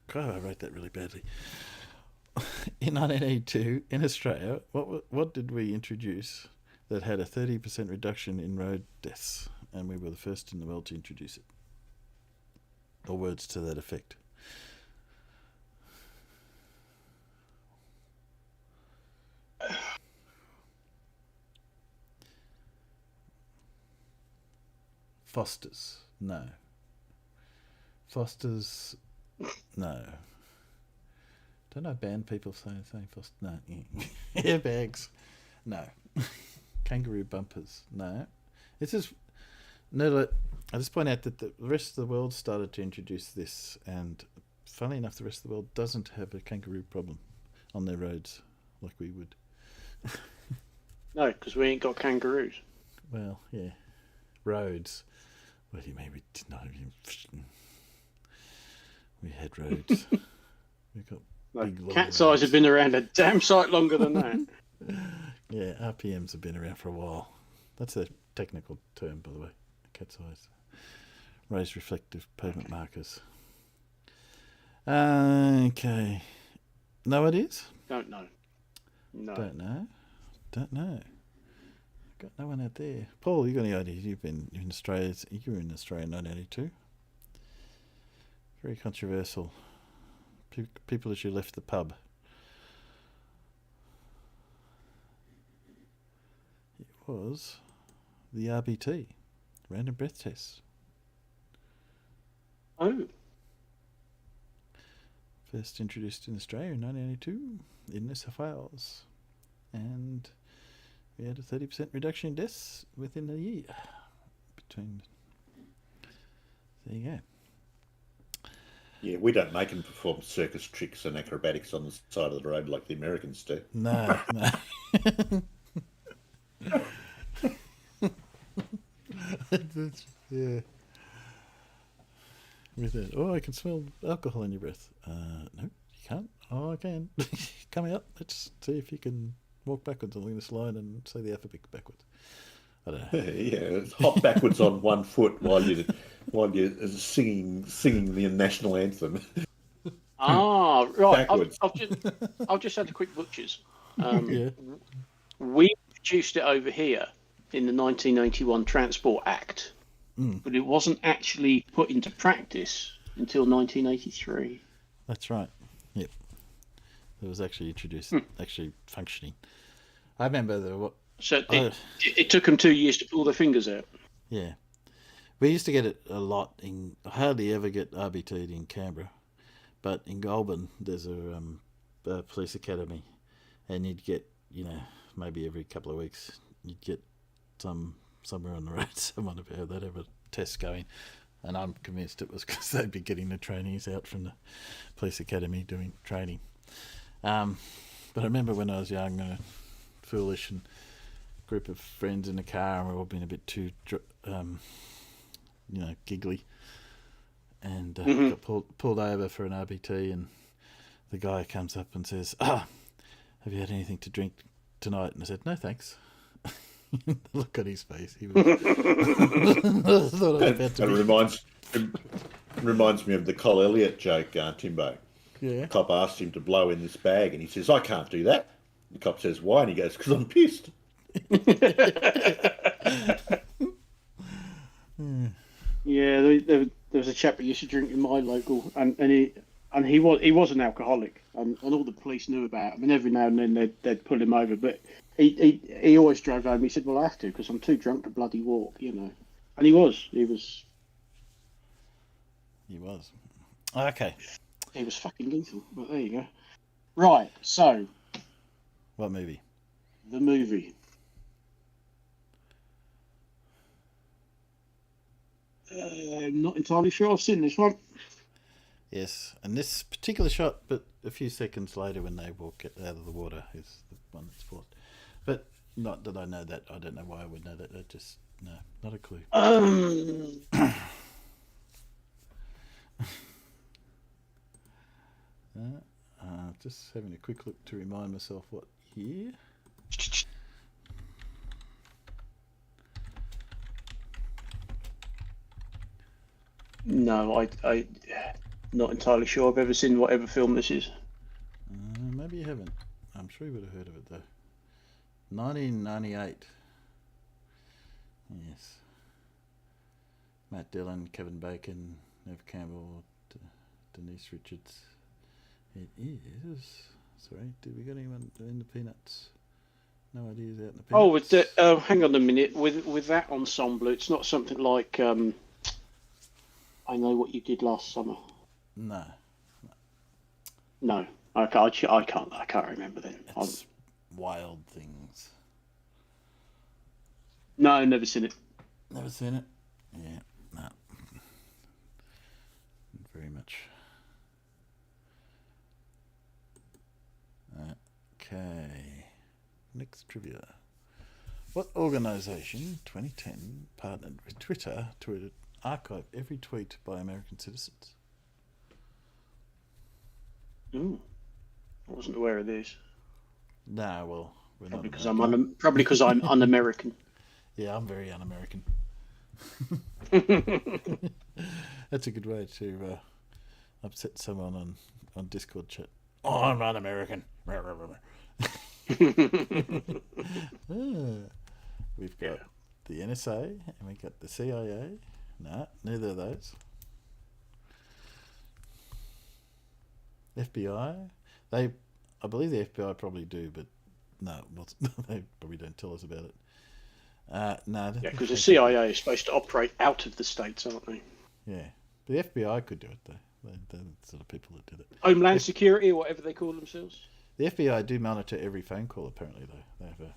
God, I wrote that really badly. In 1982, in Australia, what did we introduce that had a 30% reduction in road deaths, and we were the first in the world to introduce it? Or words to that effect. Foster's, no. Foster's, no. Don't I ban people saying Foster? No. Airbags, no. Kangaroo bumpers, no. This is no. I just point out that the rest of the world started to introduce this, and funnily enough, the rest of the world doesn't have a kangaroo problem on their roads like we would. No, because we ain't got kangaroos. Well, yeah, roads. What do you mean we did not even? We had roads. We got big long Cat's eyes have been around a damn sight longer than that. Yeah, RPMs have been around for a while. That's a technical term, by the way. Cat's eyes. Raised reflective pavement markers. Okay. No ideas? Don't know. No. Don't know. Got no one out there. Paul, you got any ideas? You've been in Australia. You were in Australia in 1982. Very controversial. People as you left the pub. It was the RBT, random breath test. Oh. First introduced in Australia in 1982 in New South Wales. And we had a 30% reduction in deaths within a year. There you go. Yeah, we don't make them perform circus tricks and acrobatics on the side of the road like the Americans do. No. Yeah. With it. Oh, I can smell alcohol in your breath. No, you can't. Oh, I can. Come out. Let's see if you can walk backwards along this line and say the alphabet backwards. I don't know. Yeah, hop backwards on one foot while you're singing the national anthem. Ah, right. Backwards. I've just had a quick butcher's. Yeah. We introduced it over here in the 1981 Transport Act, but it wasn't actually put into practice until 1983. That's right. Yep. It was actually introduced, actually functioning. I remember So it took them 2 years to pull their fingers out. Yeah. We used to get it a lot. Hardly ever get RBT'd in Canberra, but in Goulburn there's a police academy, and you'd get, maybe every couple of weeks you'd get somewhere on the road someone about they'd have a test going, and I'm convinced it was because they'd be getting the trainees out from the police academy doing training. But I remember when I was young and foolish, and a group of friends in the car, and we've all been a bit too giggly, and got pulled over for an RBT, and the guy comes up and says, have you had anything to drink tonight? And I said, no thanks. The look on his face, he was reminds me of the Col Elliott joke, Timbo. Yeah. The cop asked him to blow in this bag, and he says, I can't do that. The cop says, why? And he goes, because I'm pissed. Yeah, there was a chap that used to drink in my local, and he was an alcoholic, and all the police knew about him. And every now and then they'd pull him over, but he always drove home. He said, "Well, I have to because I'm too drunk to bloody walk," And he was. Okay. He was fucking lethal. But there you go. Right. So. What movie? The movie. I'm not entirely sure I've seen this one. Yes, and this particular shot, but a few seconds later when they walk out of the water, is the one that's fought. But not that I know that. I don't know why I would know that. I just, no, not a clue. Just having a quick look to remind myself what year. No, I not entirely sure I've ever seen whatever film this is. Maybe you haven't. I'm sure you would have heard of it though. 1998. Yes. Matt Dillon, Kevin Bacon, Nev Campbell, Denise Richards. It is. Sorry, did we get anyone in the Peanuts? No ideas out in the Peanuts. Hang on a minute. With that ensemble, it's not something like I Know What You Did Last Summer. No. No, I can't remember then. It's Wild Things. No, never seen it. Never seen it? Yeah, no. Very much. Okay. Next trivia. What organisation, 2010, partnered with Twitter to archive every tweet by American citizens? I wasn't aware of this. No, well, we're probably not because I'm un-American. Yeah, I'm very un-American. That's a good way to upset someone on Discord chat. Oh, I'm un-American. We've got the NSA and we got the CIA. No, neither of those. FBI. I believe the FBI probably do, but no, they probably don't tell us about it. No. Yeah, because the CIA is supposed to operate out of the States, aren't they? Yeah, but the FBI could do it though. They're the sort of people that did it. Homeland Security, or whatever they call themselves. The FBI do monitor every phone call. Apparently, though, they have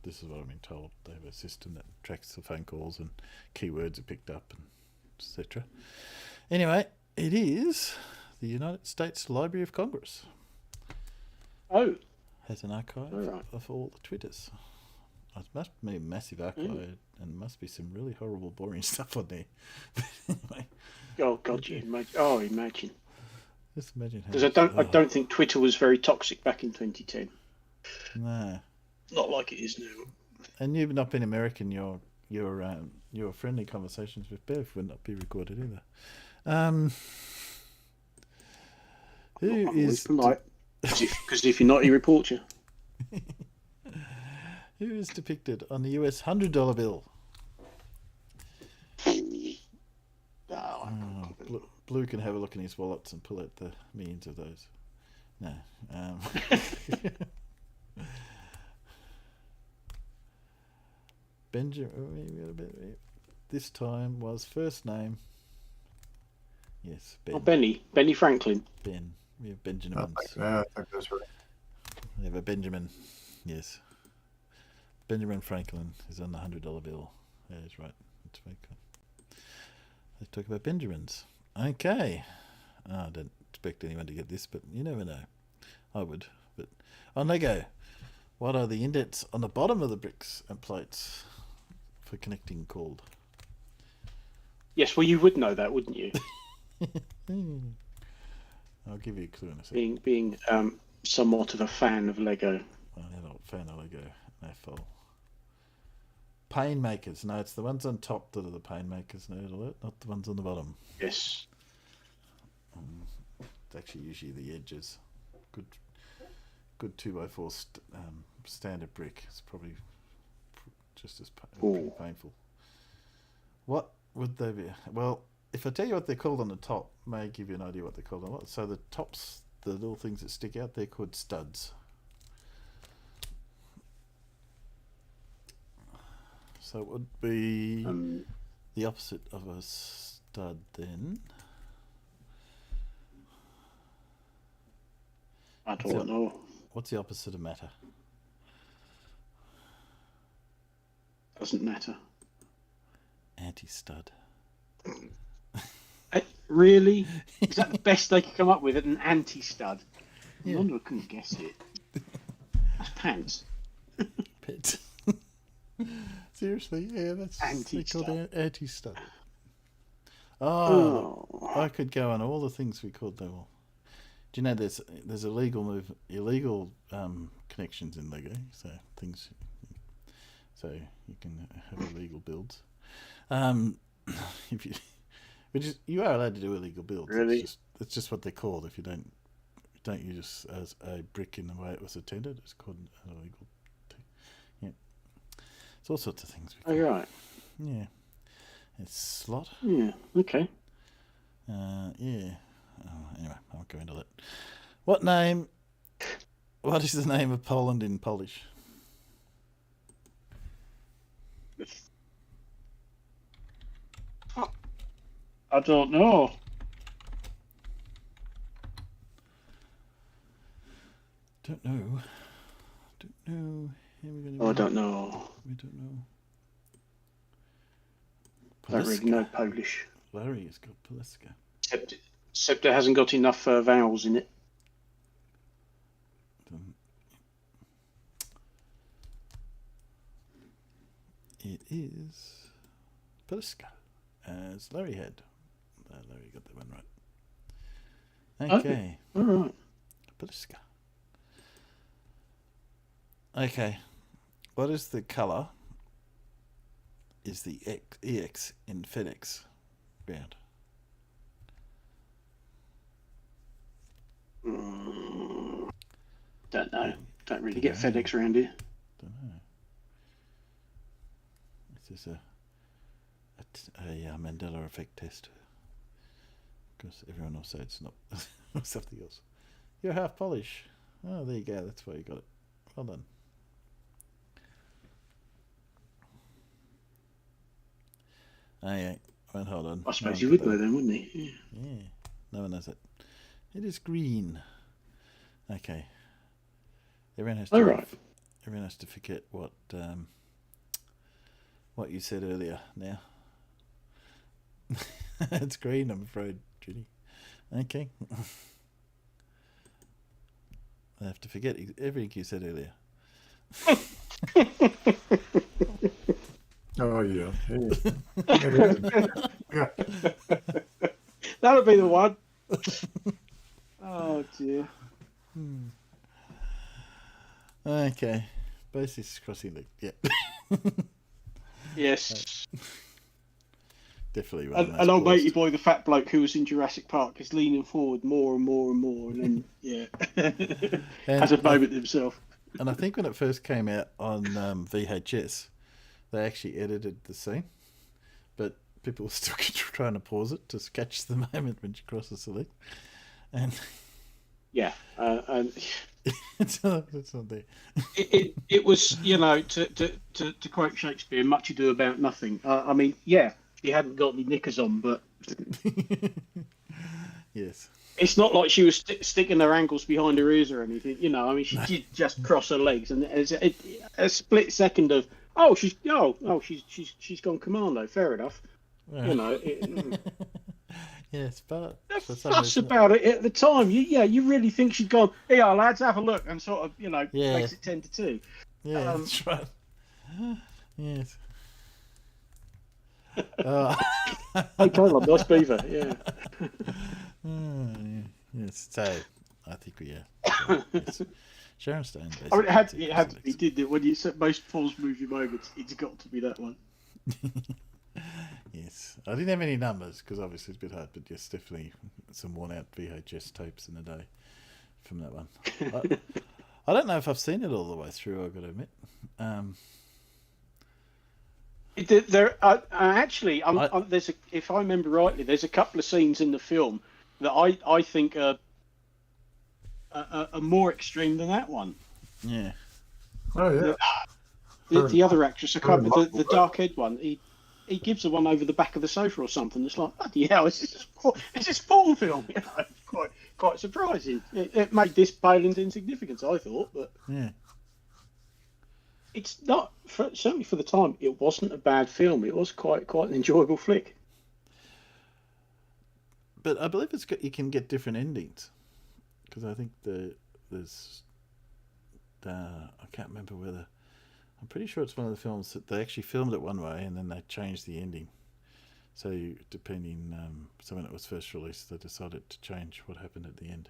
this is what I've been told. They have a system that tracks the phone calls and keywords are picked up, and etc. Anyway, it is the United States Library of Congress. Oh. Has an archive of all the Twitters. It must be a massive archive, and must be some really horrible, boring stuff on there. Anyway. Oh God, imagine. Just imagine how. Because I don't think Twitter was very toxic back in 2010. No. Not like it is now. And you've not been American. Your friendly conversations with Bev would not be recorded either. Who is polite? Because if you're not, he reports you. Who is depicted on the US $100 bill? Blue can have a look in his wallets and pull out the millions of those. No. this time was first name. Yes, Ben. Oh, Benny Franklin. Ben. We have Benjamins. I think that's right. We have a Benjamin. Yes. Benjamin Franklin is on the $100 bill. Yeah, that's right. That's very cool. Let's talk about Benjamins. Okay. I don't expect anyone to get this, but you never know. I would. But on Lego, what are the indents on the bottom of the bricks and plates for connecting called? Yes, well, you would know that, wouldn't you? I'll give you a clue in a second. Being somewhat of a fan of Lego. I'm not a fan of Lego. AFL. Pain makers. No, it's the ones on top that are the pain makers. Nerd alert, not the ones on the bottom. Yes. It's actually usually the edges. Good 2x4 standard brick. It's probably just as pretty painful. What would they be? Well, if I tell you what they're called on the top, may give you an idea what they're called on what. So the tops, the little things that stick out, they're called studs. So it would be the opposite of a stud then. I don't know. What's the opposite of matter? Doesn't matter. Anti-stud. Really? Is that the best they could come up with? An anti-stud? Yeah. I wonder I couldn't guess it. That's pants. Pits. Seriously, yeah, that's called anti-stud. Oh, I could go on all the things we called them all. Do you know there's illegal connections in Lego, so things, so you can have illegal builds. If you are allowed to do illegal builds. Really? It's just what they're called. If you don't use as a brick in the way it was intended, it's called an illegal. Yeah, it's all sorts of things. Oh, you're right. Yeah, it's slot. Yeah. Okay. Yeah. Oh, anyway, I won't go into that. What is the name of Poland in Polish? I don't know. Don't know. I don't know. We don't know. Don't really know Polish. Larry has got Poliska. Except it hasn't got enough vowels in it. It is Poliska, as Larry had. Larry got that one right. Okay. All right. Poliska. Okay. What is the colour? Is the EX in FedEx round? Don't know. Don't really get FedEx around here. Don't know. This is a Mandela effect test. Because everyone will say it's not something else. You're half Polish. Oh, there you go. That's why you got it. Well done. Oh, yeah. Well, hold on. I suppose you would know then, wouldn't he? Yeah. No one knows it. It is green. Okay. Everyone has to. Everyone has to forget what you said earlier. Now. It's green, I'm afraid, Judy. Okay. I have to forget everything you said earlier. Oh yeah. That'll be the one. Oh dear. Okay. Basis crossing the Yes. Definitely. And old matey boy, the fat bloke who was in Jurassic Park, is leaning forward more and more and more, and then has a moment himself. And I think when it first came out on VHS, they actually edited the scene, but people were still trying to pause it to catch the moment when she crosses the leg, and and it's not there. It was, to quote Shakespeare, much ado about nothing. I mean, yeah, she hadn't got any knickers on, but yes, it's not like she was sticking her ankles behind her ears or anything. I mean, she did just cross her legs, and it's a split second of she's gone commando. Fair enough. Yeah. Yes, but fuss about it at the time. You really think she'd gone, "Here, lads, have a look," and sort of, makes it 10-2. Yeah, that's right. Yes. Hey, Colin, nice beaver. Yeah. Yes. So, I think we yes. Sharon Stone. I mean, it had to be, didn't it? When you said most Falls movie moments, it's got to be that one. Yes, I didn't have any numbers because obviously it's a bit hard, but yes, definitely some worn out VHS tapes in a day from that one. I don't know if I've seen it all the way through, I've got to admit. Actually, there's if I remember rightly, there's a couple of scenes in the film that I think are more extreme than that one. Yeah. Oh yeah. The other actress, I can't remember, the dark-haired one. He gives her one over the back of the sofa or something. It's like, bloody hell, it's this porn film. Quite surprising. It made this pale into insignificance, I thought, but yeah, it's not. Certainly for the time, it wasn't a bad film. It was quite an enjoyable flick. But I believe you can get different endings because I think there's I can't remember whether. I'm pretty sure it's one of the films that they actually filmed it one way and then they changed the ending. So depending, so when it was first released, they decided to change what happened at the end.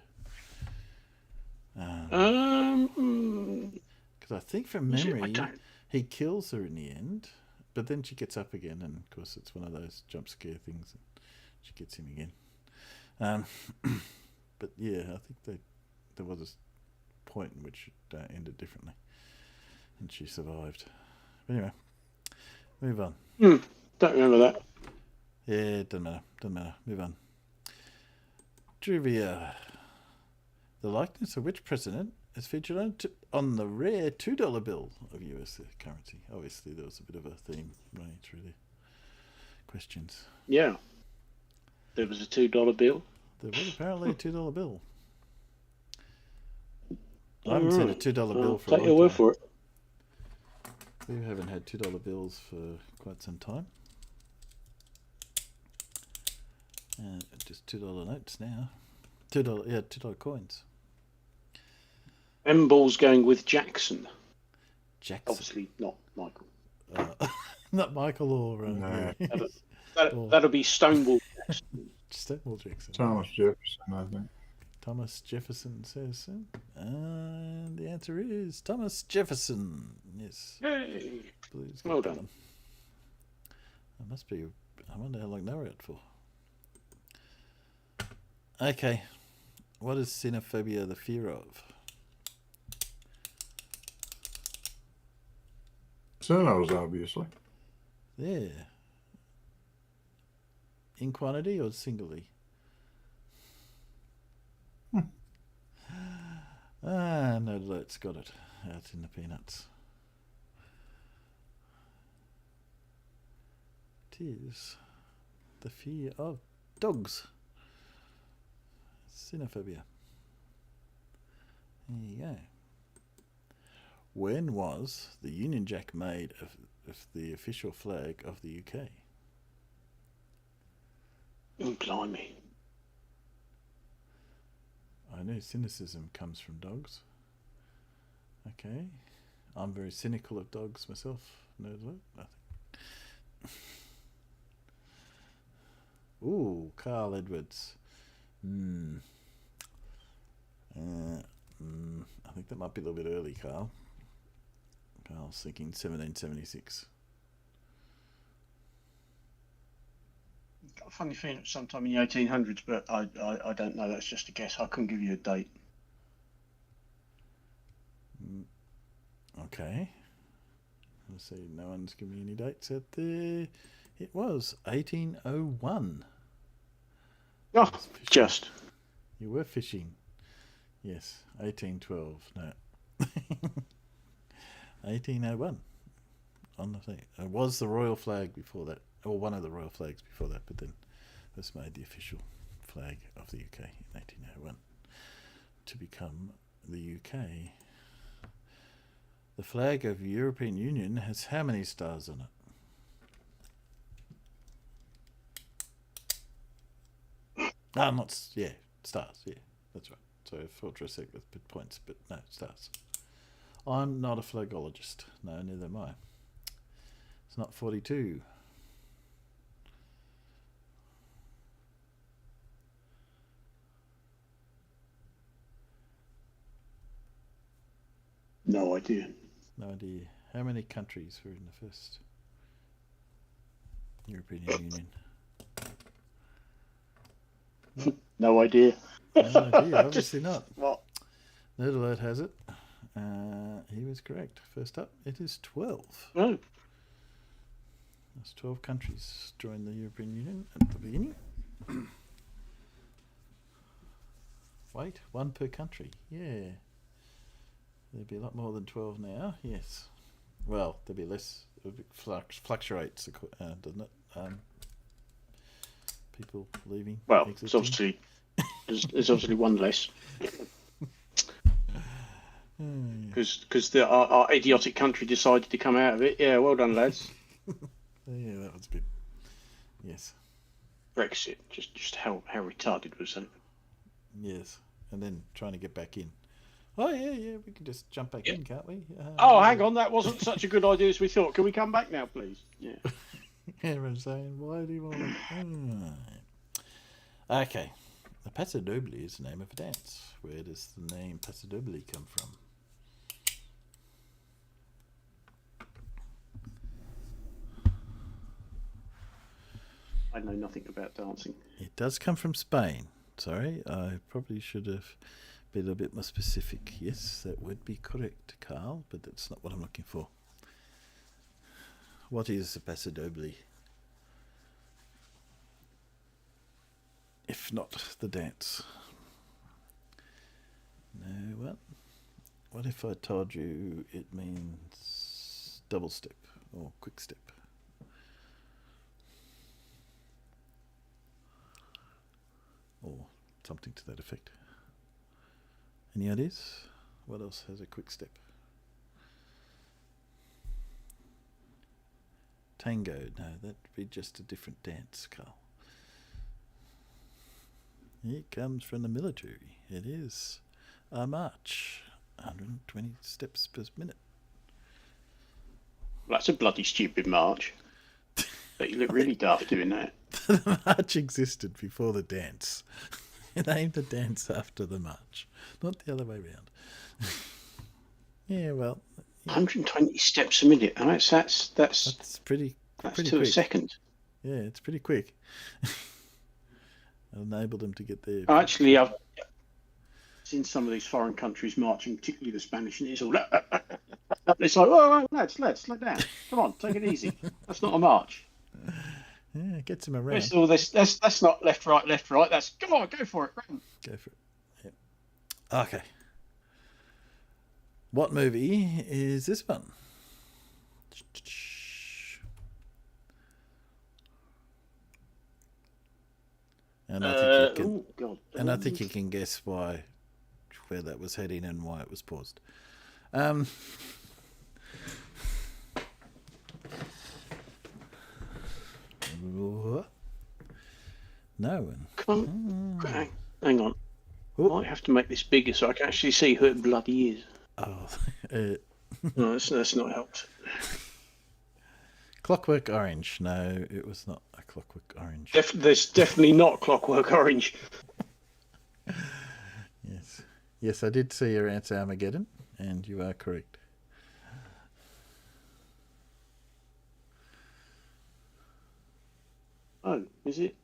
Because I think from memory, he kills her in the end, but then she gets up again, and of course it's one of those jump scare things, and she gets him again. But yeah, I think there was a point in which it ended differently. And she survived. But anyway, move on. Don't remember that. Yeah, doesn't matter. Move on. Trivia. The likeness of which president is featured on the rare $2 bill of US currency? Obviously, there was a bit of a theme running through the questions. Yeah. There was a $2 bill. There was apparently a $2 bill. I haven't seen a $2 bill for a long time. Take your word for it. We haven't had $2 bills for quite some time. Just $2 notes now. $2 coins. M-Ball's going with Jackson. Jackson. Obviously not Michael. Not Michael or... No. That'll be Stonewall Jackson. Stonewall Jackson. Thomas Jefferson, I think. Thomas Jefferson says so. And the answer is Thomas Jefferson. Yes. Hey. Blues Well done. I wonder how long they were out for. Okay. What is xenophobia the fear of? Sonos, obviously. Yeah. In quantity or singly? No, let's got it out in the peanuts. It is the fear of dogs. Xenophobia. There you go. When was the Union Jack made of the official flag of the UK? Oh, blimey. I know cynicism comes from dogs. Okay. I'm very cynical of dogs myself. No, nothing. Ooh, Carl Edwards. I think that might be a little bit early, Carl. Carl's thinking 1776. Got a funny feeling it's sometime in the 1800s, but I don't know. That's just a guess. I couldn't give you a date. Okay. Let's see. No one's giving me any dates out there. It was 1801. Oh, just. You were fishing. Yes, 1812. No. 1801. On the thing. It was the royal flag before that, or one of the royal flags before that, but then it was made the official flag of the UK in 1801 to become the UK. The flag of the European Union has how many stars on it? Stars, yeah, that's right. So I thought for a sec with points, but no, stars. I'm not a flagologist. No, neither am I. It's not 42. No idea. No idea. How many countries were in the first European Union? No idea. No idea, obviously not. What? Nerdalert has it. He was correct. First up, it is 12. Oh. There's 12 countries joined the European Union at the beginning. Wait, one per country. Yeah. There'd be a lot more than 12 now. Yes. Well, there'd be less. It fluctuates, doesn't it? People leaving. Well, exiting. there's obviously one less. Because our idiotic country decided to come out of it. Yeah, well done, lads. Yeah, that was good. Yes. Brexit, just how retarded was that? Yes, and then trying to get back in. Oh yeah, we can just jump back in, can't we? Oh, hang on, that wasn't such a good idea as we thought. Can we come back now, please? Yeah. Everyone's saying, why do you want to... Okay. The Paso Doble is the name of a dance. Where does the name Paso Doble come from? I know nothing about dancing. It does come from Spain. Sorry, I probably should have been a bit more specific. Yes, that would be correct, Carl, but that's not what I'm looking for. What is the Paso Doble? If not the dance. No, what if I told you it means double step or quick step? Or something to that effect. Any ideas? What else has a quick step? Tango, no, that'd be just a different dance, Carl. It comes from the military. It is a march, 120 steps per minute. Well, that's a bloody stupid march. But you look really daft doing that. The march existed before the dance. It aimed the dance after the march, not the other way around. Yeah, well, 120 steps a minute. And that's pretty. That's pretty to quick. a second. Yeah, it's pretty quick. Enabled them to get there. Actually, I've seen some of these foreign countries marching, particularly the Spanish, and it's all. It's like, oh, lads, slow down. Come on, take it easy. That's not a march. Yeah, it gets them around. Where's all this? That's not left, right. That's come on, go for it. Run. Go for it. Yep. Okay. What movie is this one? And I think you can guess where that was heading and why it was paused. No one. Come on. Hang on. I might have to make this bigger so I can actually see who it bloody is. Oh, no, that's not helped. Clockwork Orange. No, it was not a Clockwork Orange. There's definitely not Clockwork Orange. Yes, I did see your answer, Armageddon, and you are correct. Oh, is it?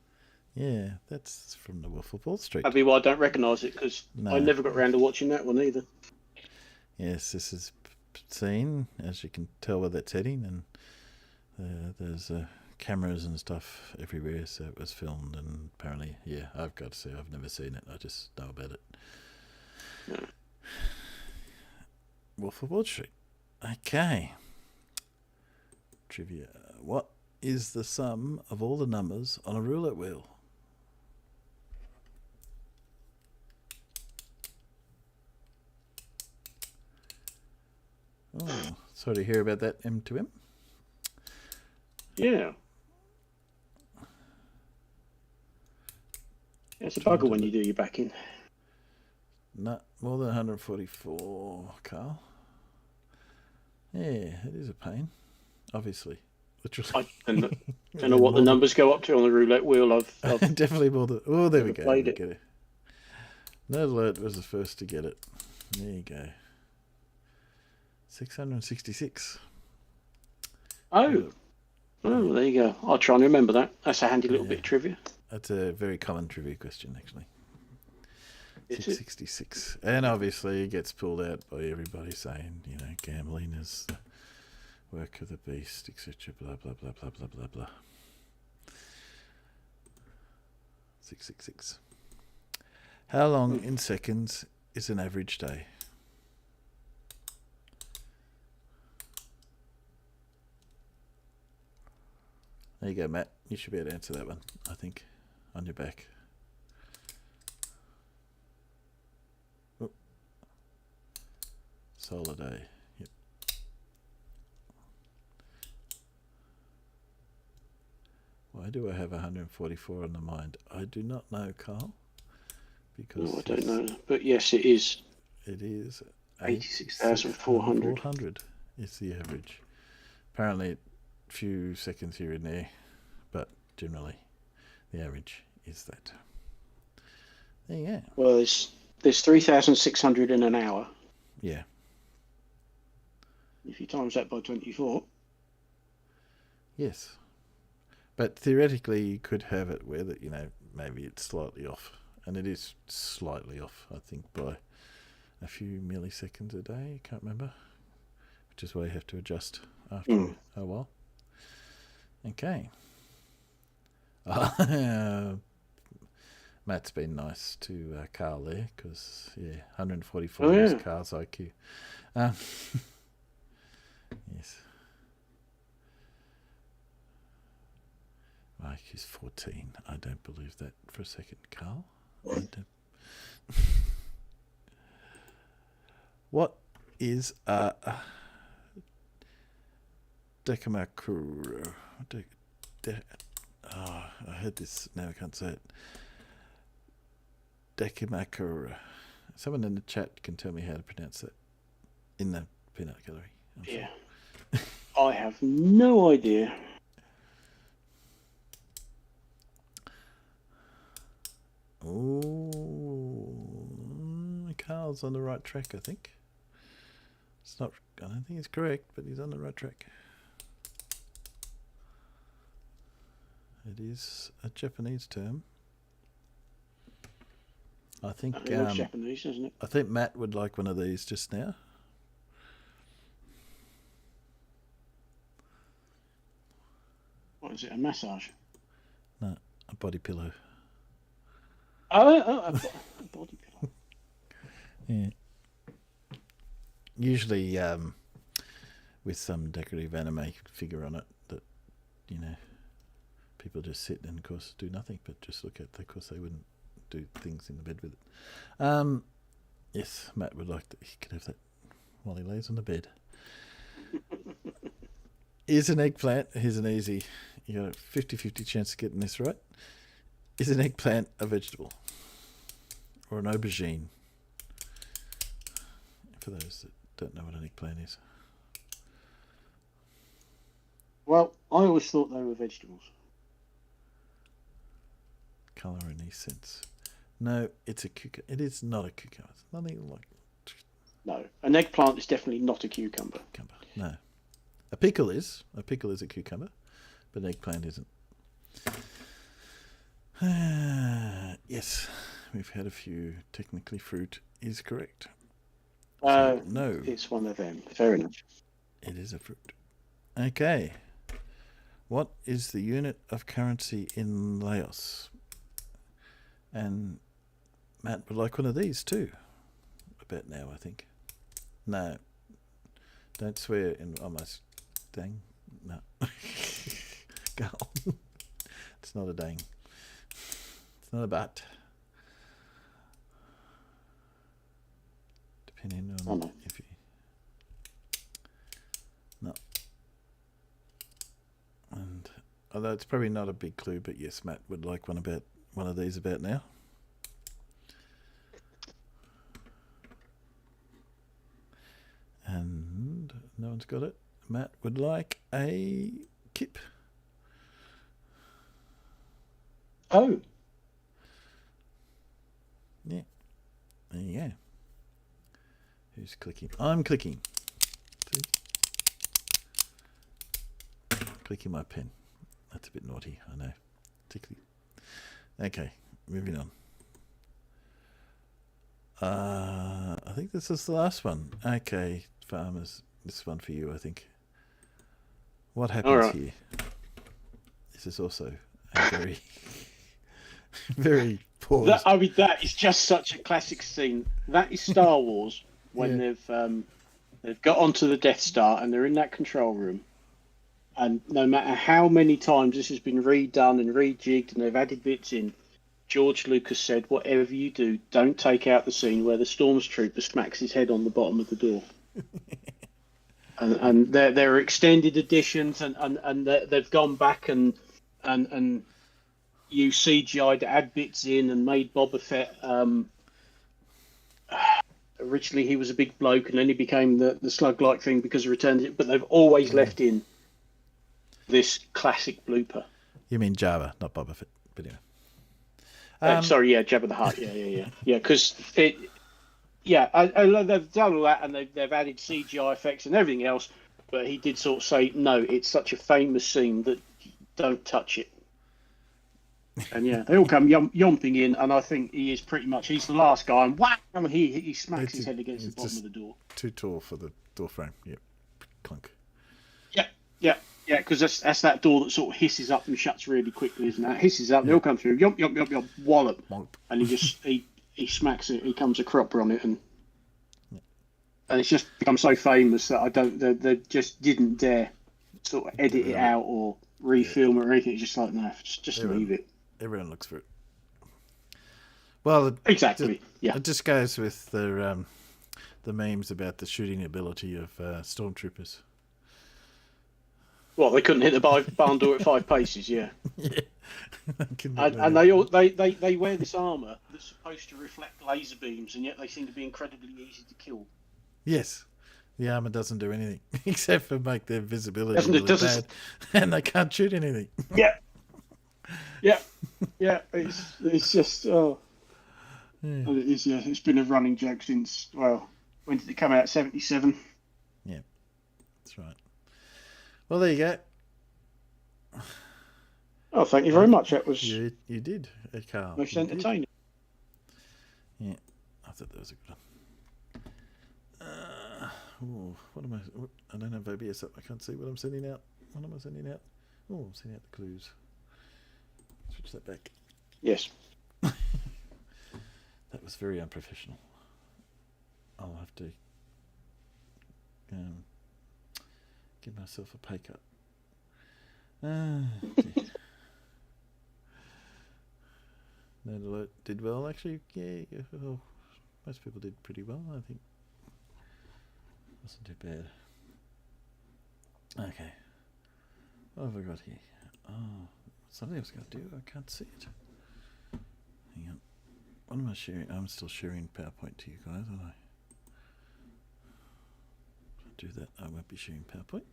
Yeah, that's from the Wolf of Wall Street. That'd be why I don't recognise it, because I never got round to watching that one either. Yes, this is seen, as you can tell where that's heading, and there's cameras and stuff everywhere, so it was filmed, and apparently, yeah, I've got to say, I've never seen it, I just know about it. Wolf of Wall Street. Okay. Trivia. What is the sum of all the numbers on a roulette wheel? Oh, sorry to hear about that, M2M. Yeah. It's a bugger when you do your backing. No, more than 144, Carl. Yeah, it is a pain. Obviously. Literally. I don't know what the numbers go up to on the roulette wheel. I've definitely more than... Oh, there we go. played We it. get it. Nerd Alert was the first to get it. There you go. 666. Oh, there you go. I'll try and remember that. That's a handy little bit of trivia. That's a very common trivia question, actually. Is it? 666. And obviously it gets pulled out by everybody saying, you know, gambling is the work of the beast, etc. Blah, blah, blah, blah, blah, blah, blah. 666. How long in seconds is an average day? There you go, Matt. You should be able to answer that one, I think, on your back. Oh. Solar day. Yep. Why do I have 144 on the mind? I do not know, Carl. Because I don't know. But yes, it is. It is 86,400. 400 is the average. Apparently, a few seconds here and there, but generally, the average is that. There you go. Well, there's 3,600 in an hour. Yeah. If you times that by 24. Yes. But theoretically, you could have it where that, you know, maybe it's slightly off. And it is slightly off, I think, by a few milliseconds a day. I can't remember. Which is why you have to adjust after a while. Okay. Matt's been nice to Carl there because, 144 is Carl's IQ. Yes. My IQ's 14. I don't believe that for a second, Carl. What is Decamakuru? I heard this, now I can't say it. Decamakuru. Someone in the chat can tell me how to pronounce that in the peanut gallery. Yeah. I have no idea. Oh, Carl's on the right track, I think. It's not. I don't think it's correct, but he's on the right track. It is a Japanese term. I think. It's Japanese, isn't it? I think Matt would like one of these just now. What is it? A massage? No, a body pillow. A body pillow. Yeah. Usually with some decorative anime figure on it that, you know, people just sit and, of course, do nothing but just look at it. Of course, they wouldn't do things in the bed with it. Yes, Matt would like that. He could have that while he lays on the bed. Is an eggplant, here's an easy, you got a 50-50 chance of getting this right. Is an eggplant a vegetable? Or an aubergine? For those that don't know what an eggplant is. Well, I always thought they were vegetables. Colour in any sense. No, it's a cucumber. It is not a cucumber. It's nothing like... No, an eggplant is definitely not a cucumber. No. A pickle is. A pickle is a cucumber, but an eggplant isn't. Yes, we've had a few. Technically, fruit is correct. So, no. It's one of them. Fair enough. It is a fruit. Okay. What is the unit of currency in Laos? And Matt would like one of these too. about now, I think. No. Don't swear in almost dang. No. Go on. It's not a dang. It's not a but. Depending on if you... No. And although it's probably not a big clue, but yes, Matt would like one of these about now. And no one's got it. Matt would like a kip. Oh. Yeah. There you go. Who's clicking? I'm clicking. See? Clicking my pen. That's a bit naughty, I know. Particularly. Okay, moving on. I think this is the last one. Okay, farmers. This one for you, I think. What happens here? This is also a very, very poor. I mean, that is just such a classic scene. That is Star Wars when they've got onto the Death Star and they're in that control room. And no matter how many times this has been redone and rejigged and they've added bits in, George Lucas said, whatever you do, don't take out the scene where the Stormtrooper smacks his head on the bottom of the door. and there are extended editions, and they've gone back and used CGI to add bits in and made Boba Fett. Originally, he was a big bloke, and then he became the slug-like thing because of Return to... But they've always left in this classic blooper. You mean Jabba, not Boba Fett, but anyway. Sorry, yeah, Jabba the Hutt, yeah, because they've done all that and they've added CGI effects and everything else, but he did sort of say, no, it's such a famous scene that don't touch it. And yeah, they all come yomping in, and I think he's the last guy, and whack, he smacks his head against the bottom of the door. Too tall for the door frame, yep, clunk. Yeah, because that's that door that sort of hisses up and shuts really quickly, isn't it? Hisses up, they all come through, yomp, wallop, and he smacks it. He comes a cropper on it, and it's just become so famous that they just didn't dare sort of edit it out or refilm it or anything. It's just like, no, just leave it. Everyone looks for it. Well, exactly. It just goes with the memes about the shooting ability of stormtroopers. Well, they couldn't hit the barn door at 5 paces, yeah. Yeah. And they wear this armour that's supposed to reflect laser beams, and yet they seem to be incredibly easy to kill. Yes. The armour doesn't do anything except for make their visibility really bad, and they can't shoot anything. Yeah. It's just it's been a running joke since, well, when did it come out? 77. Yeah, that's right. Well, there you go. Oh, thank you very much. That was you did, Carl. Most entertaining. Yeah, I thought that was a good one. What am I don't have OBS up. I can't see what I'm sending out. What am I sending out? Oh, I'm sending out the clues. Switch that back. Yes. That was very unprofessional. I'll have to give myself a pay cut. Nerd Alert did well, actually. Yeah. Well, most people did pretty well, I think. Wasn't too bad. Okay. What have I got here? Oh, something I was going to do. I can't see it. Hang on. What am I sharing? I'm still sharing PowerPoint to you guys, aren't I? If I do that, I won't be sharing PowerPoint.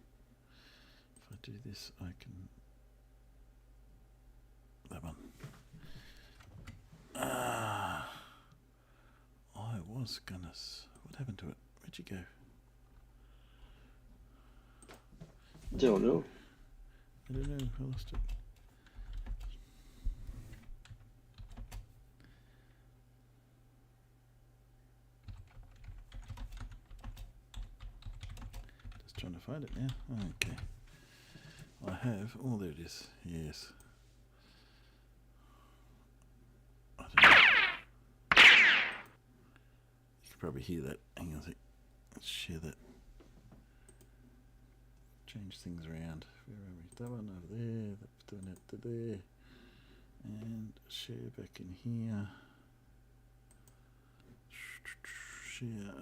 If I do this, I can... That one. I was gonna... What happened to it? Where'd you go? Don't know. I don't know. I lost it. Just trying to find it now. Okay. I have. Oh, there it is. Yes. I don't know. You can probably hear that. Hang on a sec. Let's share that. Change things around. Where are we? That one over there. That's doing it to there. And share back in here. Share.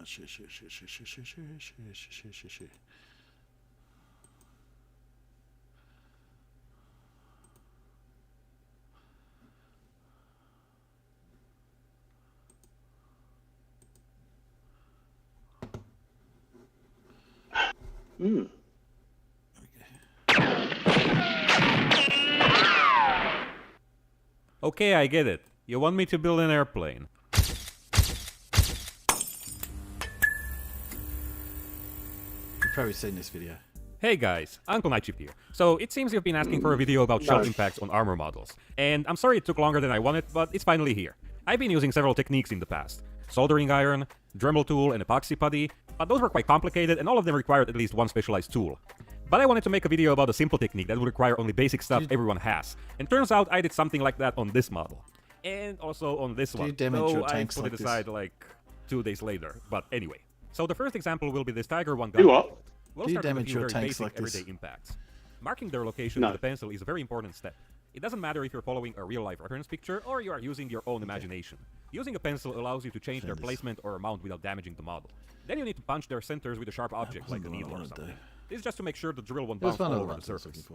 Hmm. Okay, I get it. You want me to build an airplane. You've probably seen this video. Hey guys, Uncle Nightship here. So it seems you've been asking for a video about shell impacts on armor models. And I'm sorry it took longer than I wanted, but it's finally here. I've been using several techniques in the past. Soldering iron, Dremel tool, and epoxy putty, but those were quite complicated and all of them required at least one specialized tool. But I wanted to make a video about a simple technique that would require only basic stuff everyone has. And turns out I did something like that on this model. And also on this one. Though I put it aside like 2 days later. But anyway. So the first example will be this Tiger 1 Do gun. what? We'll Do you start with a damage few your very tanks basic like this? everyday impacts. Marking their location with a pencil is a very important step. It doesn't matter if you're following a real-life reference picture or you are using your own imagination. Using a pencil allows you to change their placement or amount without damaging the model. Then you need to punch their centers with a sharp object like a needle or something. This is just to make sure the drill won't bounce all over the surface.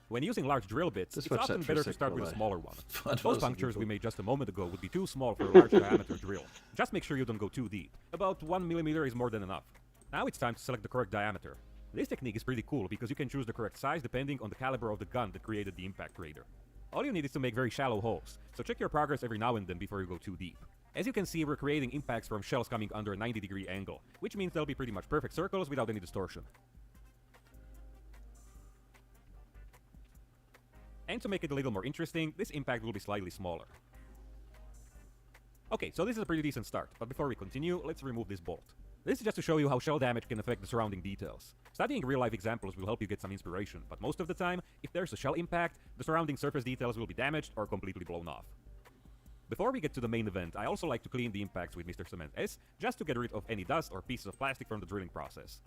When using large drill bits, it's often better to start with a smaller one. Those punctures we made just a moment ago would be too small for a large diameter drill. Just make sure you don't go too deep. About 1 millimeter is more than enough. Now it's time to select the correct diameter. This technique is pretty cool because you can choose the correct size depending on the caliber of the gun that created the impact crater. All you need is to make very shallow holes, so check your progress every now and then before you go too deep. As you can see, we're creating impacts from shells coming under a 90-degree angle, which means they'll be pretty much perfect circles without any distortion. And to make it a little more interesting, this impact will be slightly smaller. Okay, so this is a pretty decent start, but before we continue, let's remove this bolt. This is just to show you how shell damage can affect the surrounding details. Studying real-life examples will help you get some inspiration, but most of the time, if there's a shell impact, the surrounding surface details will be damaged or completely blown off. Before we get to the main event, I also like to clean the impacts with Mr. Cement S, just to get rid of any dust or pieces of plastic from the drilling process.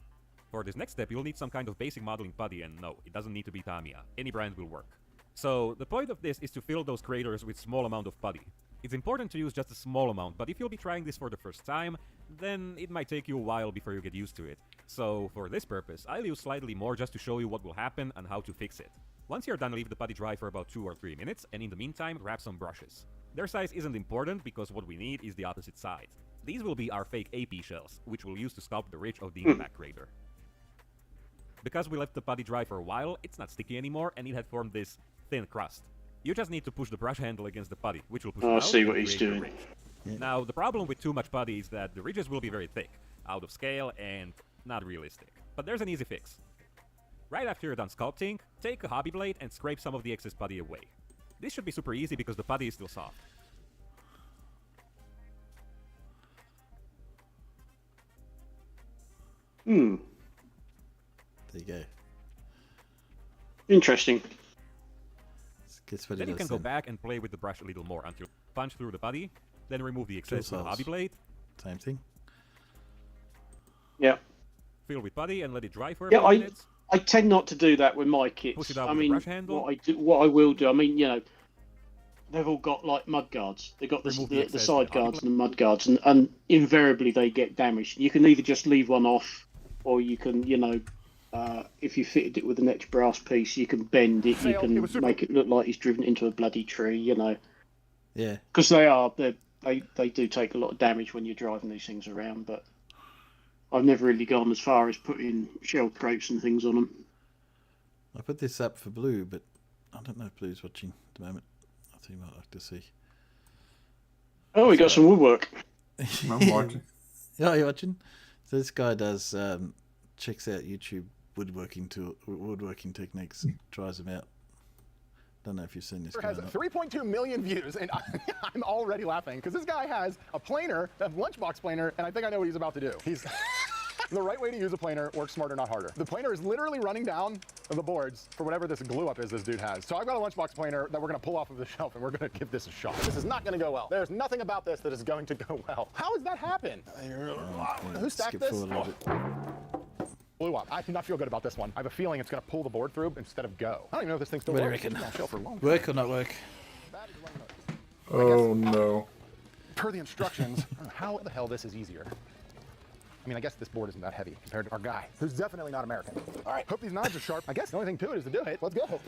For this next step, you'll need some kind of basic modeling putty, and no, it doesn't need to be Tamiya. Any brand will work. So, the point of this is to fill those craters with small amount of putty. It's important to use just a small amount, but if you'll be trying this for the first time, then it might take you a while before you get used to it. So, for this purpose, I'll use slightly more just to show you what will happen and how to fix it. Once you're done, leave the putty dry for about 2 or 3 minutes, and in the meantime, grab some brushes. Their size isn't important because what we need is the opposite side. These will be our fake AP shells, which we'll use to sculpt the ridge of the impact crater. Because we left the putty dry for a while, it's not sticky anymore, and it had formed this thin crust. You just need to push the brush handle against the putty, which will push it out. I see what and he's create the doing. ridge. Now, the problem with too much putty is that the ridges will be very thick, out of scale, and not realistic. But there's an easy fix. Right after you're done sculpting, take a hobby blade and scrape some of the excess putty away. This should be super easy because the putty is still soft. Hmm. There you go. Interesting. Guess what Then it you can does go then. back and play with the brush a little more until you punch through the putty, then remove the excess with a size. hobby blade. Same thing. Yeah. Fill with putty and let it dry for a Yeah, few minutes. I tend not to do that with my kits. Push it out I with the mean, brush handle. what I will do, I mean, you know, they've all got like mud guards. They've got Remove the the excess side with hobby guards and the mud guards, and invariably they get damaged. You can either just leave one off, or you can, you know, if you fitted it with an etched brass piece, you can bend it. You can make it look like he's driven into a bloody tree. You know. Yeah. Because they do take a lot of damage when you're driving these things around, but I've never really gone as far as putting shell crates and things on them. I put this up for Blue, but I don't know if Blue's watching at the moment. I think he might like to see. Oh, we got some woodwork. I'm watching. Oh, you're watching? So this guy does checks out YouTube woodworking techniques, tries them out. Don't know if you've seen this guy. Has 3.2 million views, and I'm already laughing because this guy has a planer, a lunchbox planer, and I think I know what he's about to do. He's The right way to use a planer, work smarter, not harder. The planer is literally running down the boards for whatever this glue up is this dude has. So I've got a lunchbox planer that we're gonna pull off of the shelf and we're gonna give this a shot. This is not gonna go well. There's nothing about this that is going to go well. How does that happen? Who stacked this? Blew up. I do not feel good about this one. I have a feeling it's gonna pull the board through instead of go. I don't even know if this thing still What do you works. reckon? It's on shelf for a long time. Work or not work? Oh no. Per the instructions, I don't know how the hell this is easier. I mean, I guess this board isn't that heavy compared to our guy, who's definitely not American. All right, hope these knives are sharp. I guess the only thing to it is to do it. Let's go.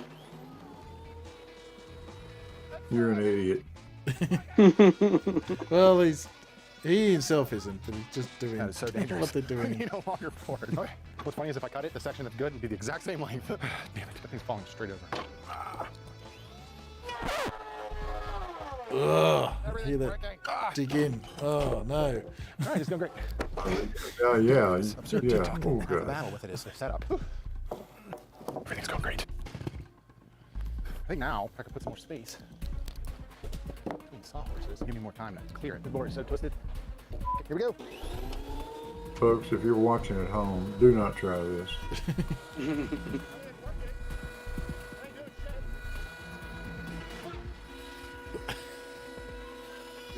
You're an idiot. Well, he himself isn't, but he's just doing That is so dangerous. what they're doing. We need a longer board. Okay. What's funny is if I cut it, the section that's good would be the exact same length. Damn it, that thing's falling straight over. Ugh, hear that? Dig in. Oh no. All right, it's going great. Yeah. Absurd Yeah. TikTok. Oh Half the god. battle with it is the setup. Everything's going great. I think now if I could put some more space between sawhorses, give me more time to clear it. The board is so twisted. Okay, here we go. Folks, if you're watching at home, do not try this.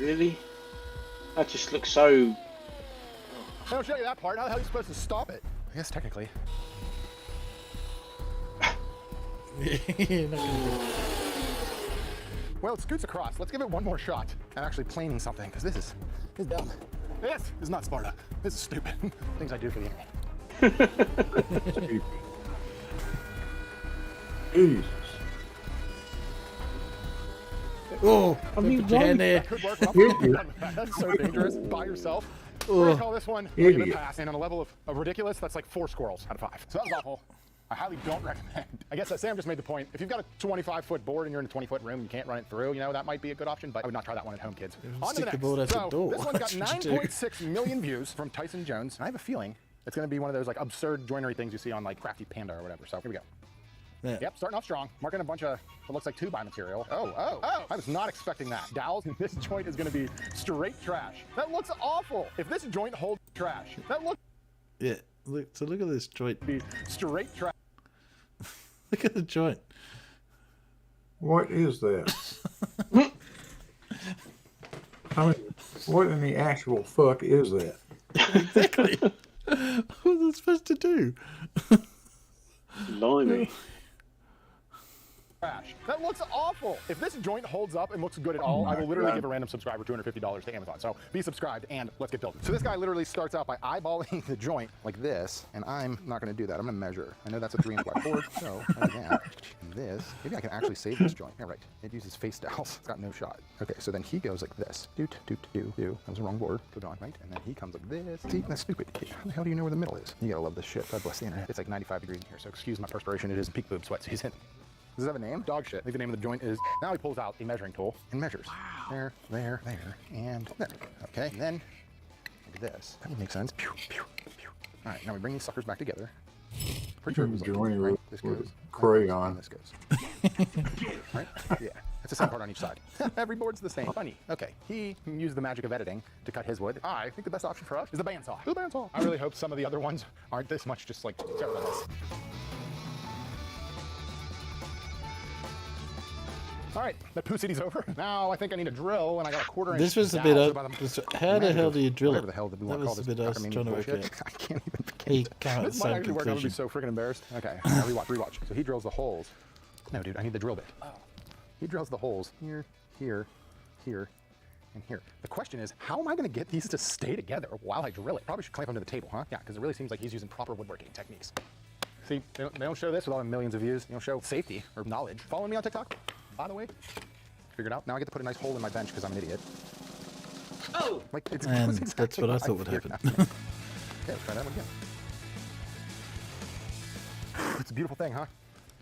Really? That just looks so... I don't show you that part. How the hell are you supposed to stop it? I guess technically. Well, it scoots across. Let's give it one more shot at actually planing something, because this is dumb. This is not Sparta. This is stupid. Things I do for the internet. Jesus. Oh, I mean, put your hand there. That could work. That's so dangerous. By yourself. We're gonna call this one a pass, and on a level of ridiculous, that's like 4 squirrels out of 5. So that was awful. I highly don't recommend. I guess Sam just made the point. If you've got a 25-foot board and you're in a 20-foot room, you can't run it through. You know, that might be a good option, but I would not try that one at home, kids. On to the next. So this one's got 9.6 million views from Tyson Jones. And I have a feeling it's going to be one of those like absurd joinery things you see on like Crafty Panda or whatever. So here we go. Yeah. Yep, starting off strong. Marking a bunch of what looks like 2x material. Oh! I was not expecting that. Dowels, this joint is going to be straight trash. That looks awful. If this joint holds trash, that looks... Yeah, look at this joint. Be straight trash. Look at the joint. What is that? I mean, what in the actual fuck is that? Exactly. What was it supposed to do? Blimey. Trash. That looks awful. If this joint holds up and looks good at all, I will literally give a random subscriber $250 to Amazon. So be subscribed and let's get building. So this guy literally starts out by eyeballing the joint like this, and I'm not going to do that. I'm going to measure. I know that's a 3-inch by 4, so again, this. Maybe I can actually save this joint. Yeah, right. It uses face dowels. It's got no shot. Okay, so then he goes like this. Doot. That was the wrong board. Put it on, right? And then he comes like this. See, that's stupid. How the hell do you know where the middle is? You gotta love this shit. God bless the internet. It's like 95 degrees in here, so excuse my perspiration. It is peak boob sweat season. Does it have a name? Dog shit. I think the name of the joint is... Now he pulls out a measuring tool and measures. Wow. There, and there. Okay, and then like this. That would make sense. Pew. All right, now we bring these suckers back together. Pretty sure it was like, right? This goes. Crayon. This goes. Right? Yeah. It's the same part on each side. Every board's the same. Funny. Okay, he used the magic of editing to cut his wood. I think the best option for us is the bandsaw. The bandsaw. I really hope some of the other ones aren't this much just like terrible. All right, that poo city's over. Now I think I need a drill, and I got a 1/4 inch. This was a bit how the hell do you drill it? The hell did we that want to call was this? a bit I was trying to work out. I can't even He came at the this might same actually work. I'm gonna be conclusion. so freaking embarrassed. Okay, now rewatch. So he drills the holes. No, dude, I need the drill bit. Oh. He drills the holes here, and here. The question is, how am I going to get these to stay together while I drill it? Probably should clamp them to the table, huh? Yeah, because it really seems like he's using proper woodworking techniques. See, they don't show this with all the millions of views. They don't show safety or knowledge. Follow me on TikTok, by the way. Figured out. Now I get to put a nice hole in my bench because I'm an idiot. Oh! Like, it's And exactly that's what I thought would happen. Yeah, let's try that one again. It's a beautiful thing, huh?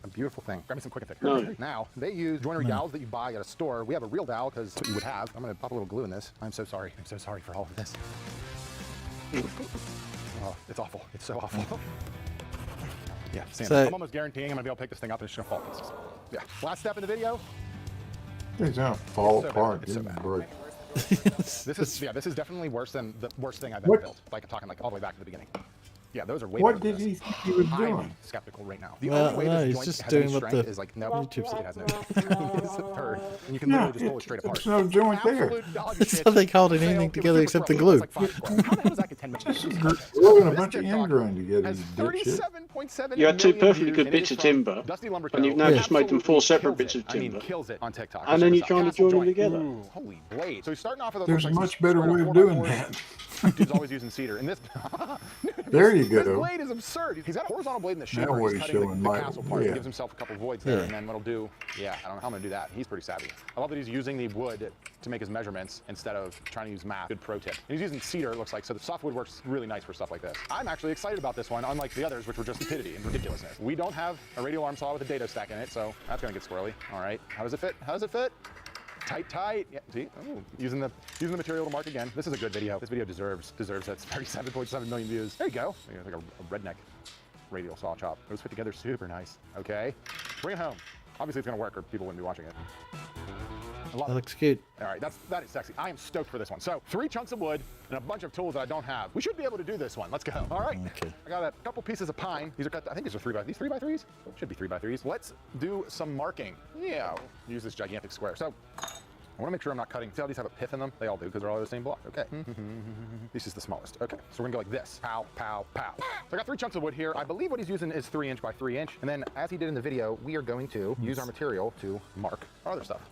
A beautiful thing. Grab me some quick and fit. No. Now, they use joinery dowels that you buy at a store. We have a real dowel because that's what you would have. I'm going to pop a little glue in this. I'm so sorry. I'm so sorry for all of this. Oh, it's awful. It's so awful. Yeah, Sam, So- I'm almost guaranteeing I'm going to be able to pick this thing up and it's just going to fall to pieces. Yeah. Last step in the video. It's gonna fall so apart. bad. It's so Give me a bad. break. This is definitely worse than the worst thing I've ever built. Like I'm talking like all the way back to the beginning. Yeah, those are way What better did than he this. think he was I'm doing? skeptical right now. The Well, only way no, this he's joint just has doing any what strength the is like, nope, YouTube said. it has no. It's a turd. And you can literally just pull it straight apart. There's no joint there. Absolute dog It's shit. not like holding Fail. anything It was together super except the scrubby. It was glue. like 5 square. How the hell does that get 10 minutes? We're in a bunch of ingrain together, has you dipshit. 37.7 You had two million perfectly views, good and it bits is of from timber, Dusty Lumber and you've Co. now just made them 4 Absolutely separate kills bits it. of I mean, timber. kills it on TikTok. And then Check you're this trying to out. Castle join them joint. together. Ooh, holy blade. So you're starting off with There's a those much better way of 4x4. doing that. Dude's always using cedar. And this, There you this go. blade is absurd. He's got a horizontal blade in the shape Now where what he's he's cutting showing the Michael, castle part. yeah. He gives himself a couple voids there, Yeah. and then what'll do, yeah, I don't know how I'm gonna do that. He's pretty savvy. I love that he's using the wood to make his measurements instead of trying to use math. Good pro tip. And he's using cedar, it looks like, so the softwood works really nice for stuff like this. I'm actually excited about this one, unlike the others, which were just stupidity and ridiculousness. We don't have a radio alarm saw with a dado stack in it, so that's gonna get squirrely. All right, how does it fit? How does it fit? Tight, tight. Yeah, see, ooh, using the material to mark again. This is a good video. This video deserves that 37.7 million views. There you go. It's like a redneck radial saw chop. It was put together super nice. Okay, bring it home. Obviously, it's gonna work, or people wouldn't be watching it. That looks cute. All right, that is sexy. I am stoked for this one. So 3 chunks of wood and a bunch of tools that I don't have. We should be able to do this one. Let's go. All right. Okay. I got a couple pieces of pine. These are cut. I think these are 3x3s. Should be 3x3s. Let's do some marking. Yeah. Use this gigantic square. So I want to make sure I'm not cutting. See how these have a pith in them? They all do because they're all the same block. Okay. This is the smallest. Okay. So we're gonna go like this. Pow, pow, pow. So I got 3 chunks of wood here. I believe what he's using is 3" by 3". And then as he did in the video, we are going to use our material to mark our other stuff.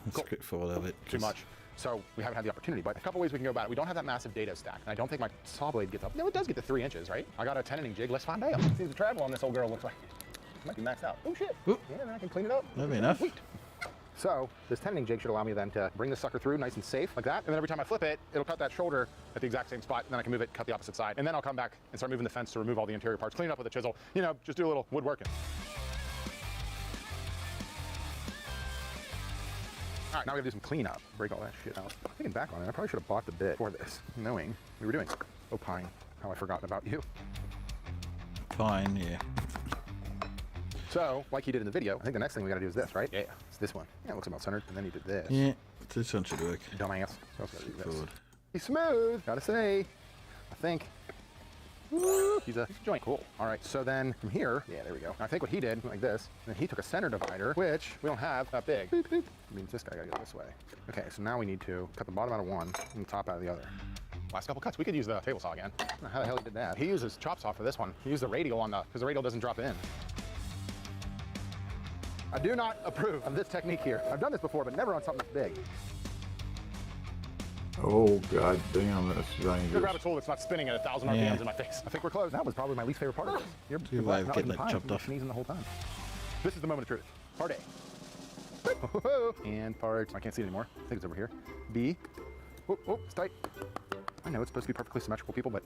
Let's skip forward of it. Too much. So we haven't had the opportunity, but a couple ways we can go about it. We don't have that massive dado stack, and I don't think my saw blade gets up. No, it does get to 3 inches, right? I got a 10-inning jig. Let's find out. Seems the travel on this old girl looks like it might be maxed out. Oh shit. Oop. Yeah, then I can clean it up. That'd be enough. Sweet. So this 10-inning jig should allow me then to bring this sucker through nice and safe like that, and then every time I flip it, it'll cut that shoulder at the exact same spot, and then I can move it, cut the opposite side, and then I'll come back and start moving the fence to remove all the interior parts, clean it up with a chisel, you know, just do a little woodworking. All right, now we gotta do some cleanup. Break all that shit out. Thinking back on it, I probably should have bought the bit for this, knowing we were doing. Oh, pine, how I forgotten about you. Fine, yeah. So, like he did in the video, I think the next thing we gotta do is this, right? Yeah, it's this one. Yeah, it looks about centered, and then he did this. Yeah, this one should work. Dumbass. So gotta do this. Forward. He's smooth, gotta say. I think. Woo, he's a joint. Cool. All right, so then from here, yeah, there we go. I think what he did, like this, and then he took a center divider, which we don't have that big. Boop, boop. I mean, this guy gotta go this way. Okay, so now we need to cut the bottom out of one and the top out of the other. Last couple cuts, we could use the table saw again. I don't know how the hell he did that. He uses chop saw for this one. He used the radial on because the radial doesn't drop in. I do not approve of this technique here. I've done this before, but never on something this big. Oh, god damn, that's Go grab a dangerous. tool that's not spinning at 1,000 RPMs Yeah. in my face. I think we're close. That was probably my least favorite part of this. You're Good way of not getting like it the chopped pine, off. Sneezing the whole time. This is the moment of truth. Part A. And part, I can't see it anymore. I think it's over here. B. Oh, oh, it's tight. I know it's supposed to be perfectly symmetrical, people, but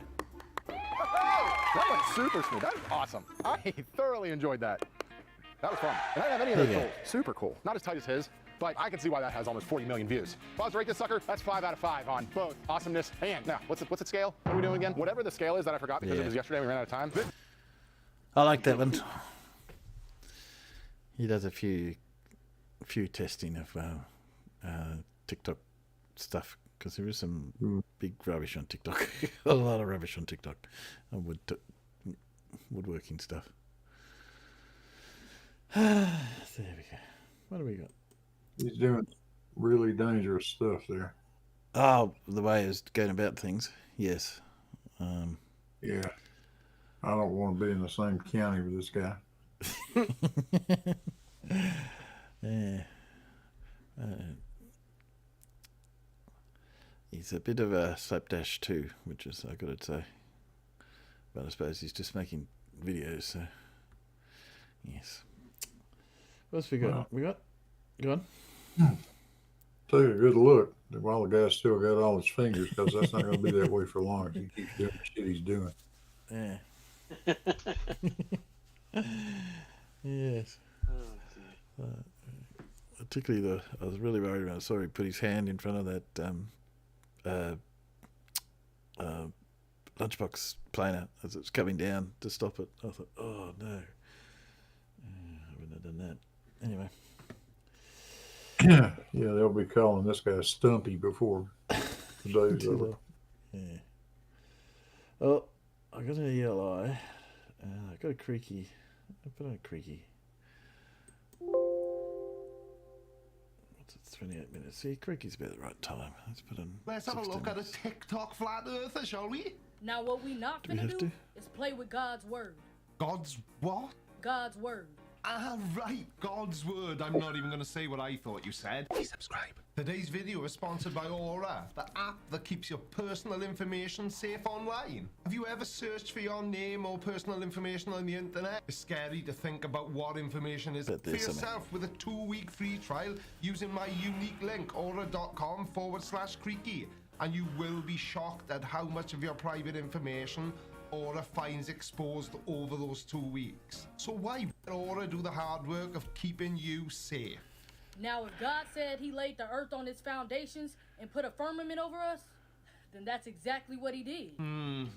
that went super smooth. That was awesome. I thoroughly enjoyed that. That was fun. And I didn't have any of those Yeah. tools. Super cool. Not as tight as his, but I can see why that has almost 40 million views. If I was to rate this sucker, that's 5 out of 5 on both awesomeness and, now, what's the scale? What are we doing again? Whatever the scale is that I forgot because Yeah. it was yesterday, we ran out of time. I like that one. He does a few testing of TikTok stuff because there is some big rubbish on TikTok. A lot of rubbish on TikTok. And woodworking stuff. There we go. What do we got? He's doing really dangerous stuff there. Oh, the way he's going about things. Yes. Yeah. I don't want to be in the same county with this guy. Yeah. He's a bit of a slapdash too, which is, I got to say. But I suppose he's just making videos, so yes. What else we got? Well, We got? Go on. Take a good look while the guy's still got all his fingers, because that's not going to be that way for long if he keeps doing the shit he's doing. Yeah. Yes. Particularly I was really worried when I saw he put his hand in front of that lunchbox planer as it was coming down to stop it. I thought, oh no, I wouldn't have done that. Anyway. Yeah, they'll be calling this guy Stumpy before the day's over. Yeah. Oh, I got an ELI. I got a creaky. I put on a creaky. What's it? 28 minutes. See, creaky's about the right time. Let's put on. Let's have a look at a TikTok flat earther, shall we? Now, what we not Do we finna have do to? is play with God's word. God's what? God's word. Ah, right, God's word. I'm not even going to say what I thought you said. Please subscribe. Today's video is sponsored by Aura, the app that keeps your personal information safe online. Have you ever searched for your name or personal information on the internet? It's scary to think about what information is for yourself with a 2-week free trial using my unique link, aura.com/creaky. And you will be shocked at how much of your private information Aura finds exposed over those 2 weeks. So why let Aura do the hard work of keeping you safe? Now, if God said he laid the earth on its foundations and put a firmament over us, then that's exactly what he did.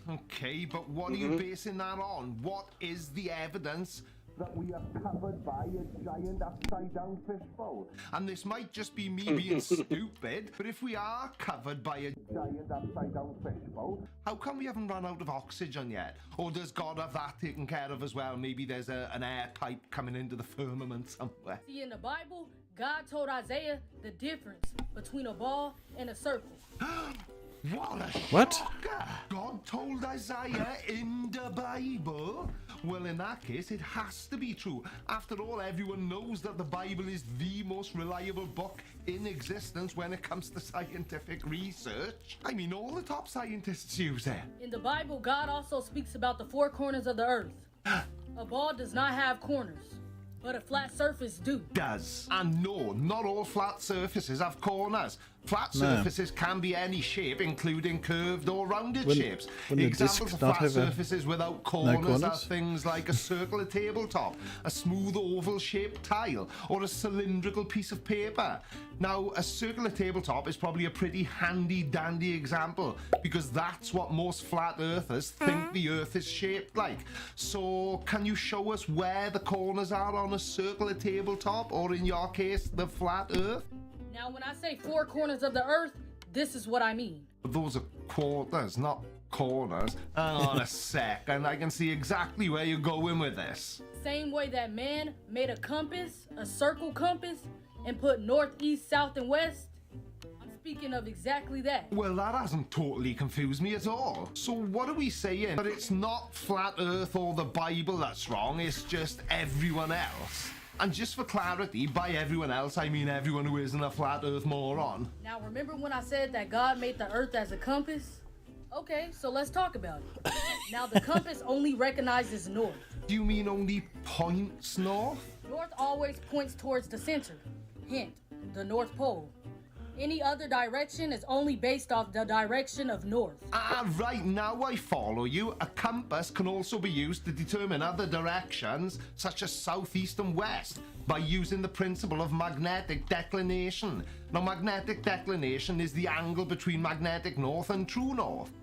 Okay, but what are you basing that on? What is the evidence that we are covered by a giant upside-down fishbowl? And this might just be me being stupid, but if we are covered by a giant upside-down fishbowl, how come we haven't run out of oxygen yet? Or does God have that taken care of as well? Maybe there's an air pipe coming into the firmament somewhere. See, in the Bible, God told Isaiah the difference between a ball and a circle. What? God told Isaiah in the Bible? Well, in that case, it has to be true. After all, everyone knows that the Bible is the most reliable book in existence when it comes to scientific research. I mean, all the top scientists use it. In the Bible, God also speaks about the 4 corners of the earth. A ball does not have corners, but a flat surface do. Does. And no, not all flat surfaces have corners. Flat surfaces can be any shape, including curved or rounded shapes. Examples of flat surfaces without corners are things like a circular tabletop, a smooth oval-shaped tile, or a cylindrical piece of paper. Now, a circular tabletop is probably a pretty handy-dandy example, because that's what most flat earthers think the earth is shaped like. So, can you show us where the corners are on a circular tabletop, or in your case, the flat earth? Now, when I say 4 corners of the earth, this is what I mean. Those are quarters, not corners. Hang on a second, I can see exactly where you're going with this. Same way that man made a compass, a circle compass, and put north, east, south, and west. I'm speaking of exactly that. Well, that hasn't totally confused me at all. So what are we saying? That it's not flat earth or the Bible that's wrong, it's just everyone else? And just for clarity, by everyone else, I mean everyone who isn't a flat earth moron. Now, remember when I said that God made the earth as a compass? Okay, so let's talk about it. Now, the compass only recognizes north. Do you mean only points north? North always points towards the center. Hint, the North Pole. Any other direction is only based off the direction of north. Ah, right, now I follow you. A compass can also be used to determine other directions, such as south, east, and west, by using the principle of magnetic declination. Now, magnetic declination is the angle between magnetic north and true north.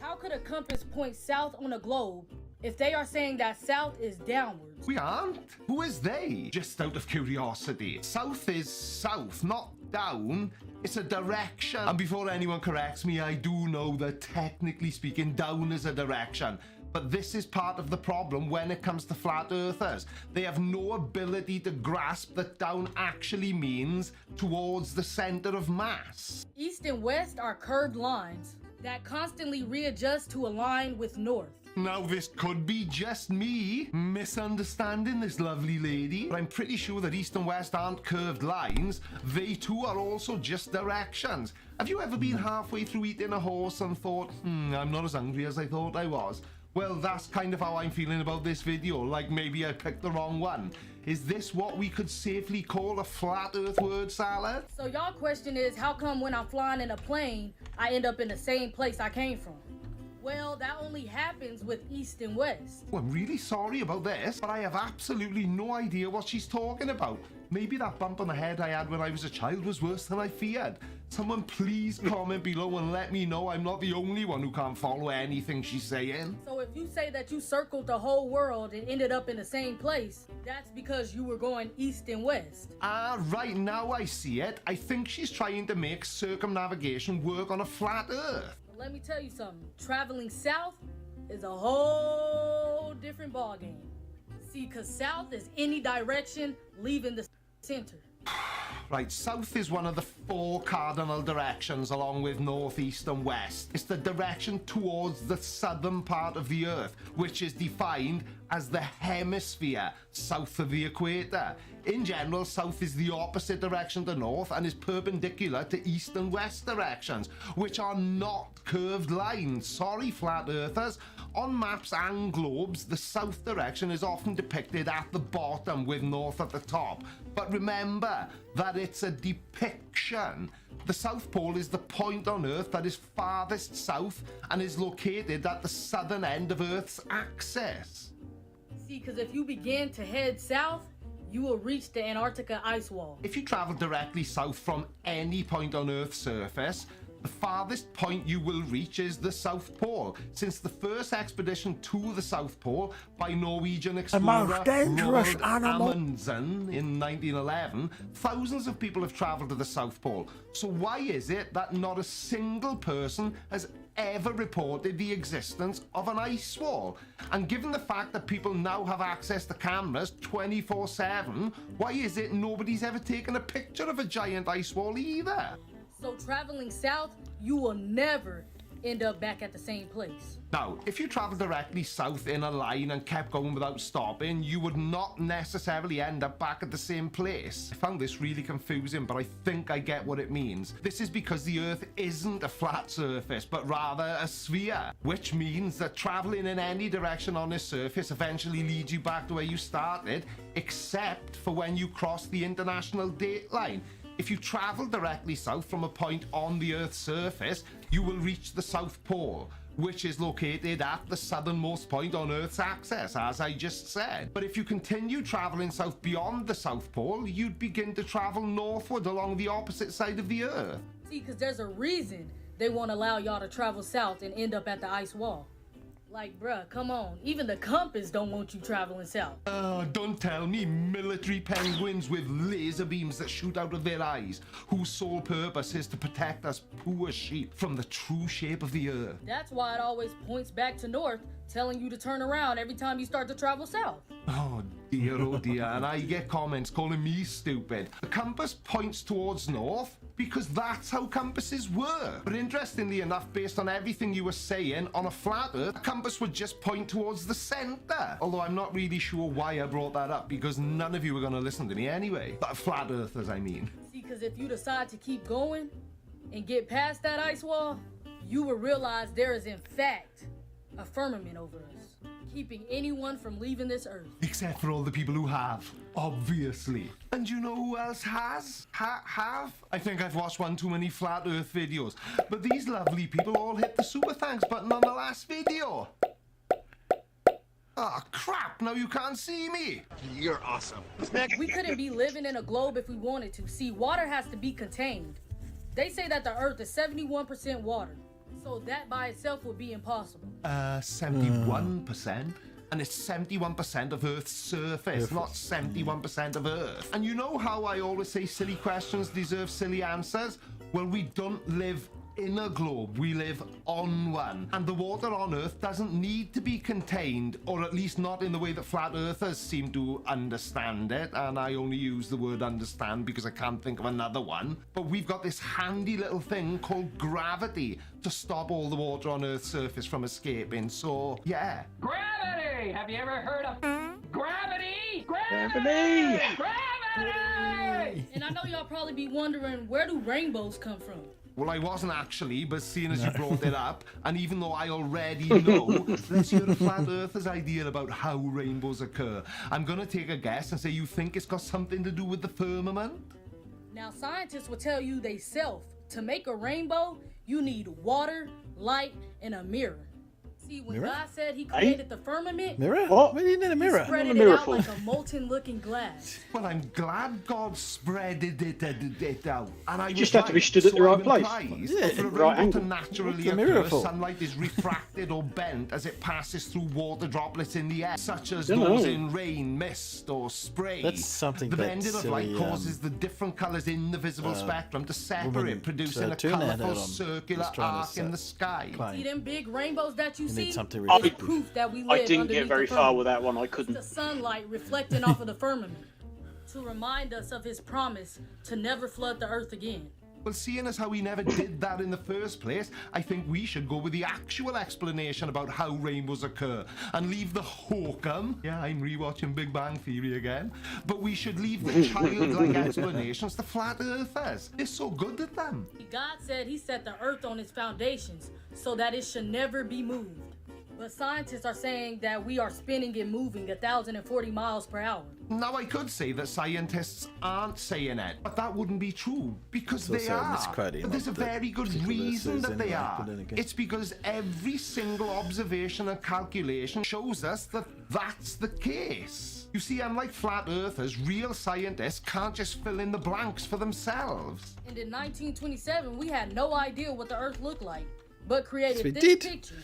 How could a compass point south on a globe if they are saying that south is downwards? We aren't. Who is they? Just out of curiosity. South is south, not down. It's a direction. And before anyone corrects me, I do know that technically speaking, down is a direction. But this is part of the problem when it comes to flat earthers. They have no ability to grasp that down actually means towards the center of mass. East and west are curved lines that constantly readjust to align with north. Now, this could be just me misunderstanding this lovely lady, but I'm pretty sure that east and west aren't curved lines. They too are also just directions. Have you ever been halfway through eating a horse and thought, I'm not as hungry as I thought I was? Well, that's kind of how I'm feeling about this video, like maybe I picked the wrong one. Is this what we could safely call a flat earth word salad? So y'all question is, how come when I'm flying in a plane, I end up in the same place I came from? Well, that only happens with east and west. Well, I'm really sorry about this, but I have absolutely no idea what she's talking about. Maybe that bump on the head I had when I was a child was worse than I feared. Someone please comment below and let me know I'm not the only one who can't follow anything she's saying. So if you say that you circled the whole world and ended up in the same place, that's because you were going east and west. Ah, right, now I see it. I think she's trying to make circumnavigation work on a flat earth. Let me tell you something. Traveling south is a whole different ballgame. See, because south is any direction leaving the center. Right, south is one of the 4 cardinal directions along with north, east and west. It's the direction towards the southern part of the earth, which is defined as the hemisphere south of the equator. In general, south is the opposite direction to north and is perpendicular to east and west directions, which are not curved lines. Sorry, flat earthers. On maps and globes, the south direction is often depicted at the bottom with north at the top. But remember that it's a depiction. The South Pole is the point on Earth that is farthest south and is located at the southern end of Earth's axis. See, because if you begin to head south, you will reach the Antarctica ice wall. If you travel directly south from any point on Earth's surface, the farthest point you will reach is the South Pole, since the first expedition to the South Pole by Norwegian explorer Roald Amundsen in 1911, thousands of people have traveled to the South Pole. So why is it that not a single person has ever reported the existence of an ice wall? And given the fact that people now have access to cameras 24/7, why is it nobody's ever taken a picture of a giant ice wall either? So traveling south, you will never end up back at the same place. Now, if you travel directly south in a line and kept going without stopping, you would not necessarily end up back at the same place. I found this really confusing, but I think I get what it means. This is because the Earth isn't a flat surface, but rather a sphere, which means that traveling in any direction on this surface eventually leads you back to where you started, except for when you cross the international date line. If you travel directly south from a point on the Earth's surface, you will reach the South Pole, which is located at the southernmost point on Earth's axis, as I just said. But if you continue traveling south beyond the South Pole, you'd begin to travel northward along the opposite side of the Earth. See, because there's a reason they won't allow y'all to travel south and end up at the ice wall. Like, bruh, come on. Even the compass don't want you traveling south. Don't tell me military penguins with laser beams that shoot out of their eyes, whose sole purpose is to protect us poor sheep from the true shape of the earth. That's why it always points back to north, telling you to turn around every time you start to travel south. Oh dear, and I get comments calling me stupid. The compass points towards north because that's how compasses work. But interestingly enough, based on everything you were saying, on a flat earth, a compass would just point towards the center. Although I'm not really sure why I brought that up, because none of you are going to listen to me anyway. But flat earthers, I mean. See, because if you decide to keep going and get past that ice wall, you will realize there is in fact a firmament over us, keeping anyone from leaving this earth. Except for all the people who have, obviously. And you know who else has? Have? I think I've watched one too many flat earth videos. But these lovely people all hit the super thanks button on the last video. Ah, crap, now you can't see me. You're awesome. We couldn't be living in a globe if we wanted to. See, water has to be contained. They say that the earth is 71% water. So that by itself would be impossible. 71%? And it's 71% of Earth's surface, not 71% of Earth. And you know how I always say silly questions deserve silly answers? Well, we don't live in a globe, we live on one. And the water on Earth doesn't need to be contained, or at least not in the way that flat earthers seem to understand it. And I only use the word understand because I can't think of another one. But we've got this handy little thing called gravity to stop all the water on Earth's surface from escaping. So, yeah. Gravity! Have you ever heard of gravity? Gravity! Gravity! And I know y'all probably be wondering, where do rainbows come from? Well, I wasn't actually, but seeing as you brought it up, and even though I already know, let's hear a flat earther's idea about how rainbows occur. I'm gonna take a guess and say you think it's got something to do with the firmament? Now, scientists will tell you they self. To make a rainbow, you need water, light, and a mirror. See, when Mirror? God said he created the firmament, Mirror? What? What do you need a mirror? he spread it out like a molten-looking glass. Well, I'm glad God spread it out. And I just have to be stood at the right place. Yeah, for a right rainbow angle. to naturally What's the mirror occur, for? sunlight is refracted or bent as it passes through water droplets in the air, such as Dunno. those in rain, mist, or spray. That's something The that bending of light silly, causes the different colours in the visible spectrum to separate, producing a turned that out colourful on circular Australia's, arc in the sky. claim. See them big rainbows that you In see? need something is reflective. proof that we live I didn't underneath get very the far firmament. with that one. I It's couldn't. the sunlight reflecting off of the firmament to remind us of his promise to never flood the earth again. Well, seeing as how we never did that in the first place, I think we should go with the actual explanation about how rainbows occur and leave the hokum. Yeah, I'm rewatching Big Bang Theory again. But we should leave the childlike explanations to flat earthers. They're so good at them. God said he set the earth on its foundations so that it should never be moved. But scientists are saying that we are spinning and moving 1,040 miles per hour. Now, I could say that scientists aren't saying it, but that wouldn't be true, because It's they also are. misquoting But there's a what the very good particular reason says that they anyway, are. but then again- It's because every single observation and calculation shows us that that's the case. You see, unlike flat earthers, real scientists can't just fill in the blanks for themselves. And in 1927, we had no idea what the earth looked like, but created we this did. picture.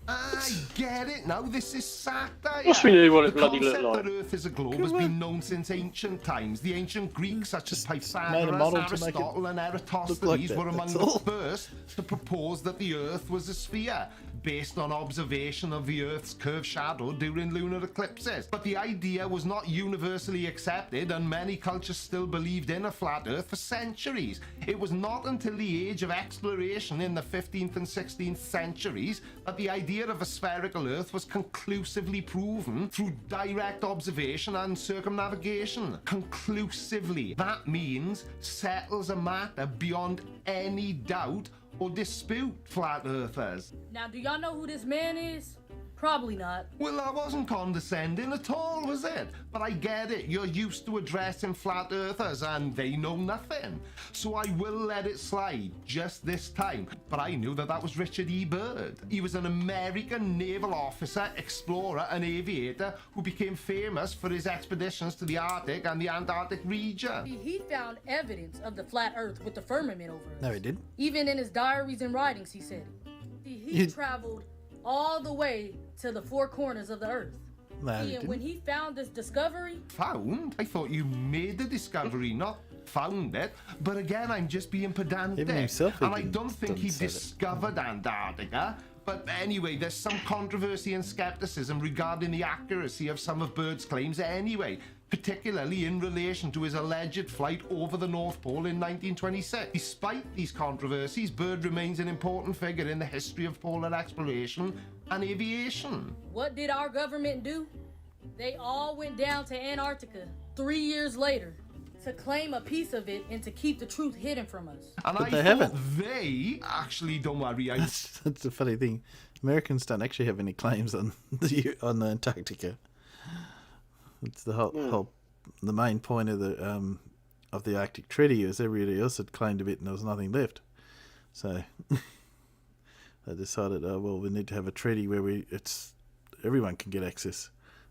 I get it now. This is satire. Course we knew what it The bloody concept looked like. that Earth is a globe has been known since ancient times. The ancient Greeks, such as made a Pythagoras, model to make it Aristotle, and Eratosthenes, look like that, were among that's the all. first to propose that the Earth was a sphere, based on observation of the Earth's curved shadow during lunar eclipses. But the idea was not universally accepted, and many cultures still believed in a flat Earth for centuries. It was not until the age of exploration in the 15th and 16th centuries that the idea of a spherical Earth was conclusively proven through direct observation and circumnavigation. Conclusively. That means settles a matter beyond any doubt or dispute, flat earthers. Now, do y'all know who this man is? Probably not. Well, that wasn't condescending at all, was it? But I get it. You're used to addressing flat earthers and they know nothing. So I will let it slide just this time. But I knew that was Richard E. Byrd. He was an American naval officer, explorer, and aviator who became famous for his expeditions to the Arctic and the Antarctic region. He found evidence of the flat earth with the firmament over us. No, he didn't. Even in his diaries and writings, he said it. He traveled all the way to the four corners of the earth. No, he And didn't. when he found this discovery, Found? I thought you made the discovery, not found it. But again, I'm just being pedantic. Even himself, he and I didn't- don't think he doesn't say that. discovered Antarctica. But anyway, there's some controversy and skepticism regarding the accuracy of some of Byrd's claims anyway, particularly in relation to his alleged flight over the North Pole in 1926. Despite these controversies, Byrd remains an important figure in the history of polar exploration and aviation. what did our government do? They all went down to Antarctica 3 years later to claim a piece of it and to keep the truth hidden from us. And But I they thought haven't. they actually, don't worry, I That's the funny thing. Americans don't actually have any claims on the Antarctica. It's the the main point of the Arctic Treaty is everybody else had claimed a bit and there was nothing left. So they decided, oh well, we need to have a treaty where everyone can get access.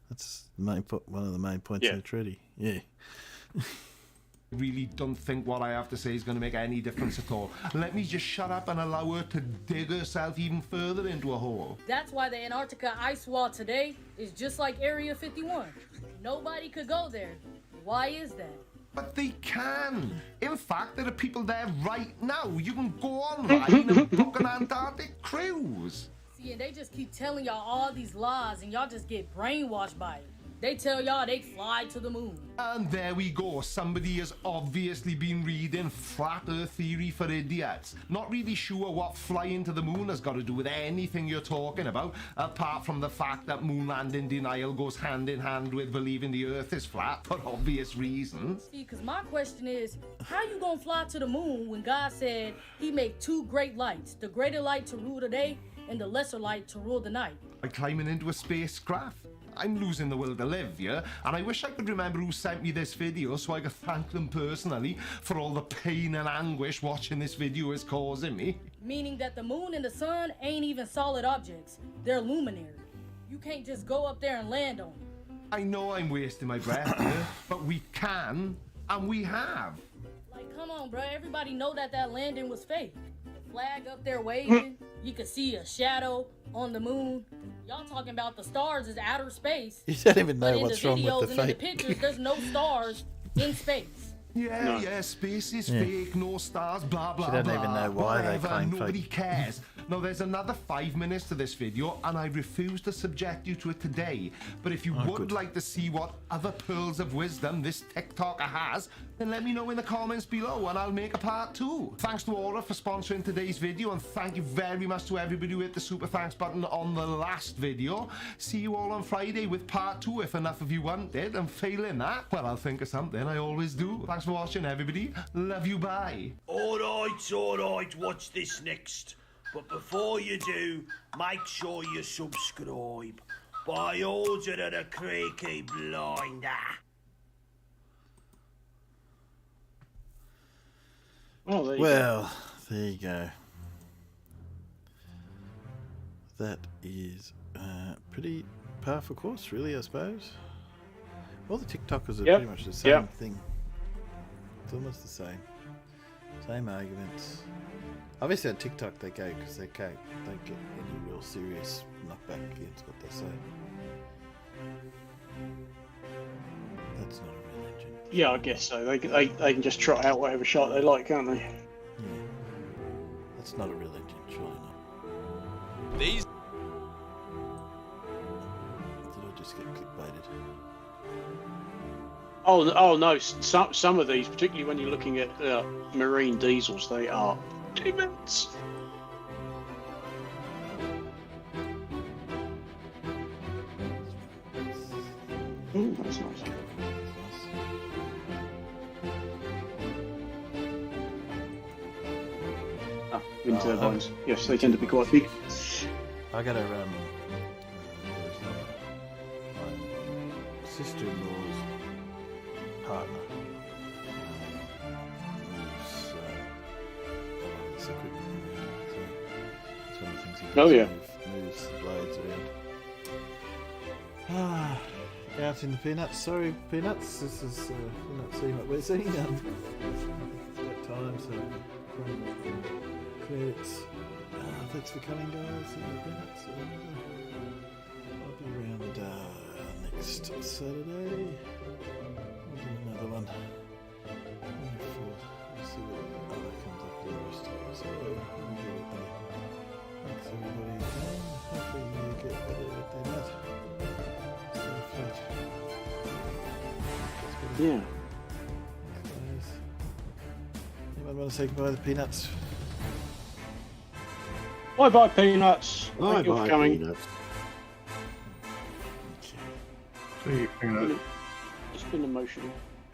That's the main one of the main points in the treaty. Yeah. really don't think what I have to say is going to make any difference at all. Let me just shut up and allow her to dig herself even further into a hole. That's why the Antarctica ice wall today is just like Area 51. Nobody could go there. Why is that? But they can. In fact, there are people there right now. You can go online and book an Antarctic cruise. See, and they just keep telling y'all all these lies and y'all just get brainwashed by it. They tell y'all they fly to the moon. And there we go. Somebody has obviously been reading Flat Earth Theory for Idiots. Not really sure what flying to the moon has got to do with anything you're talking about, apart from the fact that moon landing denial goes hand in hand with believing the Earth is flat for obvious reasons. See, because my question is, how you gonna fly to the moon when God said he made two great lights, the greater light to rule the day and the lesser light to rule the night? By climbing into a spacecraft. I'm losing the will to live, yeah? And I wish I could remember who sent me this video so I could thank them personally for all the pain and anguish watching this video is causing me. Meaning that the moon and the sun ain't even solid objects. They're luminary. You can't just go up there and land on them. I know I'm wasting my breath here, but we can, and we have. Like, come on, bro. Everybody know that landing was fake. The flag up there waving. You could see a shadow on the moon. Y'all talking about the stars is outer space. You don't even know but what's in wrong the with videos the and in the fake. pictures, there's no stars in space. Yeah, space is fake, no stars, blah, blah, She don't blah. even know why they whatever, claim nobody fake. cares. Now, there's another 5 minutes to this video, and I refuse to subject you to it today. But if you would like to see what other pearls of wisdom this TikToker has, then let me know in the comments below, and I'll make a part 2. Thanks to Aura for sponsoring today's video, and thank you very much to everybody who hit the super thanks button on the last video. See you all on Friday with part 2 if enough of you want it, and failing that, well, I'll think of something. I always do. Thanks for watching, everybody. Love you, bye. Alright, watch this next. But before you do, make sure you subscribe. By order of the Creaky Blinder. Oh, there you go. That is a pretty powerful course, really, I suppose. All the TikTokers are pretty much the same thing. It's almost the same. Same arguments. Obviously on TikTok they go because they don't get any real serious knockback against what they say. That's not a religion. Yeah, I guess so. They can just trot out whatever shot they like, can't they? Yeah. That's not a religion, surely not. These. Did I just get clickbaited? Oh no! Some of these, particularly when you're looking at marine diesels, they are demons. Ooh, that's nice. Wind turbines. Yes, they tend to be quite big. I got a my sister-in-law's partner. Moves equipment around. So it's one of the things he does. Moves the blades around. Out in the peanuts. Sorry, peanuts. This is we're not seeing what we're seeing. It's about time. So credits. Thanks for coming, guys. Peanuts. I'll be around next Saturday. I'll do another one. We'll see what other comes up for the rest of it. So we'll do it there. Thanks everybody. Hopefully you get better at that. Stay flat. Yeah. Thanks, guys. Anyone want to say goodbye to the peanuts? Bye, peanuts. Thank you for coming. Peanuts. See you, peanut. It's been emotional.